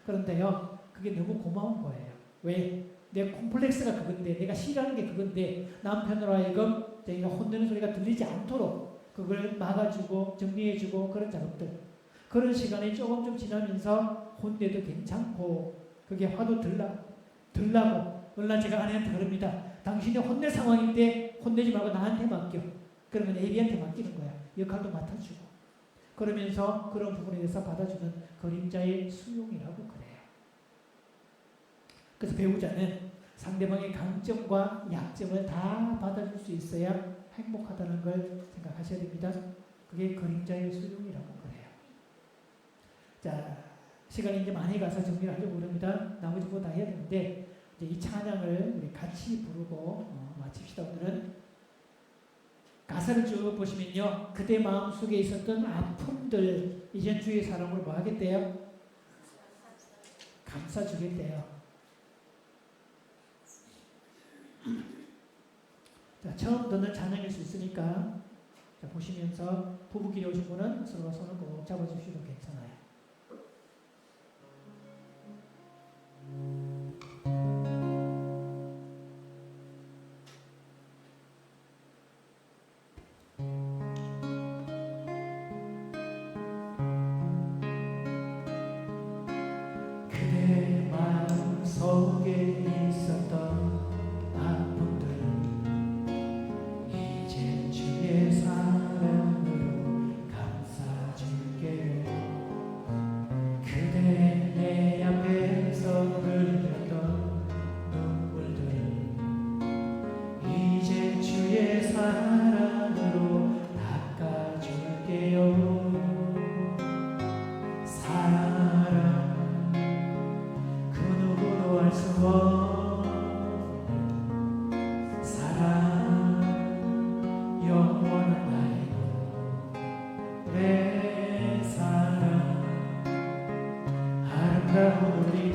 그런데요, 그게 너무 고마운 거예요. 왜? 내 콤플렉스가 그건데, 내가 싫어하는 게 그건데, 남편으로 하여금 내가 혼내는 소리가 들리지 않도록 그걸 막아주고 정리해주고 그런 작업들. 그런 시간이 조금 좀 지나면서 혼내도 괜찮고 그게 화도 들라고 얼른 제가 아내한테 그럽니다. 당신이 혼낼 상황인데 혼내지 말고 나한테 맡겨. 그러면 애비한테 맡기는 거야. 역할도 맡아주고. 그러면서 그런 부분에 대해서 받아주는 그림자의 수용이라고 그래요. 그래서 배우자는 상대방의 강점과 약점을 다 받아줄 수 있어야 행복하다는 걸 생각하셔야 됩니다. 그게 그림자의 수용이라고 그래요. 자, 시간이 이제 많이 가서 정리를 하려고 합니다. 나머지 뭐 다 해야 되는데 이제 이 찬양을 우리 같이 부르고 마칩시다. 오늘은 가사를 쭉 보시면요, 그대 마음속에 있었던 아픔들 이젠 주의 사랑을 뭐 하겠대요? 감싸주겠대요. 자, 처음 듣는 찬양일 수 있으니까 자, 보시면서 부부끼리 오신 분은 서로가 손을 꼭 잡아주셔도 괜찮아요. 그대 마음속에 있었던 아픔들 이제 주의 사랑으로 감싸줄게요. 그대 내 앞에서 흘렸던 눈물들 이제 주의 사랑으로 닦아줄게요. 사랑 그 누구도 알 수 없는 사랑 영원한 나의 내 사랑 아름다운 우리들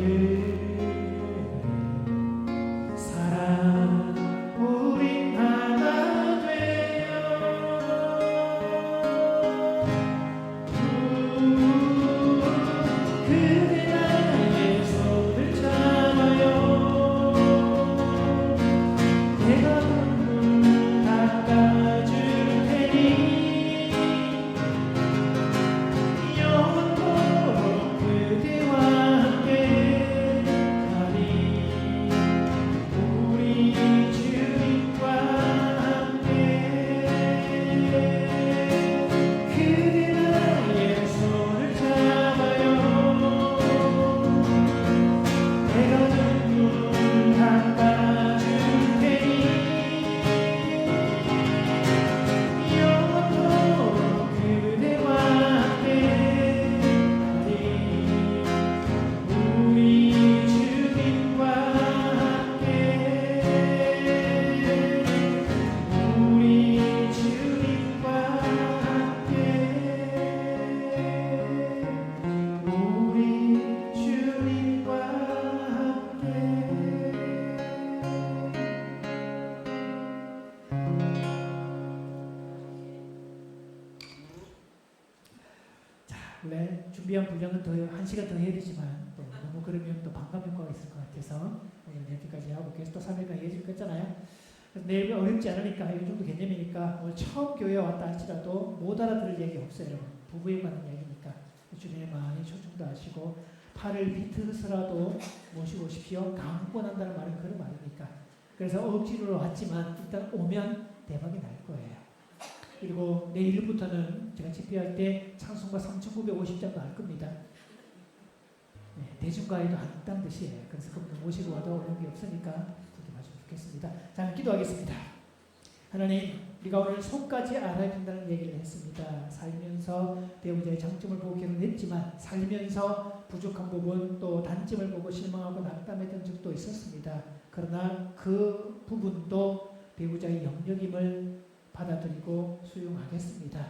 사랑 우린 하나 되어 그대 나의 손을 잡아요. 내가 눈물 닦아줄 테니 영원토록 그대와 함께 원래 준비한 분량은 더 1시간 더 해야 되지만 또 너무 그러면 또 반감 효과가 있을 것 같아서 오늘 여기까지 하고 계속 또 3일간 이어질 거잖아요. 내일 어렵지 않으니까 이 정도 개념이니까 오늘 처음 교회 왔다 할지라도 못 알아들을 얘기 없어요. 여러분. 부부에 관한 얘기니까 주님에 많이 초청도 하시고 팔을 비틀어서라도 모시고 오십시오. 강권한다는 말은 그런 말이니까. 그래서 억지로 왔지만 일단 오면 대박이 날 거예요. 그리고 내일부터는 제가 집회할 때 찬송가 3,950장 나올 겁니다. 네, 대중가에도 한다는 뜻이에요. 그래서 그분들 모시고 와도 어려운 게 없으니까 그렇게 봐주면 좋겠습니다. 자, 기도하겠습니다. 하나님, 우리가 오늘 속까지 알아야 된다는 얘기를 했습니다. 살면서 배우자의 장점을 보고 결혼했지만 살면서 부족한 부분 또 단점을 보고 실망하고 낙담했던 적도 있었습니다. 그러나 그 부분도 배우자의 영역임을 받아들이고 수용하겠습니다.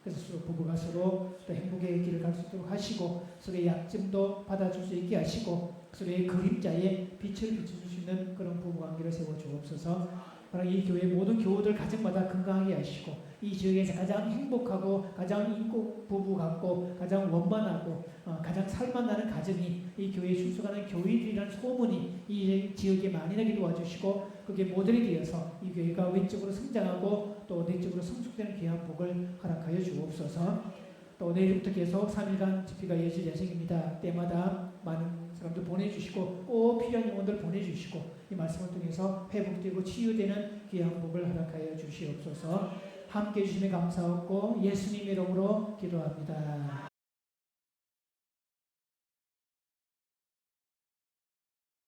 그래서 부부가 서로 또 행복의 길을 갈 수 있도록 하시고 서로의 약점도 받아줄 수 있게 하시고 서로의 그림자에 빛을 비춰줄 수 있는 그런 부부관계를 세워주옵소서. 바로 이 교회 모든 교우들 가정마다 건강하게 하시고 이 지역에서 가장 행복하고 가장 인고 부부 같고 가장 원만하고 가장 살만나는 가정이 이 교회에 출석하는 교인들이라는 소문이 이 지역에 많이 나게 도와주시고 그게 모델이 되어서 이 교회가 외적으로 성장하고 또 내적으로 성숙되는 귀한 복을 허락하여 주옵소서. 또 내일부터 계속 3일간 집회가 이어질 예정입니다. 때마다 많은 사람들 보내주시고 꼭 필요한 영혼들 보내주시고 이 말씀을 통해서 회복되고 치유되는 귀한 복을 허락하여 주시옵소서. 함께해 주시면 감사하고 예수님 이름으로 기도합니다.